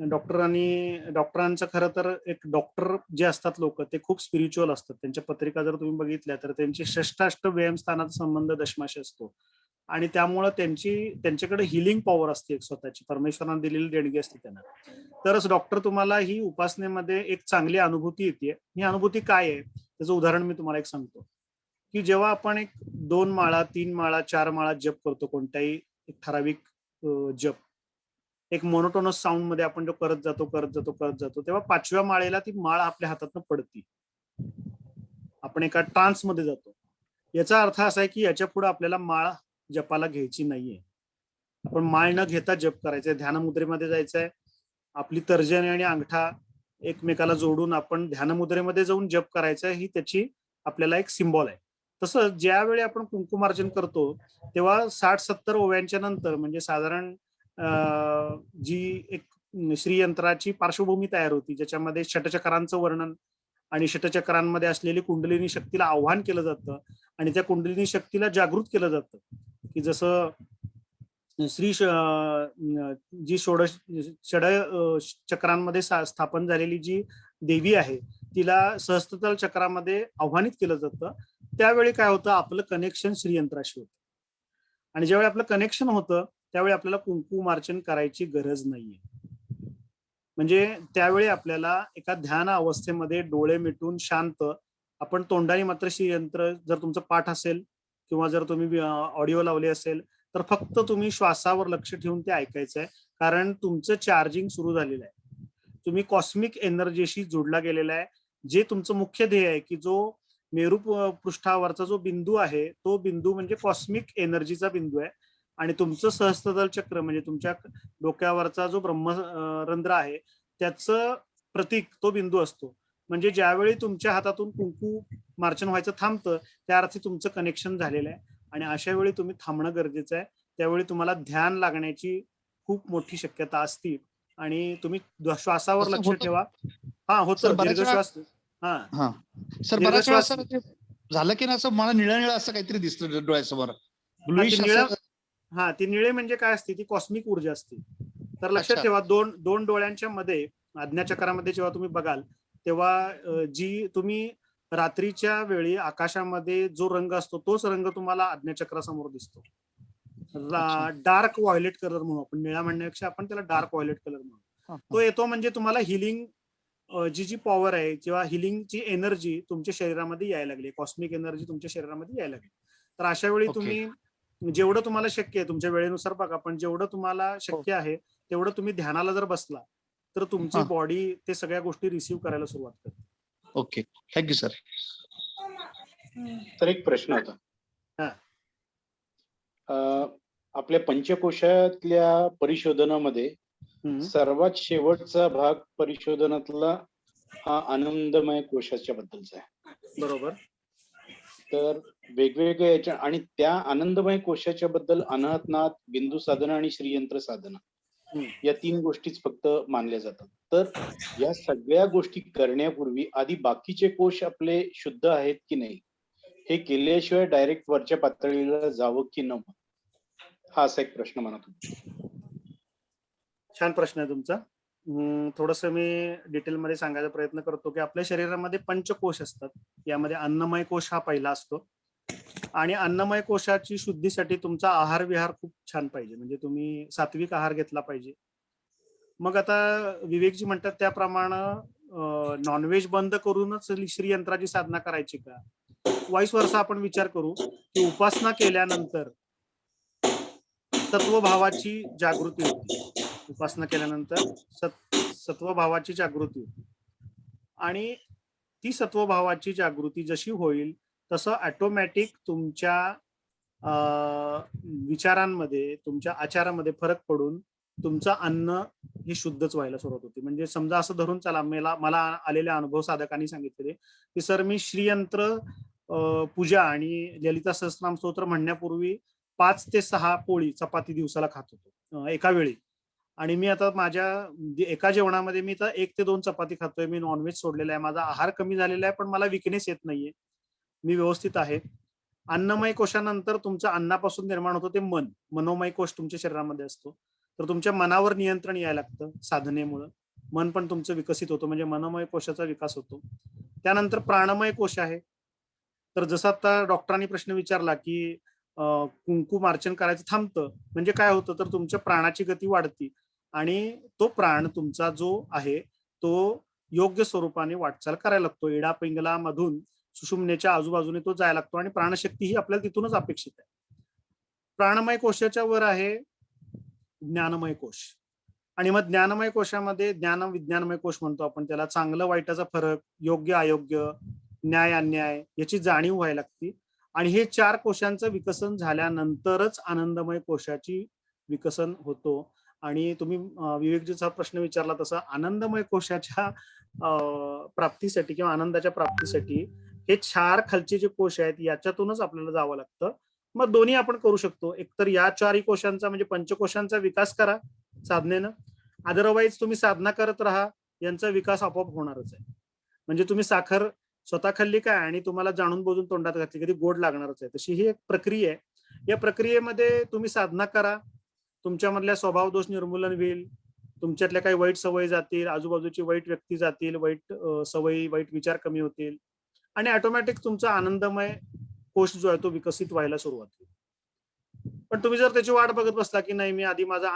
डॉक्टरांचं खरं तर एक डॉक्टर जे असतात लोक ते खूप स्पिरिच्युअल असतात. त्यांच्या पत्रिका जर तुम्ही बघितल्या तर त्यांची षष्ठाष्ट व्यायाम स्थानाचा संबंध दशमाशी असतो आणि त्यामुळं त्यांच्याकडे हिलिंग पॉवर असते एक स्वतःची, परमेश्वराने दिलेली देणगी असते त्यांना. तरच डॉक्टर तुम्हाला ही उपासनेमध्ये एक चांगली अनुभूती येते. ही अनुभूती काय आहे त्याचं उदाहरण मी तुम्हाला एक सांगतो, की जेव्हा आपण एक 2 माळा, 3 माळा, 4 माळा जप करतो, कोणताही एक ठराविक जप, एक मोनोटोनस साऊंड मध्ये आपण जो करत जातो तेव्हा 5व्या माळेला ती माळ आपल्या हातातून पडती. आपण एका ट्रान्स मध्ये जातो. याचा अर्थ असा आहे की याच्या पुढे आपल्याला माळ जपाला घ्यायची नाहीये. आपण माळ न घेता जप करायचंय, ध्यान मुद्रेमध्ये जायचंय. आपली तर्जनी आणि अंगठा एकमेकाला जोडून आपण ध्यान मुद्रेमध्ये जाऊन जप करायचंय, ही त्याची आपल्याला एक सिम्बॉल आहे. तसं ज्यावेळी आपण कुंकुमार्चन करतो तेव्हा 60-70 ओव्यांच्या नंतर, म्हणजे साधारण जी एक श्रीयंत्राची पार्श्वभूमी तयार होती, ज्याच्यामध्ये षटचक्रांचं वर्णन आणि षटचक्रांमध्ये असलेली कुंडलिनी शक्तीला आव्हान केलं जातं आणि त्या कुंडलिनी शक्तीला जागृत केलं जातं, की जसं जी षड चक्रांमध्ये स्थापन झालेली जी देवी आहे तिला सहस्त्रतल चक्रामध्ये आव्हानित केलं जातं. त्यावेळी काय होतं, आपलं कनेक्शन श्रीयंत्राशी होतं आणि ज्यावेळी आपलं कनेक्शन होतं त्यावेळी आपल्याला कुंकुमार्चन करायची गरज नाहीये. म्हणजे त्यावेळी आपल्याला एका ध्यान अवस्थेमध्ये डोळे मिटून शांत आपण तोंडाने मात्र श्रीयंत्र, जर तुमचं पाठ असेल किंवा जर तुम्ही ऑडिओ लावले असेल तर फक्त तुम्ही श्वासावर लक्ष ठेवून ते ऐकायचंय, कारण तुमचं चार्जिंग सुरू झालेलं आहे. तुम्ही कॉस्मिक एनर्जीशी जोडला गेलेला आहे. जे तुमचं मुख्य ध्येय आहे, की जो मेरू पृष्ठावरचा जो बिंदू आहे तो बिंदू म्हणजे कॉस्मिक एनर्जीचा बिंदू आहे आणि तुमचं सहस्त्रदल चक्र म्हणजे तुमच्या डोक्यावरचा जो ब्रह्मरंध्र आहे त्याचं प्रतीक तो बिंदू असतो. म्हणजे ज्यावेळी तुमच्या हातातून कुंकू मार्जन व्हायचं थांबतं, त्या अर्थी तुमचं कनेक्शन झालेलं आहे. आणि अशा वेळी तुम्ही थांबणं गरजेचं आहे. त्यावेळी तुम्हाला ध्यान लागण्याची खूप मोठी शक्यता असते. आणि तुम्ही श्वासावर असं लक्ष होतं. ठेवा. हा, सर, होतं बऱ्याच दीर्घ वेळा श्वास. हा, हा सर, दीर्घ बऱ्याच वेळा श्वास. असं ते झालं की ना, असं मला निळं निळं असं काहीतरी दिसतं डोळ्यासमोर, हा, ब्लुइश ती निळं, असं. हा, ती निळे म्हणजे काय असते, ती कॉस्मिक ऊर्जा असते. तर लक्षात अच्छा. ठेवा, दोन डोळ्यांच्या मध्ये आज्ञाचक्रामध्ये जेव्हा तुम्ही बघाल तेव्हा जी तुम्ही रात्रीच्या वेळी आकाशामध्ये जो रंग असतो तोच रंग तुम्हाला आज्ञाचक्रासमोर दिसतो. अच्छा. डार्क व्हायोलेट कलर म्हणू आपण, निळा म्हणण्यापेक्षा आपण त्याला डार्क व्हायोलेट कलर म्हणू. हा, तो हा. येतो म्हणजे तुम्हाला हिलिंग, जी पॉवर आहे किंवा हिलिंगची एनर्जी तुमच्या शरीरामध्ये यायला लागली, कॉस्मिक एनर्जी तुमच्या शरीरामध्ये यायला लागली. तर अशा वेळी ओके. तुम्ही जेवढं तुम्हाला शक्य आहे तुमच्या वेळेनुसार बघा, पण जेवढं तुम्हाला शक्य आहे तेवढं तुम्ही ध्यानाला जर बसला तर तुमची हा. बॉडी ते सगळ्या गोष्टी रिसीव्ह करायला सुरुवात करते. Okay, thank you sir. तर एक प्रश्न होता. हा. आपल्या पंचकोशातल्या परिशोधनामध्ये सर्वात शेवटचा भाग परिशोधनातला हा आनंदमय कोशाच्या बद्दलचा आहे. बरोबर. तर वेगवेगळ्या याच्या आणि त्या आनंदमय कोशाच्या बद्दल अनाहतनाथ, बिंदू साधना आणि श्रीयंत्र साधना या 3 गोष्टीच फक्त मानल्या जातात. तर या सगळ्या गोष्टी करण्यापूर्वी आधी बाकीचे कोश आपले शुद्ध आहेत की नाही हे केल्याशिवाय डायरेक्ट वरच्या पातळीला जावं की न, हा असा एक प्रश्न मनात होता. छान प्रश्न आहे तुमचा. थोडस मी डिटेलमध्ये सांगायचा प्रयत्न करतो की आपल्या शरीरामध्ये पंचकोश असतात. यामध्ये अन्नमय कोश हा पहिला असतो. आणि अन्नमय कोशाची शुद्धीसाठी तुमचा आहार विहार खूप छान पाहिजे, म्हणजे तुम्ही सात्विक आहार घेतला पाहिजे. मग आता विवेकजी म्हणतात त्याप्रमाणे नॉनव्हेज बंद करूनच श्रीयंत्राची साधना करायची का? वाईस वर्षा आपण विचार करू की उपासना केल्यानंतर सत्वभावाची जागृती होती. उपासना केल्यानंतर सत्वभावाची जागृती होती. आणि ती सत्वभावाची जागृती जशी होईल तसं ऑटोमॅटिक तुमच्या विचारांमध्ये, तुमच्या आचारामध्ये फरक पडून तुमचं अन्न हे शुद्धच व्हायला सुरुवात होती. म्हणजे समजा असं धरून चला, मला आलेले अनुभव साधकांनी सांगितलेले की सर, मी श्रीयंत्र पूजा आणि ललिता सहस्रनाम स्तोत्र म्हणण्यापूर्वी 5 ते 6 पोळी चपाती दिवसाला खात होतो एका वेळी. आणि मी आता माझ्या एका जेवणामध्ये मी तर 1 ते 2 चपाती खातोय. मी नॉनव्हेज सोडलेला आहे, माझा आहार कमी झालेला आहे, पण मला विकनेस येत नाहीये, मी व्यवस्थित आहे. अन्नमय कोशानंतर तुमचं अन्नापासून निर्माण होतं ते मनोमय कोश तुमच्या शरीरामध्ये असतो. तर तुमच्या मनावर नियंत्रण यायला लागतं साधनेमुळं. मन पण तुमचं विकसित होतं, म्हणजे मनोमय कोशाचा विकास होतो. त्यानंतर प्राणमय कोश आहे. तर जसं आता डॉक्टरांनी प्रश्न विचारला की कुंकुमार्चन करायचं थांबतं म्हणजे काय होतं, तर तुमच्या प्राणाची गती वाढती आणि तो प्राण तुमचा जो आहे तो योग्य स्वरूपाने वाटचाल करायला लागतो. इडा पिंगला मधून सुषुम्नेच्या आजूबाजूने तो जायला लागतो आणि प्राणशक्ती ही आपल्याला तिथूनच अपेक्षित आहे. प्राणमय कोशाच्या वर आहे ज्ञानमय कोश. आणि मग ज्ञानमय कोशामध्ये ज्ञान विज्ञानमय कोश म्हणतो आपण त्याला. चांगलं वाईटाचा फरक, योग्य अयोग्य, न्याय अन्याय याची जाणीव व्हायला लागते. आणि हे 4 कोशांचं विकसन झाल्यानंतरच आनंदमय कोशाची विकसन होतो. आणि तुम्ही विवेकजीचा प्रश्न विचारला तसा आनंदमय कोशाच्या प्राप्तीसाठी किंवा आनंदाच्या प्राप्तीसाठी हे 4 खालचे जे कोश आहेत याच्यातूनच आपल्याला जावं लागतं. मग दोन्ही आपण करू शकतो. एकतर या 4 कोशांचा म्हणजे पंचकोशांचा विकास करा साधनेनं, अदरवाईज तुम्ही साधना करत राहा, यांचा विकास आपोआप होणारच आहे. म्हणजे तुम्ही साखर स्वतः खाल्ली काय आणि तुम्हाला जाणून बोलून तोंडात घातली कधी गोड लागणारच आहे, तशी ही एक प्रक्रिया आहे. या प्रक्रियेमध्ये तुम्ही साधना करा, तुमच्यामधल्या स्वभाव दोष निर्मूलन होईल, तुमच्यातल्या काही वाईट सवयी जातील, आजूबाजूची वाईट व्यक्ती जातील, वाईट सवयी, वाईट विचार कमी होतील आणि ऑटोमॅटिक तुमचा आनंदमय कोश जो आहे तो विकसित व्हायला सुरुवात होईल. पण तुम्ही जर त्याची वाट बघत बसला की नाही, मी आधी माझा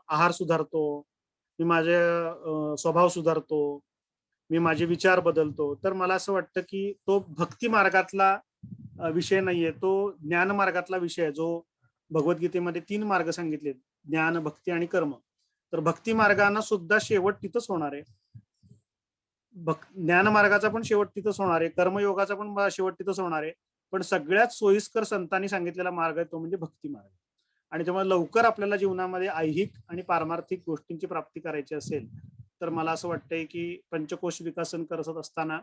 आहार सुधारतो, मी माझे स्वभाव सुधारतो, मी माझे विचार बदलतो, तर मला असं वाटतं की तो भक्ती मार्गातला विषय नाहीये, तो ज्ञान मार्गातला विषय आहे. जो भगवद्गीतेमध्ये 3 मार्ग सांगितले, ज्ञान, भक्ती आणि कर्म. तर भक्ती मार्गाने सुद्धा शेवट तिथंच होणार आहे, ज्ञान मार्गाचा पण शेवट तिथंच होणार आहे, कर्मयोगाचा पण शेवट तिथंच होणार आहे. पण सगळ्यात सोयीस्कर संतांनी सांगितलेला मार्ग आहे तो म्हणजे भक्ती मार्ग. आणि त्यामुळे लवकर आपल्याला जीवनामध्ये ऐहिक आणि पारमार्थिक गोष्टींची प्राप्ती करायची असेल तर मला असं वाटतंय की पंचकोश विकसन करत असताना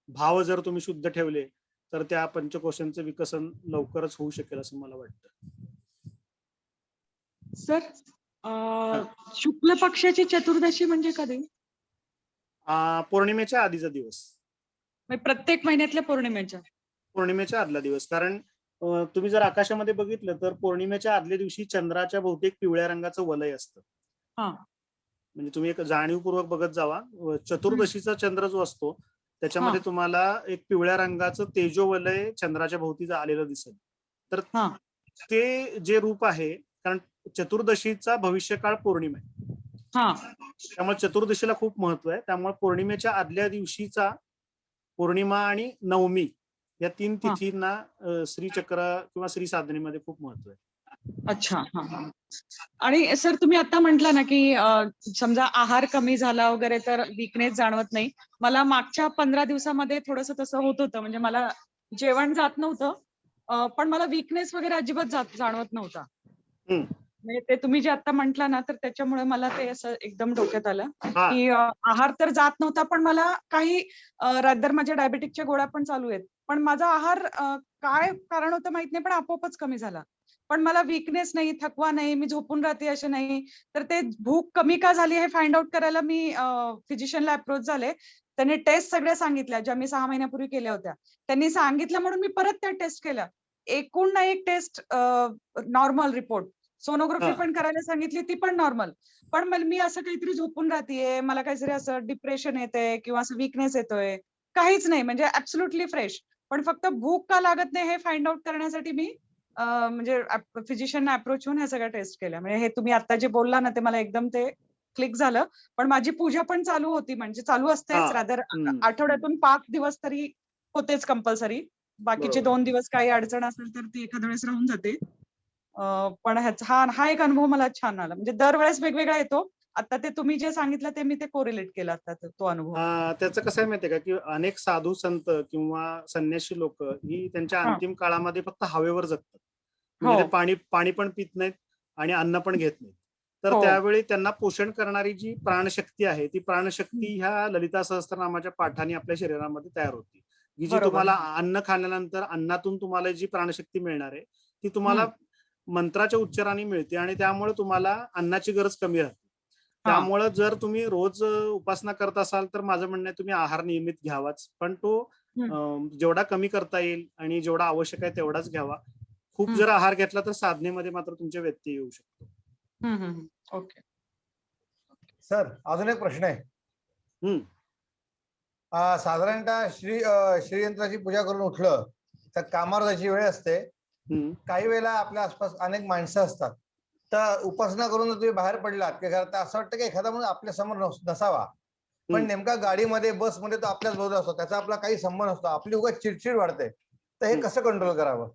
भाव जर तुम्ही शुद्ध ठेवले तर त्या पंचकोशांचं विकसन लवकरच होऊ शकेल असं मला वाटतं. सर शुक्ल पक्षाची चतुर्दशी म्हणजे कधी? पौर्णिमेच्या आधीचा दिवस, म्हणजे प्रत्येक महिन्यातल्या पौर्णिमेच्या? पौर्णिमेच्या आदला दिवस. कारण तुम्ही जर आकाशामध्ये बघितलं तर पौर्णिमेच्या आदल्या दिवशी चंद्राच्या भोवती एक पिवळ्या रंगाचं वलय असतं. हा. म्हणजे तुम्ही एक जाणीवपूर्वक बघत जावा. चतुर्दशीचा चंद्र जो असतो त्याच्यामध्ये तुम्हाला एक पिवळ्या रंगाचं तेजोवलय चंद्राच्या भोवती आलेलं दिसेल. तर ते जे रूप आहे, कारण चतुर्दशीचा भविष्यकाळ पौर्णिमा आहे, त्यामुळे चतुर्दशीला खूप महत्व आहे. त्यामुळे पौर्णिमेच्या आदल्या दिवशीचा पौर्णिमा आणि नवमी या 3 तिथींना श्रीचक्र किंवा श्री साधनेमध्ये खूप महत्व आहे. अच्छा. आणि सर तुम्ही आता म्हटला ना की समजा आहार कमी झाला वगैरे तर वीकनेस जाणवत नाही. मला मागच्या 15 दिवसामध्ये थोडंसं तसं होत होतं. म्हणजे मला जेवण जात नव्हतं, पण मला वीकनेस वगैरे अजिबात जाणवत नव्हता. म्हणजे ते तुम्ही जे आता म्हटला ना, तर त्याच्यामुळे मला ते असं एकदम डोक्यात आलं की आहार तर जात नव्हता, पण मला काही रादर माझ्या डायबेटिकच्या गोळ्या पण चालू आहेत. पण माझा आहार काय कारण होतं माहित नाही, पण आपोआपच कमी झाला. पण मला वीकनेस नाही, थकवा नाही, मी झोपून राहते असं नाही. तर ते भूक कमी का झाली हे फाइंड आउट करायला मी फिजिशियनला अप्रोच झाले. त्यांनी टेस्ट सगळ्या सांगितल्या ज्या मी 6 महिन्यापूर्वी केल्या होत्या. त्यांनी सांगितलं म्हणून मी परत त्या टेस्ट केल्या. एकूण ना एक टेस्ट नॉर्मल रिपोर्ट. सोनोग्राफी पण करायला सांगितली, ती पण नॉर्मल. पण मी असं काहीतरी झोपून राहतेय, मला काहीतरी असं डिप्रेशन येतंय किंवा असं वीकनेस येतोय, काहीच नाही. म्हणजे ऍब्सोल्युटली फ्रेश. पण फक्त भूक का लागत नाही हे फाइंड आउट करण्यासाठी मी म्हणजे फिजिशियनना अप्रोच होऊन ह्या सगळ्या टेस्ट केल्या. म्हणजे हे तुम्ही आता जे बोलला ना, ते मला एकदम ते क्लिक झालं. पण माझी पूजा पण चालू होती, म्हणजे चालू असतेच. रादर आठवड्यातून 5 दिवस तरी होतेच कंपल्सरी. बाकीचे 2 दिवस काही अडचण असेल तर ती एखाद्या वेळेस राहून जाते. पण हा एक अनुभव मला छान आला. म्हणजे दरवेळेस वेगवेगळा येतो. आता ते तुम्ही जे सांगितलं ते मी ते कोरिलेट केलं आता तो अनुभव. त्याचं कसं आहे माहितीये का, की अनेक साधू संत किंवा संन्यासी लोक ही त्यांच्या अंतिम काळामध्ये फक्त हवेवर जगतात. म्हणजे ते पाणी पण पित नाहीत आणि अन्न पण घेत नाहीत. तर त्यावेळी त्यांना पोषण करणारी जी प्राणशक्ती आहे, ती प्राणशक्ती ह्या ललिता सहस्त्रनामाच्या पाठाने आपल्या शरीरामध्ये तयार होती. की जी तुम्हाला अन्न खाल्ल्यानंतर अन्नातून तुम्हाला जी प्राणशक्ती मिळणार आहे, ती तुम्हाला मंत्राच्या उच्चाराने मिळते आणि त्यामुळे तुम्हाला अन्नाची गरज कमी राहते. त्यामुळे जर तुम्ही रोज उपासना करत असाल तर माझं म्हणणं आहे तुम्ही आहार नियमित घ्यावाच, पण तो जेवढा कमी करता येईल आणि जेवढा आवश्यक आहे तेवढाच घ्यावा. खूप जर आहार घेतला तर साधनेमध्ये मात्र तुमचे व्यत्यय येऊ शकतो. ओके सर, अजून एक प्रश्न आहे. साधारणतः श्रीयंत्राची पूजा करून उठलं तर कामावर जायची वेळ असते. काही वेळेला आपल्या आसपास अनेक माणसं असतात. तर उपासना करून तुम्ही बाहेर पडलात की घरात, असं वाटतं की एखादा म्हणून आपल्या समोर नसावा, पण नेमका गाडीमध्ये बसमध्ये तो आपल्याच बरोबर असतो, त्याचा आपला काही संबंध असतो, आपली उगाच चिडचिड वाढते. तर हे कसं कंट्रोल करावं?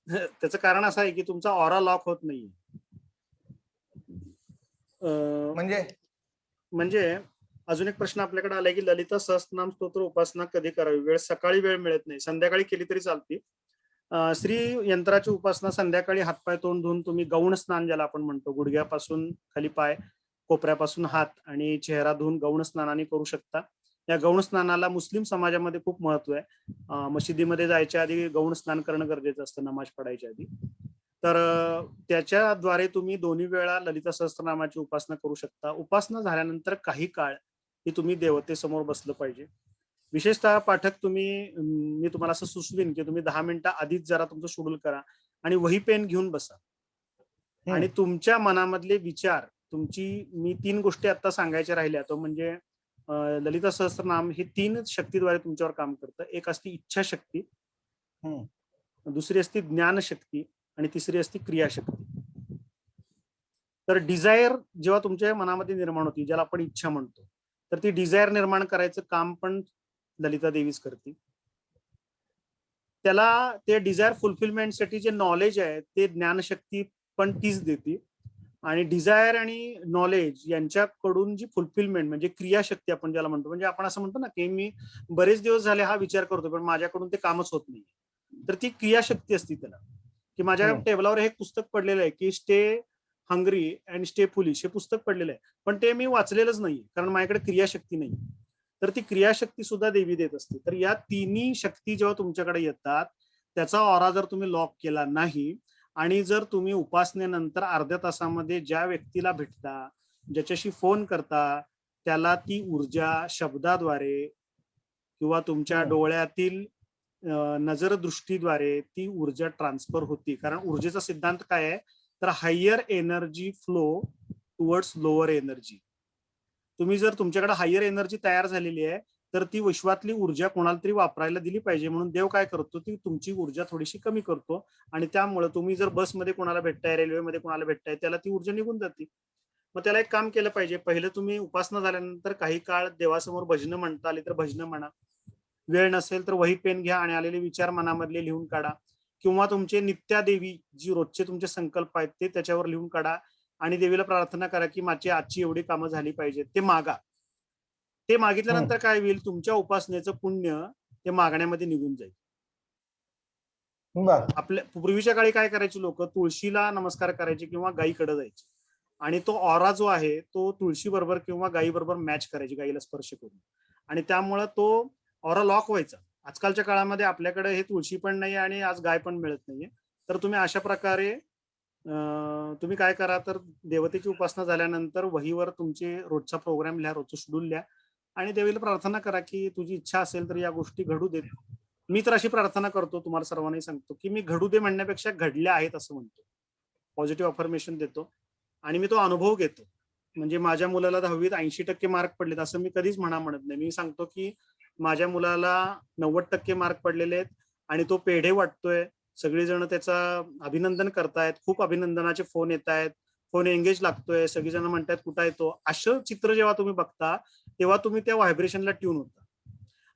त्याचं कारण असं आहे की तुमचा ऑरा लॉक होत नाहीये. म्हणजे अजून एक प्रश्न आपल्याकडे आलाय की ललिता सहस्त्रनाम स्तोत्र उपासना कधी करावी? सकाळी वेळ मिळत नाही, संध्याकाळी केली तरी चालते. श्री यंत्राची उपासना संध्याकाळी हातपाय तोंड धुवून तुम्ही गौण स्नान ज्याला आपण म्हणतो, गुडघ्यापासून खाली पाय, कोपऱ्यापासून हात आणि चेहरा धुवून गौण स्नानाने करू शकता. या गौण स्नानाला मुस्लिम समाजामध्ये खूप महत्व आहे. मशिदीमध्ये जायच्या आधी गौण स्नान करणं गरजेचं असतं नमाज पडायच्या आधी. तर त्याच्याद्वारे तुम्ही दोन्ही वेळा ललिता सहस्त्रनामाची उपासना करू शकता. उपासना झाल्यानंतर काही काळ ही तुम्ही देवतेसमोर बसलं पाहिजे. विशेषतः पाठक मी तुम्हाला असं सुचवीन की तुम्ही 10 मिनिटं आधीच जरा तुमचं शेड्यूल करा आणि वही पेन घेऊन बसा आणि तुमच्या मनामधले विचार मी 3 गोष्टी आता सांगायच्या राहिल्या. तो म्हणजे ललिता सहस्त्रनाम हे 3 शक्तीद्वारे तुमच्यावर काम करतं. एक असते इच्छाशक्ती, दुसरी असते ज्ञानशक्ती आणि तिसरी असते क्रियाशक्ती. तर डिझायर जेव्हा तुमच्या मनामध्ये निर्माण होती, ज्याला आपण इच्छा म्हणतो, तर ती डिझायर निर्माण करायचं काम पण ललिता देवीच करते. त्याला ते डिझायर फुलफिलमेंटसाठी जे नॉलेज आहे ते ज्ञानशक्ती पण तीच देते. आणि डिझायर आणि नॉलेज यांच्याकडून जी फुलफिलमेंट म्हणजे क्रियाशक्ती आपण ज्याला म्हणतो, म्हणजे आपण असं म्हणतो ना की मी बरेच दिवस झाले हा विचार करतो पण माझ्याकडून ते कामच होत नाही, तर ती क्रियाशक्ती असते त्याला. की माझ्या टेबलावर हे पुस्तक पडलेलं आहे की stay hungry and stay foolish हे पुस्तक पडलेलं आहे, पण ते मी वाचलेलंच नाही कारण माझ्याकडे क्रियाशक्ती नाही. तर ती क्रियाशक्ती सुद्धा देवी देत असते. तर या तिन्ही शक्ती जेव्हा तुमच्याकडे येतात, त्याचा ऑरा जर तुम्ही लॉक केला नाही आणि जर तुम्ही उपासनेनंतर अर्ध्या तासामध्ये ज्या व्यक्तीला भेटता, ज्याच्याशी फोन करता, त्याला ती ऊर्जा शब्दाद्वारे किंवा तुमच्या डोळ्यातील नजरदृष्टीद्वारे ती ऊर्जा ट्रान्सफर होती. कारण ऊर्जेचा सिद्धांत काय आहे, तर higher energy flow towards lower energy. तुम्ही जर तुमच्याकडे हायर एनर्जी तयार झालेली आहे, तर ती विश्वातली ऊर्जा कोणाला तरी वापरायला दिली पाहिजे. म्हणून देव काय करतो, ती तुमची ऊर्जा थोडीशी कमी करतो आणि त्यामुळे तुम्ही जर बसमध्ये कोणाला भेटताय, रेल्वेमध्ये कोणाला भेटताय, त्याला ती ऊर्जा निघून जाते. मग त्याला एक काम केलं पाहिजे, पहिलं तुम्ही उपासना झाल्यानंतर काही काळ देवासमोर भजनं म्हणता आली तर भजनं म्हणा. वेळ नसेल तर वही पेन घ्या आणि आलेले विचार मनामधले लिहून काढा, किंवा तुमचे नित्यादेवी जी रोजचे तुमचे संकल्प आहेत ते त्याच्यावर लिहून काढा आणि देवीला प्रार्थना करा की माझी आजची एवढी कामं झाली पाहिजेत. ते मागा. ते मागितल्यानंतर काय होईल, तुमच्या उपासनेचं पुण्य ते मागण्यामध्ये निघून जाईल. आपल्या पूर्वीच्या काळी काय करायचे लोक, तुळशीला नमस्कार करायचे किंवा गायीकडे जायचे आणि तो ऑरा जो आहे तो तुळशी बरोबर किंवा गायी बरोबर मॅच करायची, गायीला स्पर्श करून, आणि त्यामुळे तो ऑरा लॉक व्हायचा. आजकालच्या काळामध्ये आपल्याकडे हे तुळशी पण नाही आणि आज गाय पण मिळत नाहीये. तर तुम्ही अशा प्रकारे तुम्ही काय करा, तर देवतेची उपासना झाल्यानंतर वहीवर तुमचे रोजचा प्रोग्राम लिहा, रोजचं शेड्यूल लिहा आणि देवीला प्रार्थना करा की तुझी इच्छा असेल तर या गोष्टी घडू देत. मी तर अशी प्रार्थना करतो, तुम्हाला सर्वांनाही सांगतो की मी घडू दे म्हणण्यापेक्षा घडल्या आहेत असं म्हणतो. पॉझिटिव्ह अफर्मेशन देतो आणि मी तो अनुभव घेतो. म्हणजे माझ्या मुलाला 10वीत 80% मार्क पडलेत असं मी कधीच म्हणत नाही. मी सांगतो की माझ्या मुलाला 90% मार्क पडलेले आहेत आणि तो पेढे वाटतोय, सगळेजण त्याचा अभिनंदन करतायत, खूप अभिनंदनाचे फोन येत आहेत, फोन एंगेज लागतोय, सगळेजण म्हणतात कुठं येतो. असं चित्र जेव्हा तुम्ही बघता तेव्हा तुम्ही त्या व्हायब्रेशनला ट्यून होता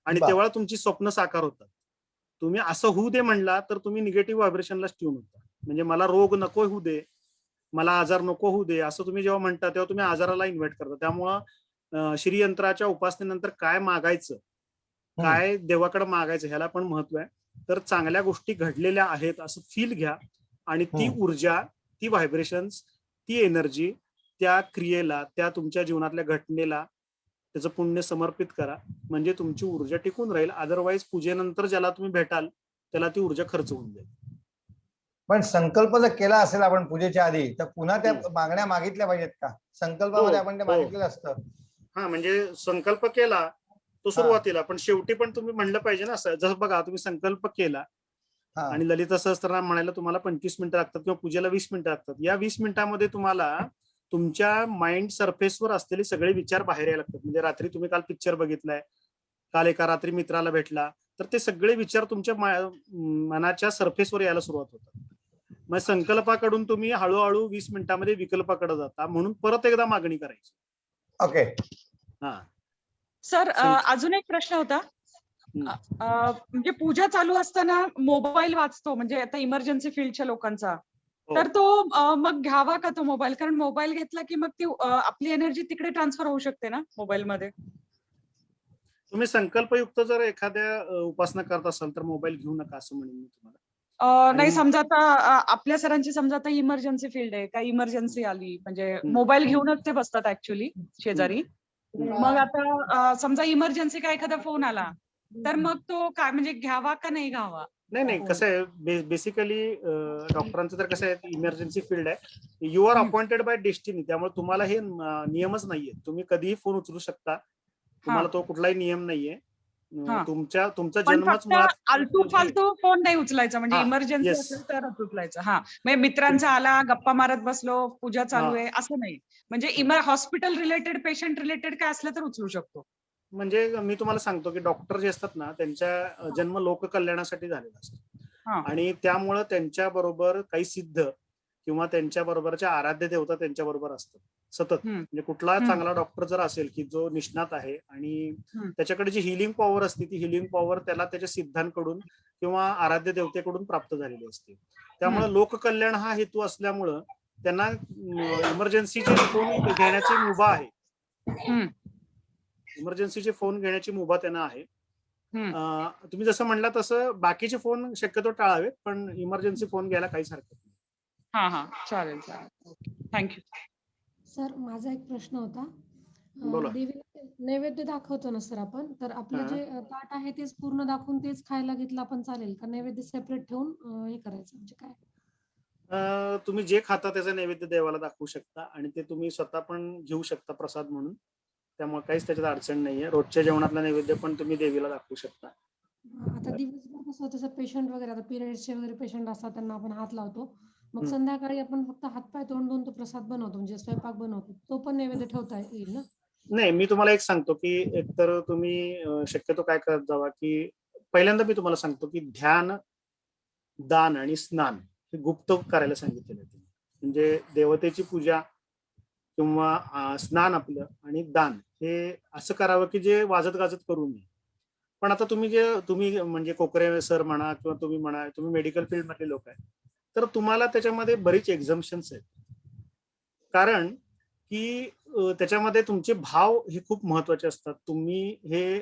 आणि तेव्हा तुमची स्वप्न साकार होतात. तुम्ही असं होऊ दे म्हणला तर तुम्ही निगेटिव्ह व्हायब्रेशनलाच ट्यून होता. म्हणजे मला रोग नको होऊ दे, मला आजार नको होऊ दे, असं तुम्ही जेव्हा म्हणता तेव्हा तुम्ही आजाराला इन्व्हाइट करता. त्यामुळं श्रीयंत्राच्या उपासनेनंतर काय मागायचं, काय देवाकडे मागायचं ह्याला पण महत्व आहे. तर चांगल्या गोष्टी घडलेल्या आहेत असं फील घ्या आणि ती ऊर्जा, ती व्हायब्रेशन्स, ती एनर्जी त्या क्रियेला, त्या तुमच्या जीवनातल्या घटनेला त्याचं पुण्य समर्पित करा. म्हणजे तुमची ऊर्जा टिकून राहील. अदरवाईज पूजेनंतर ज्याला तुम्ही भेटाल त्याला ती ऊर्जा खर्च होऊन जाईल. पण संकल्प जर केला असेल आपण पूजेच्या आधी, तर पुन्हा त्या मागण्या मागितल्या पाहिजेत का? संकल्पामध्ये आपण ते मागितलेलं असतं. हा, म्हणजे संकल्प केला तो सुरुवातीला, पण शेवटी पण तुम्ही म्हणलं पाहिजे ना. जसं बघा, तुम्ही संकल्प केला आणि ललिता सहस्त्रनाम म्हणायला तुम्हाला 25 मिनिटं लागतात किंवा पूजेला 20 मिनिटं लागतात. या 20 मिनिटांमध्ये तुम्हाला तुमच्या माइंड सरफेसवर असलेले सगळे विचार बाहेर यायला लागतात. म्हणजे रात्री तुम्ही काल पिक्चर बघितलाय, काल एका रात्री मित्राला भेटला, तर ते सगळे विचार तुमच्या मनाच्या सरफेसवर यायला सुरुवात होतात. मग संकल्पाकडून तुम्ही हळूहळू 20 मिनिटांमध्ये विकल्पाकडे जाता. म्हणून परत एकदा मागणी करायची. ओके. हा सर, अजून एक प्रश्न होता. म्हणजे पूजा चालू असताना मोबाईल वाचतो, म्हणजे आता इमर्जन्सी फील्डच्या लोकांचा, तर तो मग घ्यावा का तो मोबाईल? कारण मोबाईल घेतला की मग ती आपली एनर्जी तिकडे ट्रान्सफर होऊ शकते ना मोबाईल मध्ये. तुम्ही संकल्पयुक्त जर एखाद्या उपासना करत असाल तर मोबाईल घेऊ नका असं म्हणेन मी तुम्हाला. नाही, समजा आता आपल्या सरांची समजा आता इमर्जन्सी फील्ड आहे, काही इमर्जन्सी आली म्हणजे मोबाईल घेऊनच ते बसतात ऍक्च्युली शेजारी. मग आता समजा इमर्जन्सी का एखादा फोन आला तर मग तो काय म्हणजे घ्यावा का नाही घ्यावा? नाही, कसं आहे, बेसिकली डॉक्टरांचं तर कसं आहे, इमर्जन्सी फील्ड आहे. You are appointed by destiny. त्यामुळे तुम्हाला हे नियमच नाहीये. तुम्ही कधीही फोन उचलू शकता. तुम्हाला तो कुठलाही नियम नाहीये. तुमचा जन्मच मुळात आलतू फालतू फोन नाही उचलायचा, म्हणजे इमर्जन्सी असेल तरच उचलायचं. म्हणजे मित्रांचा आला, गप्पा मारत बसलो, पूजा चालू आहे असं नाही. म्हणजे हॉस्पिटल रिलेटेड, पेशंट रिलेटेड काय असलं तर उचलू शकतो. म्हणजे मी तुम्हाला सांगतो की डॉक्टर जे असतात ना, त्यांच्या जन्म लोककल्याणासाठी झालेला असतो आणि त्यामुळं त्यांच्या बरोबर काही सिद्ध किंवा त्यांच्या बरोबरच्या आराध्य देवता त्यांच्या बरोबर असतात सतत. म्हणजे कुठला चांगला डॉक्टर जर असेल की जो निष्णात आहे आणि त्याच्याकडे जी हिलिंग पॉवर असते, ती हिलिंग पॉवर त्याला त्याच्या सिद्धांकडून किंवा आराध्य देवतेकडून प्राप्त झालेली असते. त्यामुळे लोककल्याण हा हेतू असल्यामुळं त्यांना इमर्जन्सीचे फोन घेण्याची मुभा आहे. इमर्जन्सीचे फोन घेण्याची मुभा त्यांना आहे. तुम्ही जसं म्हणला तसं बाकीचे फोन शक्यतो टाळावेत, पण इमर्जन्सी फोन घ्यायला काहीच हरकत नाही. चालेल. थँक्यू. सर, माझा एक प्रश्न होता. बोला. देवीला नैवेद्य दाखवतो ना सर आपण, तर आपलं हा. जे ताट आहे तेच पूर्ण दाखवून तेच खायला घेतलं आपण चालेल का? नैवेद्य सेपरेट ठेवून हे करायचं म्हणजे काय? तुम्ही जे खाता त्याचा नैवेद्य देवाला दाखवू शकता आणि ते तुम्ही स्वतः पण घेऊ शकता प्रसाद म्हणून. त्यामुळे काहीच त्याच्यात अडचण नाहीये. रोजच्या जेवणातला नैवेद्य पण तुम्ही देवीला दाखवू शकता. आता दिवसभर कसं होतं पेशंट वगैरे, आता पिरियड्सचे वगैरे पेशंट असतात त्यांना आपण हात लावतो. मग हम्म. संध्याकाळी आपण फक्त हातपाय तोंड धुवून तो प्रसाद बनवतो म्हणजे स्वयंपाक बनवतो. तो पण नैवेद्य ठेवता येईल ना? नाही, मी तुम्हाला एक सांगतो की एकतर तुम्ही शक्यतो काय करत जावा की पहिल्यांदा मी तुम्हाला सांगतो की ध्यान, दान आणि स्नान हे गुप्त करायला सांगितलेलं आहे. म्हणजे देवतेची पूजा किंवा स्नान आपलं आणि दान हे असं करावं की जे वाजत गाजत करू नये. पण आता तुम्ही म्हणजे कोकरे सर म्हणा किंवा तुम्ही म्हणा, तुम्ही मेडिकल फील्ड मधले लोक आहे, तर तुम्हाला त्याच्यामध्ये बरीच एक्झम्पन्स आहेत. कारण की त्याच्यामध्ये तुमचे भाव हे खूप महत्वाचे असतात. तुम्ही हे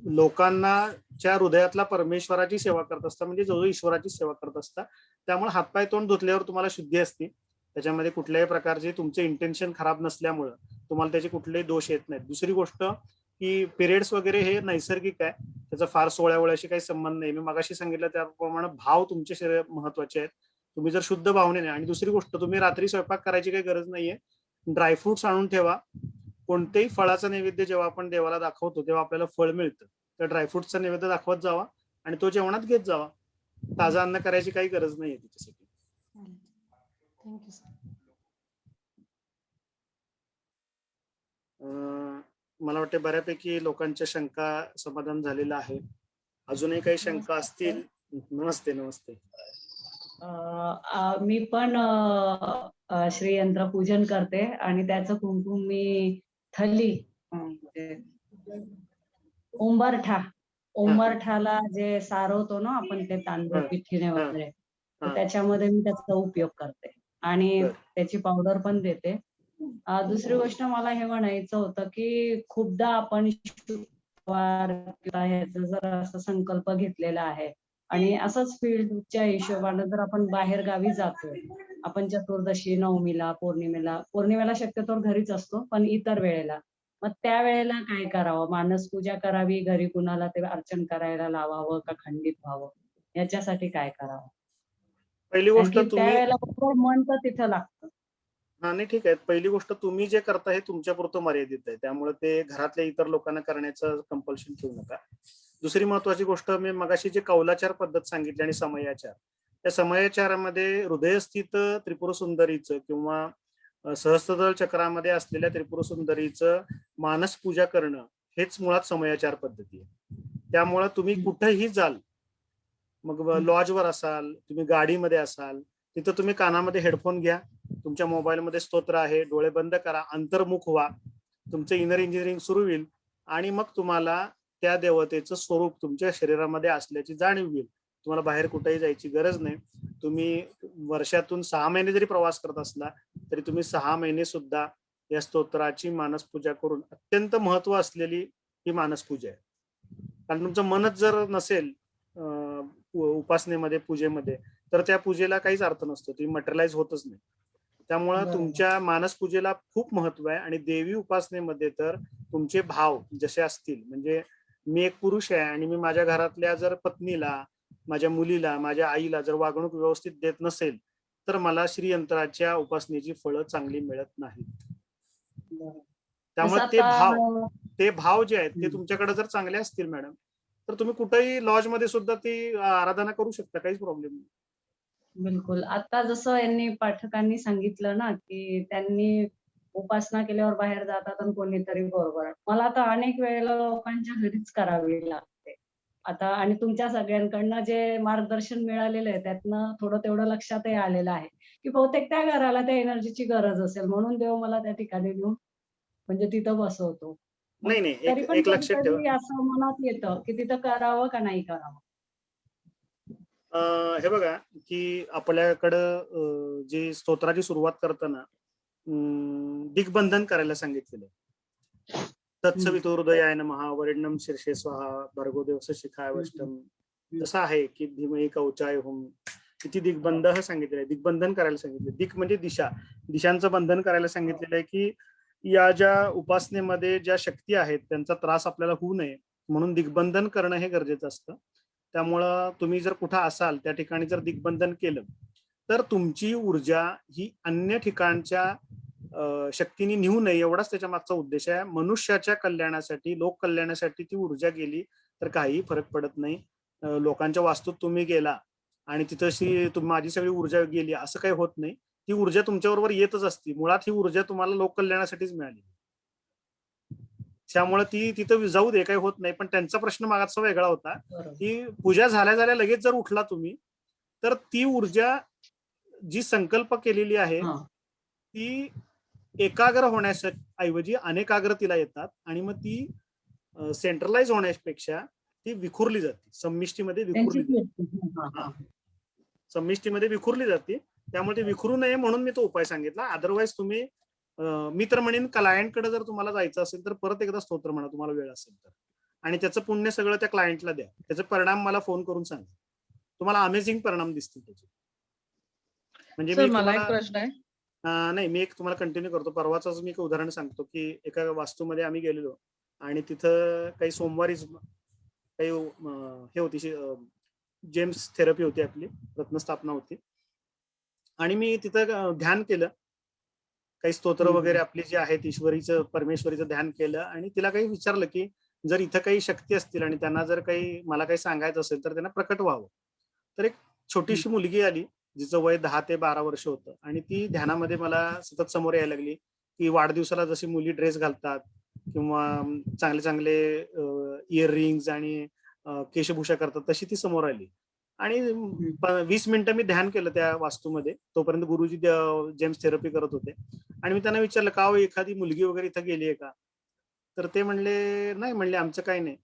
लोकांच्या हृदयातला परमेश्वराची सेवा करत असता, म्हणजे जवळ ईश्वराची सेवा करत असता. त्यामुळे हातपाय तोंड धुतल्यावर तुम्हाला शुद्धी असते. त्याच्यामध्ये कुठल्याही प्रकारचे तुमचे इंटेन्शन खराब नसल्यामुळं तुम्हाला त्याचे कुठलेही दोष येत नाहीत. दुसरी गोष्ट की पिरियड्स वगैरे हे नैसर्गिक आहे, त्याचा फार सोहळ्यावळ्याशी काही संबंध नाही. मी मगाशी सांगितलं त्याप्रमाणे भाव तुमचे शरीर महत्वाचे आहेत. तुम्ही जर शुद्ध भावनेने, आणि दुसरी गोष्ट तुम्ही रात्री स्वयंपाक करायची काही गरज नाहीये. ड्रायफ्रुट्स आणून ठेवा. कोणत्याही फळाचा नैवेद्य जेव्हा आपण देवाला दाखवतो तेव्हा आपल्याला फळ मिळतं. तर ड्रायफ्रुट्सचा नैवेद्य दाखवत जावा आणि तो जेवणात घेत जावा. ताजं अन्न करायची काही गरज नाहीये त्याच्यासाठी. Thank you sir. मला वाटते बऱ्यापैकी लोकांच्या शंका समाधान झालेलं आहे. अजूनही काही शंका असतील? नमस्ते. नमस्ते. मी पण श्रीयंत्र पूजन करते आणि त्याचं कुंकुम मी थली उंबरठाला जे सारवतो ना आपण ते तांदूळ पिठीने वगैरे, तर त्याच्यामध्ये मी त्याचा उपयोग करते आणि त्याची पावडर पण देते. दुसरी गोष्ट मला हे म्हणायचं होतं की खूपदा आपण ह्याचा जर असा संकल्प घेतलेला आहे आणि असंच फील्डच्या हिशोबाने जर आपण बाहेर गावी जातोय, आपण चतुर्दशी, नवमीला, पौर्णिमेला शक्यतो घरीच असतो, पण इतर वेळेला मग त्यावेळेला काय करावं? मानस पूजा करावी, घरी कुणाला ते अर्चन करायला लावावं का खंडित व्हावं? याच्यासाठी काय करावं? पहिली गोष्ट त्यावेळेला मन तर तिथं लागतं. नाही, ठीक आहे. पहिली गोष्ट तुम्ही जे करता हे तुमच्या पुरतं मर्यादित आहे, त्यामुळे ते घरातल्या इतर लोकांना करण्याचं कंपल्शन ठेवू नका. दुसरी महत्वाची गोष्ट, मी मगाशी जे कौलाचार पद्धत सांगितली आणि समयाचार, त्या समयाचारामध्ये हृदयस्थित त्रिपुर सुंदरीचं किंवा सहस्त्रदल चक्रामध्ये असलेल्या त्रिपुर सुंदरीचं मानस पूजा करणं हेच मुळात समयाचार पद्धती आहे. त्यामुळं तुम्ही कुठेही जाल, मग लॉजवर असाल, तुम्ही गाडीमध्ये असाल, तिथं तुम्ही कानामध्ये हेडफोन घ्या, तुमच्या मोबाईलमध्ये स्तोत्र आहे, डोळे बंद करा, अंतर्मुख व्हा, तुमचं इनर इंजिनिअरिंग सुरू होईल आणि मग तुम्हाला त्या देवतेचं स्वरूप तुमच्या शरीरामध्ये असल्याची जाणीव होईल. तुम्हाला बाहेर कुठेही जायची गरज नाही. तुम्ही वर्षातून 6 महिने जरी प्रवास करत असला तरी तुम्ही 6 महिने सुद्धा या स्तोत्राची मानस पूजा करून, अत्यंत महत्व असलेली ही मानस पूजा आहे. कारण तुमचं मनच जर नसेल उपासनेमध्ये, पूजेमध्ये, तर त्या पूजेला काहीच अर्थ नसतो, ती मटेरियलाइज होतच नाही. त्यामुळं तुमच्या मानस पूजेला खूप महत्व आहे. आणि देवी उपासनेमध्ये तर तुमचे भाव जसे असतील, म्हणजे मी एक पुरुष आहे आणि मी माझ्या घरातल्या जर पत्नीला, माझ्या मुलीला, माझ्या आईला जर वागणूक व्यवस्थित देत नसेल तर मला श्रीयंत्राच्या उपासनेची फळं चांगली मिळत नाहीत. त्यामुळे ते भाव जे आहेत ते तुमच्याकडे जर चांगले असतील मॅडम, तर तुम्ही कुठेही लॉज मध्ये सुद्धा ती आराधना करू शकता, काहीच प्रॉब्लेम नाही. बिलकुल. आता जसं यांनी पाठकांनी सांगितलं ना की त्यांनी उपासना केल्यावर बाहेर जातात आणि कोणीतरी बरोबर, मला आता अनेक वेळेला लोकांच्या घरीच करावी लागते आता. आणि तुमच्या सगळ्यांकडनं जे मार्गदर्शन मिळालेलं आहे त्यातनं थोडं तेवढं लक्षातही आलेलं आहे की बहुतेक त्या घराला त्या एनर्जीची गरज असेल, म्हणून देव मला त्या ठिकाणी घेऊन म्हणजे तिथं बसवतो. नाही, तरी पण एक लक्षात ठेवा, कधीतरी असं मनात येतं की तिथं करावं का नाही करावं. हे बघा की आपल्याकडं जी स्तोत्राची सुरुवात करताना दिग्बंधन करायला सांगितलेलं आहे. तत्सवितुर्हृदयाय नमः, वरेण्यं शीर्षे स्वाहा, भर्गो देवस्य शिखाय वष्टम. जसं आहे की धीमहि कवचाय हुम, किती दिग्बंध सांगितलेलं आहे, दिग्बंधन करायला सांगितलं. दिक म्हणजे दिशा, दिशांचं बंधन करायला सांगितलेलं आहे की या ज्या उपासनेमध्ये ज्या शक्ती आहेत त्यांचा त्रास आपल्याला होऊ नये म्हणून दिग्बंधन करणं हे गरजेचं असतं. त्यामुळं तुम्ही जर कुठं असाल त्या ठिकाणी जर दिग्बंधन केलं तर तुमची ऊर्जा ही अन्य ठिकाणच्या शक्तीने नेऊ नये एवढाच त्याच्या मागचा उद्देश आहे. मनुष्याच्या कल्याणासाठी, लोक कल्याणासाठी ती ऊर्जा गेली तर काही फरक पडत नाही. लोकांच्या वास्तूत तुम्ही गेला आणि तिथंशी माझी सगळी ऊर्जा गेली असं काही होत नाही. ती ऊर्जा तुमच्याबरोबर येतच असते. मुळात ही ऊर्जा तुम्हाला लोक कल्याणासाठीच मिळाली. त्यामुळे ती तिथं जाऊ दे, काही होत नाही. पण त्यांचा प्रश्न मागाचा वेगळा होता की पूजा झाल्या लगेच जर उठला तुम्ही तर ती ऊर्जा जी संकल्प केलेली आहे ती एकाग्र होण्याऐवजी अनेकाग्र तिला येतात आणि मग ती सेंट्रलाइज होण्यापेक्षा ती विखुरली जाते, संमिष्टीमध्ये विखुरली जाते. त्यामुळे ती विखुरू नये म्हणून मी तो उपाय सांगितला. अदरवाईज तुम्ही मी तर म्हणेन क्लायंटकडे जर तुम्हाला जायचं असेल तर परत एकदा स्तोत्र म्हणा तुम्हाला वेळ असेल तर, आणि त्याचं पुण्य सगळं त्या क्लायंटला द्या. त्याचे परिणाम मला फोन करून सांगा. तुम्हाला अमेझिंग परिणाम दिसतील त्याचे. म्हणजे मला एक प्रश्न आहे. नाही, मी एक तुम्हाला कंटिन्यू करतो. परवाच मी एक उदाहरण सांगतो की एका वास्तूमध्ये आम्ही गेलेलो आणि तिथं काही सोमवारीच काही हे होती, जेम्स थेरपी होती, आपली रत्नस्थापना होती आणि मी तिथं ध्यान केलं, काही स्तोत्र वगैरे आपली जी आहेत ईश्वरीचं परमेश्वरीचं ध्यान केलं आणि तिला काही विचारलं की जर इथं काही शक्ती असतील आणि त्यांना जर काही मला काही सांगायचं असेल तर त्यांना प्रकट व्हावं. तर एक छोटीशी मुलगी आली जिचं वय 10 ते 12 वर्ष होतं आणि ती ध्यानामध्ये मला सतत समोर यायला लागली की वाढदिवसाला जशी मुली ड्रेस घालतात किंवा चांगले चांगले इयर रिंग्स आणि केशभूषा करतात तशी ती समोर आली आणि 20 मिनिटं मी ध्यान केलं त्या वास्तूमध्ये. तोपर्यंत गुरुजी जेम्स थेरपी करत होते आणि मी त्यांना विचारलं का हो एखादी मुलगी वगैरे इथं गेली आहे का? तर ते म्हणले नाही, म्हणले आमचं काही नाही.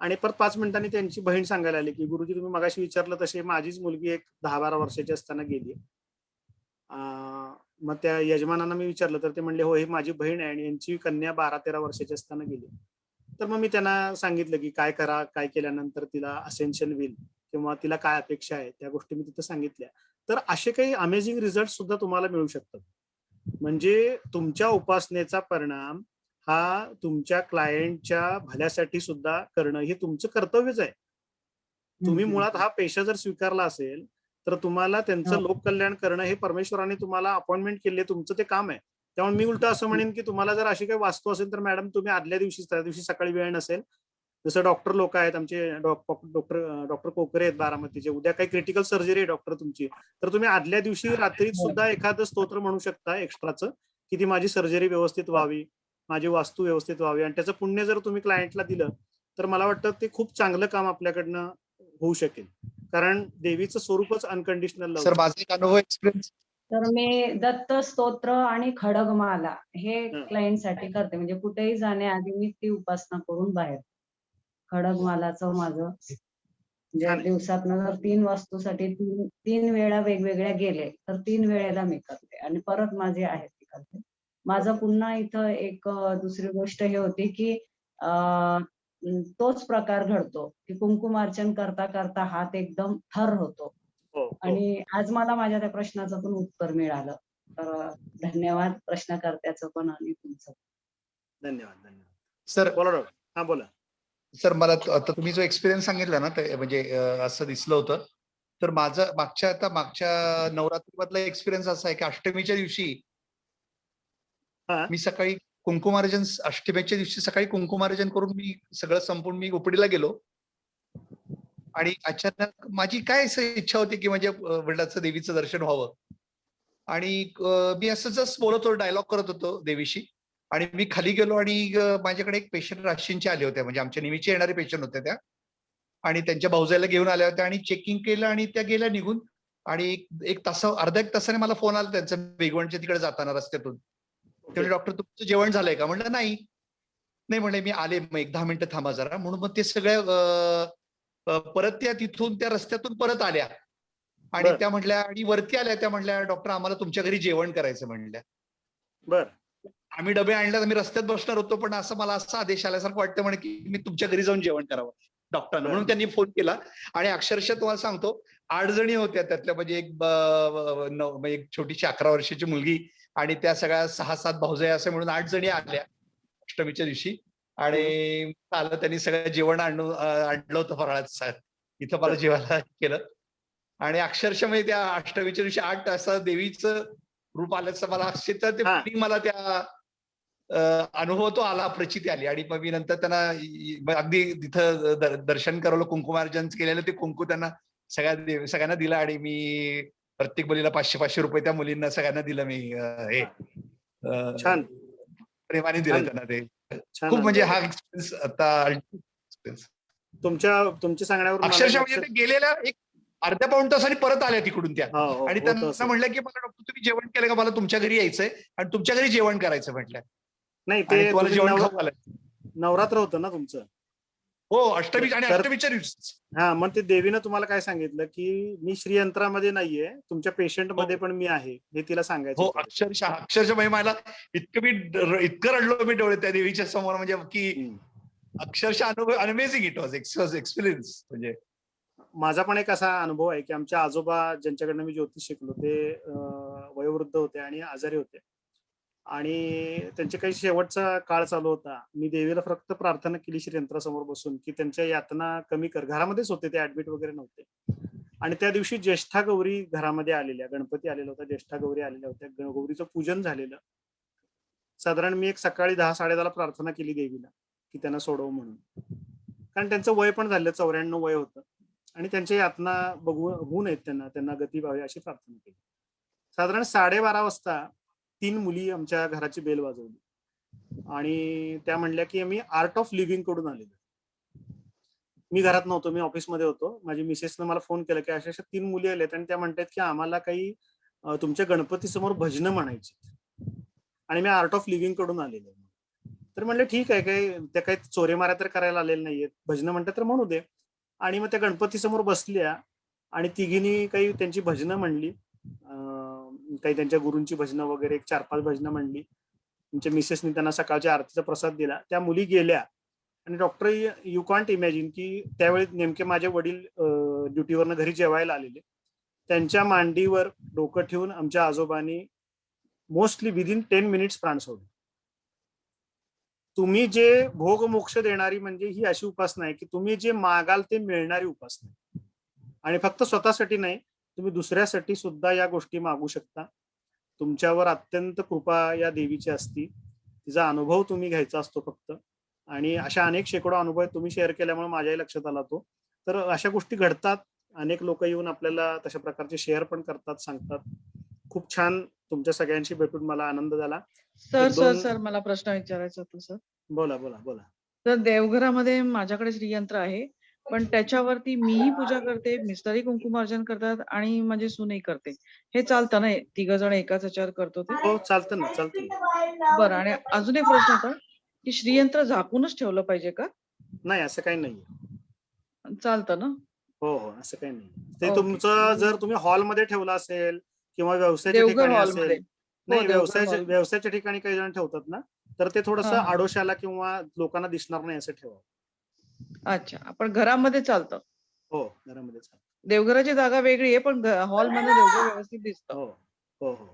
आणि परत 5 मिनिटांनी त्यांची बहीण सांगायला आली की गुरुजी तुम्ही मगाशी विचारलं तसे माझीच मुलगी एक 10-12 वर्षाची असताना गेली. मग त्या यजमानांना मी विचारलं तर ते म्हणले हो ही माझी बहीण आहे आणि यांची कन्या 12-13 वर्षाची असताना गेली. तर मग मी त्यांना सांगितलं की काय करा, काय केल्यानंतर तिला असेन्शन होईल किंवा तिला काय अपेक्षा आहे त्या गोष्टी मी तिथं सांगितल्या. तर असे काही अमेझिंग रिझल्ट सुद्धा तुम्हाला मिळू शकतात. म्हणजे तुमच्या उपासनेचा परिणाम हा तुमच्या क्लायंटच्या भल्यासाठी सुद्धा करणं हे तुमचं कर्तव्यच आहे. तुम्ही मुळात हा पेशा जर स्वीकारला असेल तर तुम्हाला त्यांचं लोक कल्याण करणं हे परमेश्वराने तुम्हाला अपॉइंटमेंट केले, तुमचं ते काम आहे. त्यामुळे मी उलट असं म्हणेन की तुम्हाला जर अशी काही वास्तू असेल तर मॅडम तुम्ही आदल्या दिवशी, त्या दिवशी सकाळी वेळ नसेल, जसं डॉक्टर लोक आहेत आमचे, डॉक्टर कोकरे आहेत बारामतीचे, उद्या काही क्रिटिकल सर्जरी आहे डॉक्टर तुमची, तर तुम्ही आदल्या दिवशी रात्री सुद्धा एखादं स्तोत्र म्हणू शकता एक्स्ट्राचं की ती माझी सर्जरी व्यवस्थित व्हावी, माझी वास्तू व्यवस्थित व्हावी. आणि त्याचं पुण्य जर तुम्ही क्लायंटला दिलं तर मला वाटतं ते खूप चांगलं काम आपल्याकडनं होऊ शकेल. कारण देवीचं स्वरूपच अनकंडिशनल लव्ह. सर माझा एक अनुभव एक्सपिरियन्स. तर मी दत्त स्तोत्र आणि खडगमाला हे क्लायंटसाठी करते. म्हणजे कुठेही जाण्याआधी मी ती उपासना करून बाहेर. खडगमालाचं माझं म्हणजे दिवसातनं जर 3 वास्तूसाठी 3 वेळा वेगवेगळ्या गेले तर 3 वेळेला मी करते आणि परत माझे आहे ती करते. माझं पुन्हा इथं एक दुसरी गोष्ट हे होती की तोच प्रकार घडतो की कुंकुमार्चन करता करता हात एकदम थर होतो. आणि आज मला माझ्या त्या प्रश्नाचं पण उत्तर मिळालं. तर धन्यवाद प्रश्नकर्त्याचं पण आणि तुमचं. धन्यवाद. सर बोला डॉक्टर. हा बोला. सर मला आता तुम्ही जो एक्सपिरियन्स सांगितला ना ते म्हणजे असं दिसलं होतं. तर माझं मागच्या नवरात्रीमधला एक्सपिरियन्स असा आहे की अष्टमीच्या दिवशी मी सकाळी कुंकुमार्जन, अष्टमीच्या दिवशी सकाळी कुंकुमार्जन करून मी सगळं संपून मी उपडीला गेलो आणि अचानक माझी काय इच्छा होती की माझ्या वडिलांचं देवीचं दर्शन व्हावं आणि मी असं जस्ट बोलत होतो, डायलॉग करत होतो देवीशी आणि मी खाली गेलो आणि माझ्याकडे एक पेशंट राशींचे आले होते, म्हणजे आमच्या नेहमीचे येणारे पेशंट होते त्या, आणि त्यांच्या भाऊजाईला घेऊन आल्या होत्या आणि चेकिंग केलं आणि त्या गेल्या निघून. आणि अर्धा एक तासाने मला फोन आला त्यांचा बेगवणच्या तिकडे जाताना रस्त्यातून. त्यामुळे डॉक्टर तुमचं जेवण झालंय का? म्हणलं नाही म्हणले मी आले, मग 10 मिनिटं थांबा जरा म्हणून. मग ते सगळ्या परत त्या तिथून त्या रस्त्यातून परत आल्या आणि त्या म्हटल्या आणि वरती आल्या, त्या म्हटल्या डॉक्टर आम्हाला तुमच्या घरी जेवण करायचं म्हणल्या. बरं. आम्ही डबे आणल्यात, आम्ही रस्त्यात बसणार होतो पण असं मला असा आदेश आल्यासारखं वाटतं म्हणे की मी तुमच्या घरी जाऊन जेवण करावं डॉक्टरांना, म्हणून त्यांनी फोन केला. आणि अक्षरशः तुम्हाला सांगतो 8 जणी होत्या, त्यातल्या म्हणजे म्हणजे एक छोटीशी 11 वर्षाची मुलगी आणि त्या सगळ्या 6-7 भावजया असं म्हणून 8 जणी आल्या अष्टमीच्या दिवशी. आणि आलं त्यांनी सगळं जेवण आणलं होतं फराळाचं. इथं मला जेवायला केलं आणि अक्षरशः म्हणजे त्या अष्टमीच्या दिवशी 8 असं देवीचं रूप आल्याचं मला अक्षरशः ते feeling मला त्या अनुभव तो आला, प्रचिती आली. आणि मग मी नंतर त्यांना अगदी तिथं दर्शन करवलं, कुंकुमार्जन केलेलं ते कुंकू त्यांना सगळ्यांना दिलं आणि मी प्रत्येक मुलीला 500-500 रुपये त्या मुलींना सगळ्यांना दिलं मी. हे छान प्रेमाने दिलं त्यांना ते. छान खूप म्हणजे अनुभव. हा एक्सपिरियन्स आता तुमच्या सांगण्यावरून मला अक्षरशः लक्षात- म्हणजे ते गेलेल्या एक अर्ध्या पाऊण तासाने परत आल्या तिकडून त्या. हो, हो, आणि होतं त्यांना असं. म्हणलं की मला डॉक्टर तुम्ही जेवण केलं का, मला तुमच्या घरी यायचंय आणि तुमच्या घरी जेवण करायचं म्हटलं. नाही आणि ते तुम्हाला तुम्ही जेवण खाऊ घालायचं. नवरात्र होतं ना तुमचं. हो, अष्टमी आणि तर- अष्टमीच्या दिवशी. हा, मग ते देवीनं तुम्हाला काय सांगितलं की मी श्रीयंत्रामध्ये नाहीये, तुमच्या पेशंट मध्ये पण मी आहे, हे तिला सांगायचं हो, होतं. अक्षरशः म्हणजे मला इतकं रडलो मी डोळे त्या देवीच्या समोर, म्हणजे की अक्षरशः अनुभव अमेझिंग. It was experience. म्हणजे माझा पण एक असा अनुभव आहे की आमच्या आजोबा ज्यांच्याकडनं मी ज्योतिष शिकलो ते वयोवृद्ध होते आणि आजारी होते आणि त्यांचे काही शेवटचा काळ चालू होता. मी देवीला फक्त प्रार्थना केली श्रीयंत्रासमोर बसून की त्यांच्या यातना कमी कर. घरामध्येच होते ते, ऍडमिट वगैरे नव्हते. आणि त्या दिवशी ज्येष्ठा गौरी घरामध्ये आलेल्या, गणपती आलेला होता, ज्येष्ठा गौरी आलेल्या होत्या, गौरीचं पूजन झालेलं. साधारण मी एक सकाळी 10-10:30 प्रार्थना केली देवीला की त्यांना सोडव म्हणून, कारण त्यांचं वय पण झालं, 94 वय होतं आणि त्यांच्या यातना होऊ नयेत, त्यांना गती व्हावी अशी प्रार्थना केली. साधारण 12:30 वाजता 3 मुली आमच्या घराची बेल वाजवली आणि त्या म्हणल्या की मी आर्ट ऑफ लिव्हिंग कडून आलेलो. मी घरात नव्हतो, मी ऑफिसमध्ये होतो. माझी मिसेसनं मला फोन केला की अशा 3 मुली आल्यात आणि त्या म्हणतात की आम्हाला काही तुमच्या गणपती समोर भजनं म्हणायची आणि मी आर्ट ऑफ लिव्हिंग कडून आलेलो. तर म्हणलं ठीक आहे, त्या काही चोरेमाऱ्या तर करायला आलेल्या नाहीयेत, भजनं म्हणतात तर म्हणू दे. आणि मग त्या गणपती समोर बसल्या आणि तिघींनी काही त्यांची भजनं म्हणली, काही त्यांच्या गुरूंची भजनं वगैरे, एक 4-5 भजनं म्हणली. तुमच्या मिसेसनी त्यांना सकाळच्या आरतीचा प्रसाद दिला. त्या मुली गेल्या आणि डॉक्टर, यू कॉन्ट इमॅजिन की त्यावेळी नेमके माझे वडील ड्युटीवरनं घरी जेवायला आलेले. त्यांच्या मांडीवर डोकं ठेवून आमच्या आजोबांनी मोस्टली विदिन 10 मिनिट्स प्राण सोडले. तुम्ही जे भोग मोक्ष देणारी म्हणजे ही अशी उपासना आहे की तुम्ही जे मागाल ते मिळणारी उपासना आहे. आणि फक्त स्वतःसाठी नाही, तुम्ही दुसऱ्यासाठी सुद्धा या गोष्टी मागू शकता. तुमच्यावर अत्यंत कृपा या देवीची असती, तिचा अनुभव तुम्ही घ्यायचा असतो फक्त. आणि अशा अनेक शेकडो अनुभव तुम्ही शेअर केल्यामुळे माझ्याही लक्षात आला तो. तर अशा गोष्टी घडतात, अनेक लोक येऊन आपल्याला तशा प्रकारचे शेअर पण करतात, सांगतात. खूप छान, तुमच्या सगळ्यांशी भेटून मला आनंद झाला. सर मला प्रश्न विचारायचा होता सर. बोला बोला बोला. तर देवघरामध्ये माझ्याकडे श्रीयंत्र आहे, पण त्याच्यावरती मीही पूजा करते, मिस्टरही कुंकुमार्जन करतात आणि माझी सूनही करते. हे चालतं ना? 3 जण एकाच ह्याच्यावर करतो ते? हो, चालतं ना, चालतं ना. बरं. आणि अजून एक प्रश्न होता की श्रीयंत्र झाकूनच ठेवलं पाहिजे का? नाही, असं काही नाहीये. चालतं ना? हो हो, असं काही नाही. ते ओके. तुमचं जर तुम्ही हॉलमध्ये ठेवलं असेल किंवा व्यवसायाच्या देवघर ठिकाणी हॉलमध्ये. असेल, नाही देवघर हॉलमध्ये. व्यवसायाच्या ठिकाणी काही जण ठेवतात ना, तर ते थोडंसं हां, हां. आडोशाला किंवा लोकांना दिसणार नाही असं ठेवा. अच्छा. आपण घरामध्ये चालतं. हो, घरामध्ये चालतं. देवघराची जागा वेगळी आहे, पण हॉलमध्ये देवघर व्यवस्थित दिसतं. हो हो हो.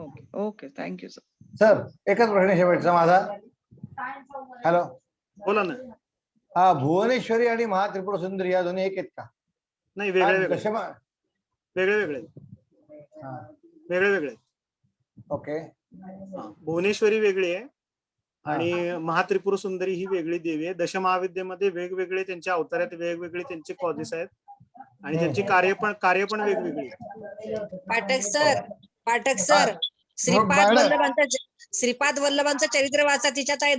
Okay, okay. Thank you sir. Sir, एकच प्रश्न शेवटचा माझा. हॅलो. बोला ना. हा, भुवनेश्वरी आणि महात्रिपुर सुंदरी या दोन्ही एक आहेत का? नाही, वेगळे वेगळे दशमा. वेगळे वेगळे हा, वेगळे वेगळे. ओके. भुवनेश्वरी वेगळी आहे आणि महात्रिपुर सुंदरी ही वेगळी देवी आहे. दशमहाविद्येमध्ये वेगवेगळे त्यांच्या अवतारात वेगवेगळे त्यांचे कॉजेस आहेत आणि त्यांची कार्य पण वेगवेगळी आहेत. पाठक सर श्रीपाद वल्लभांचं चरित्र वाचा, तिच्यात आहे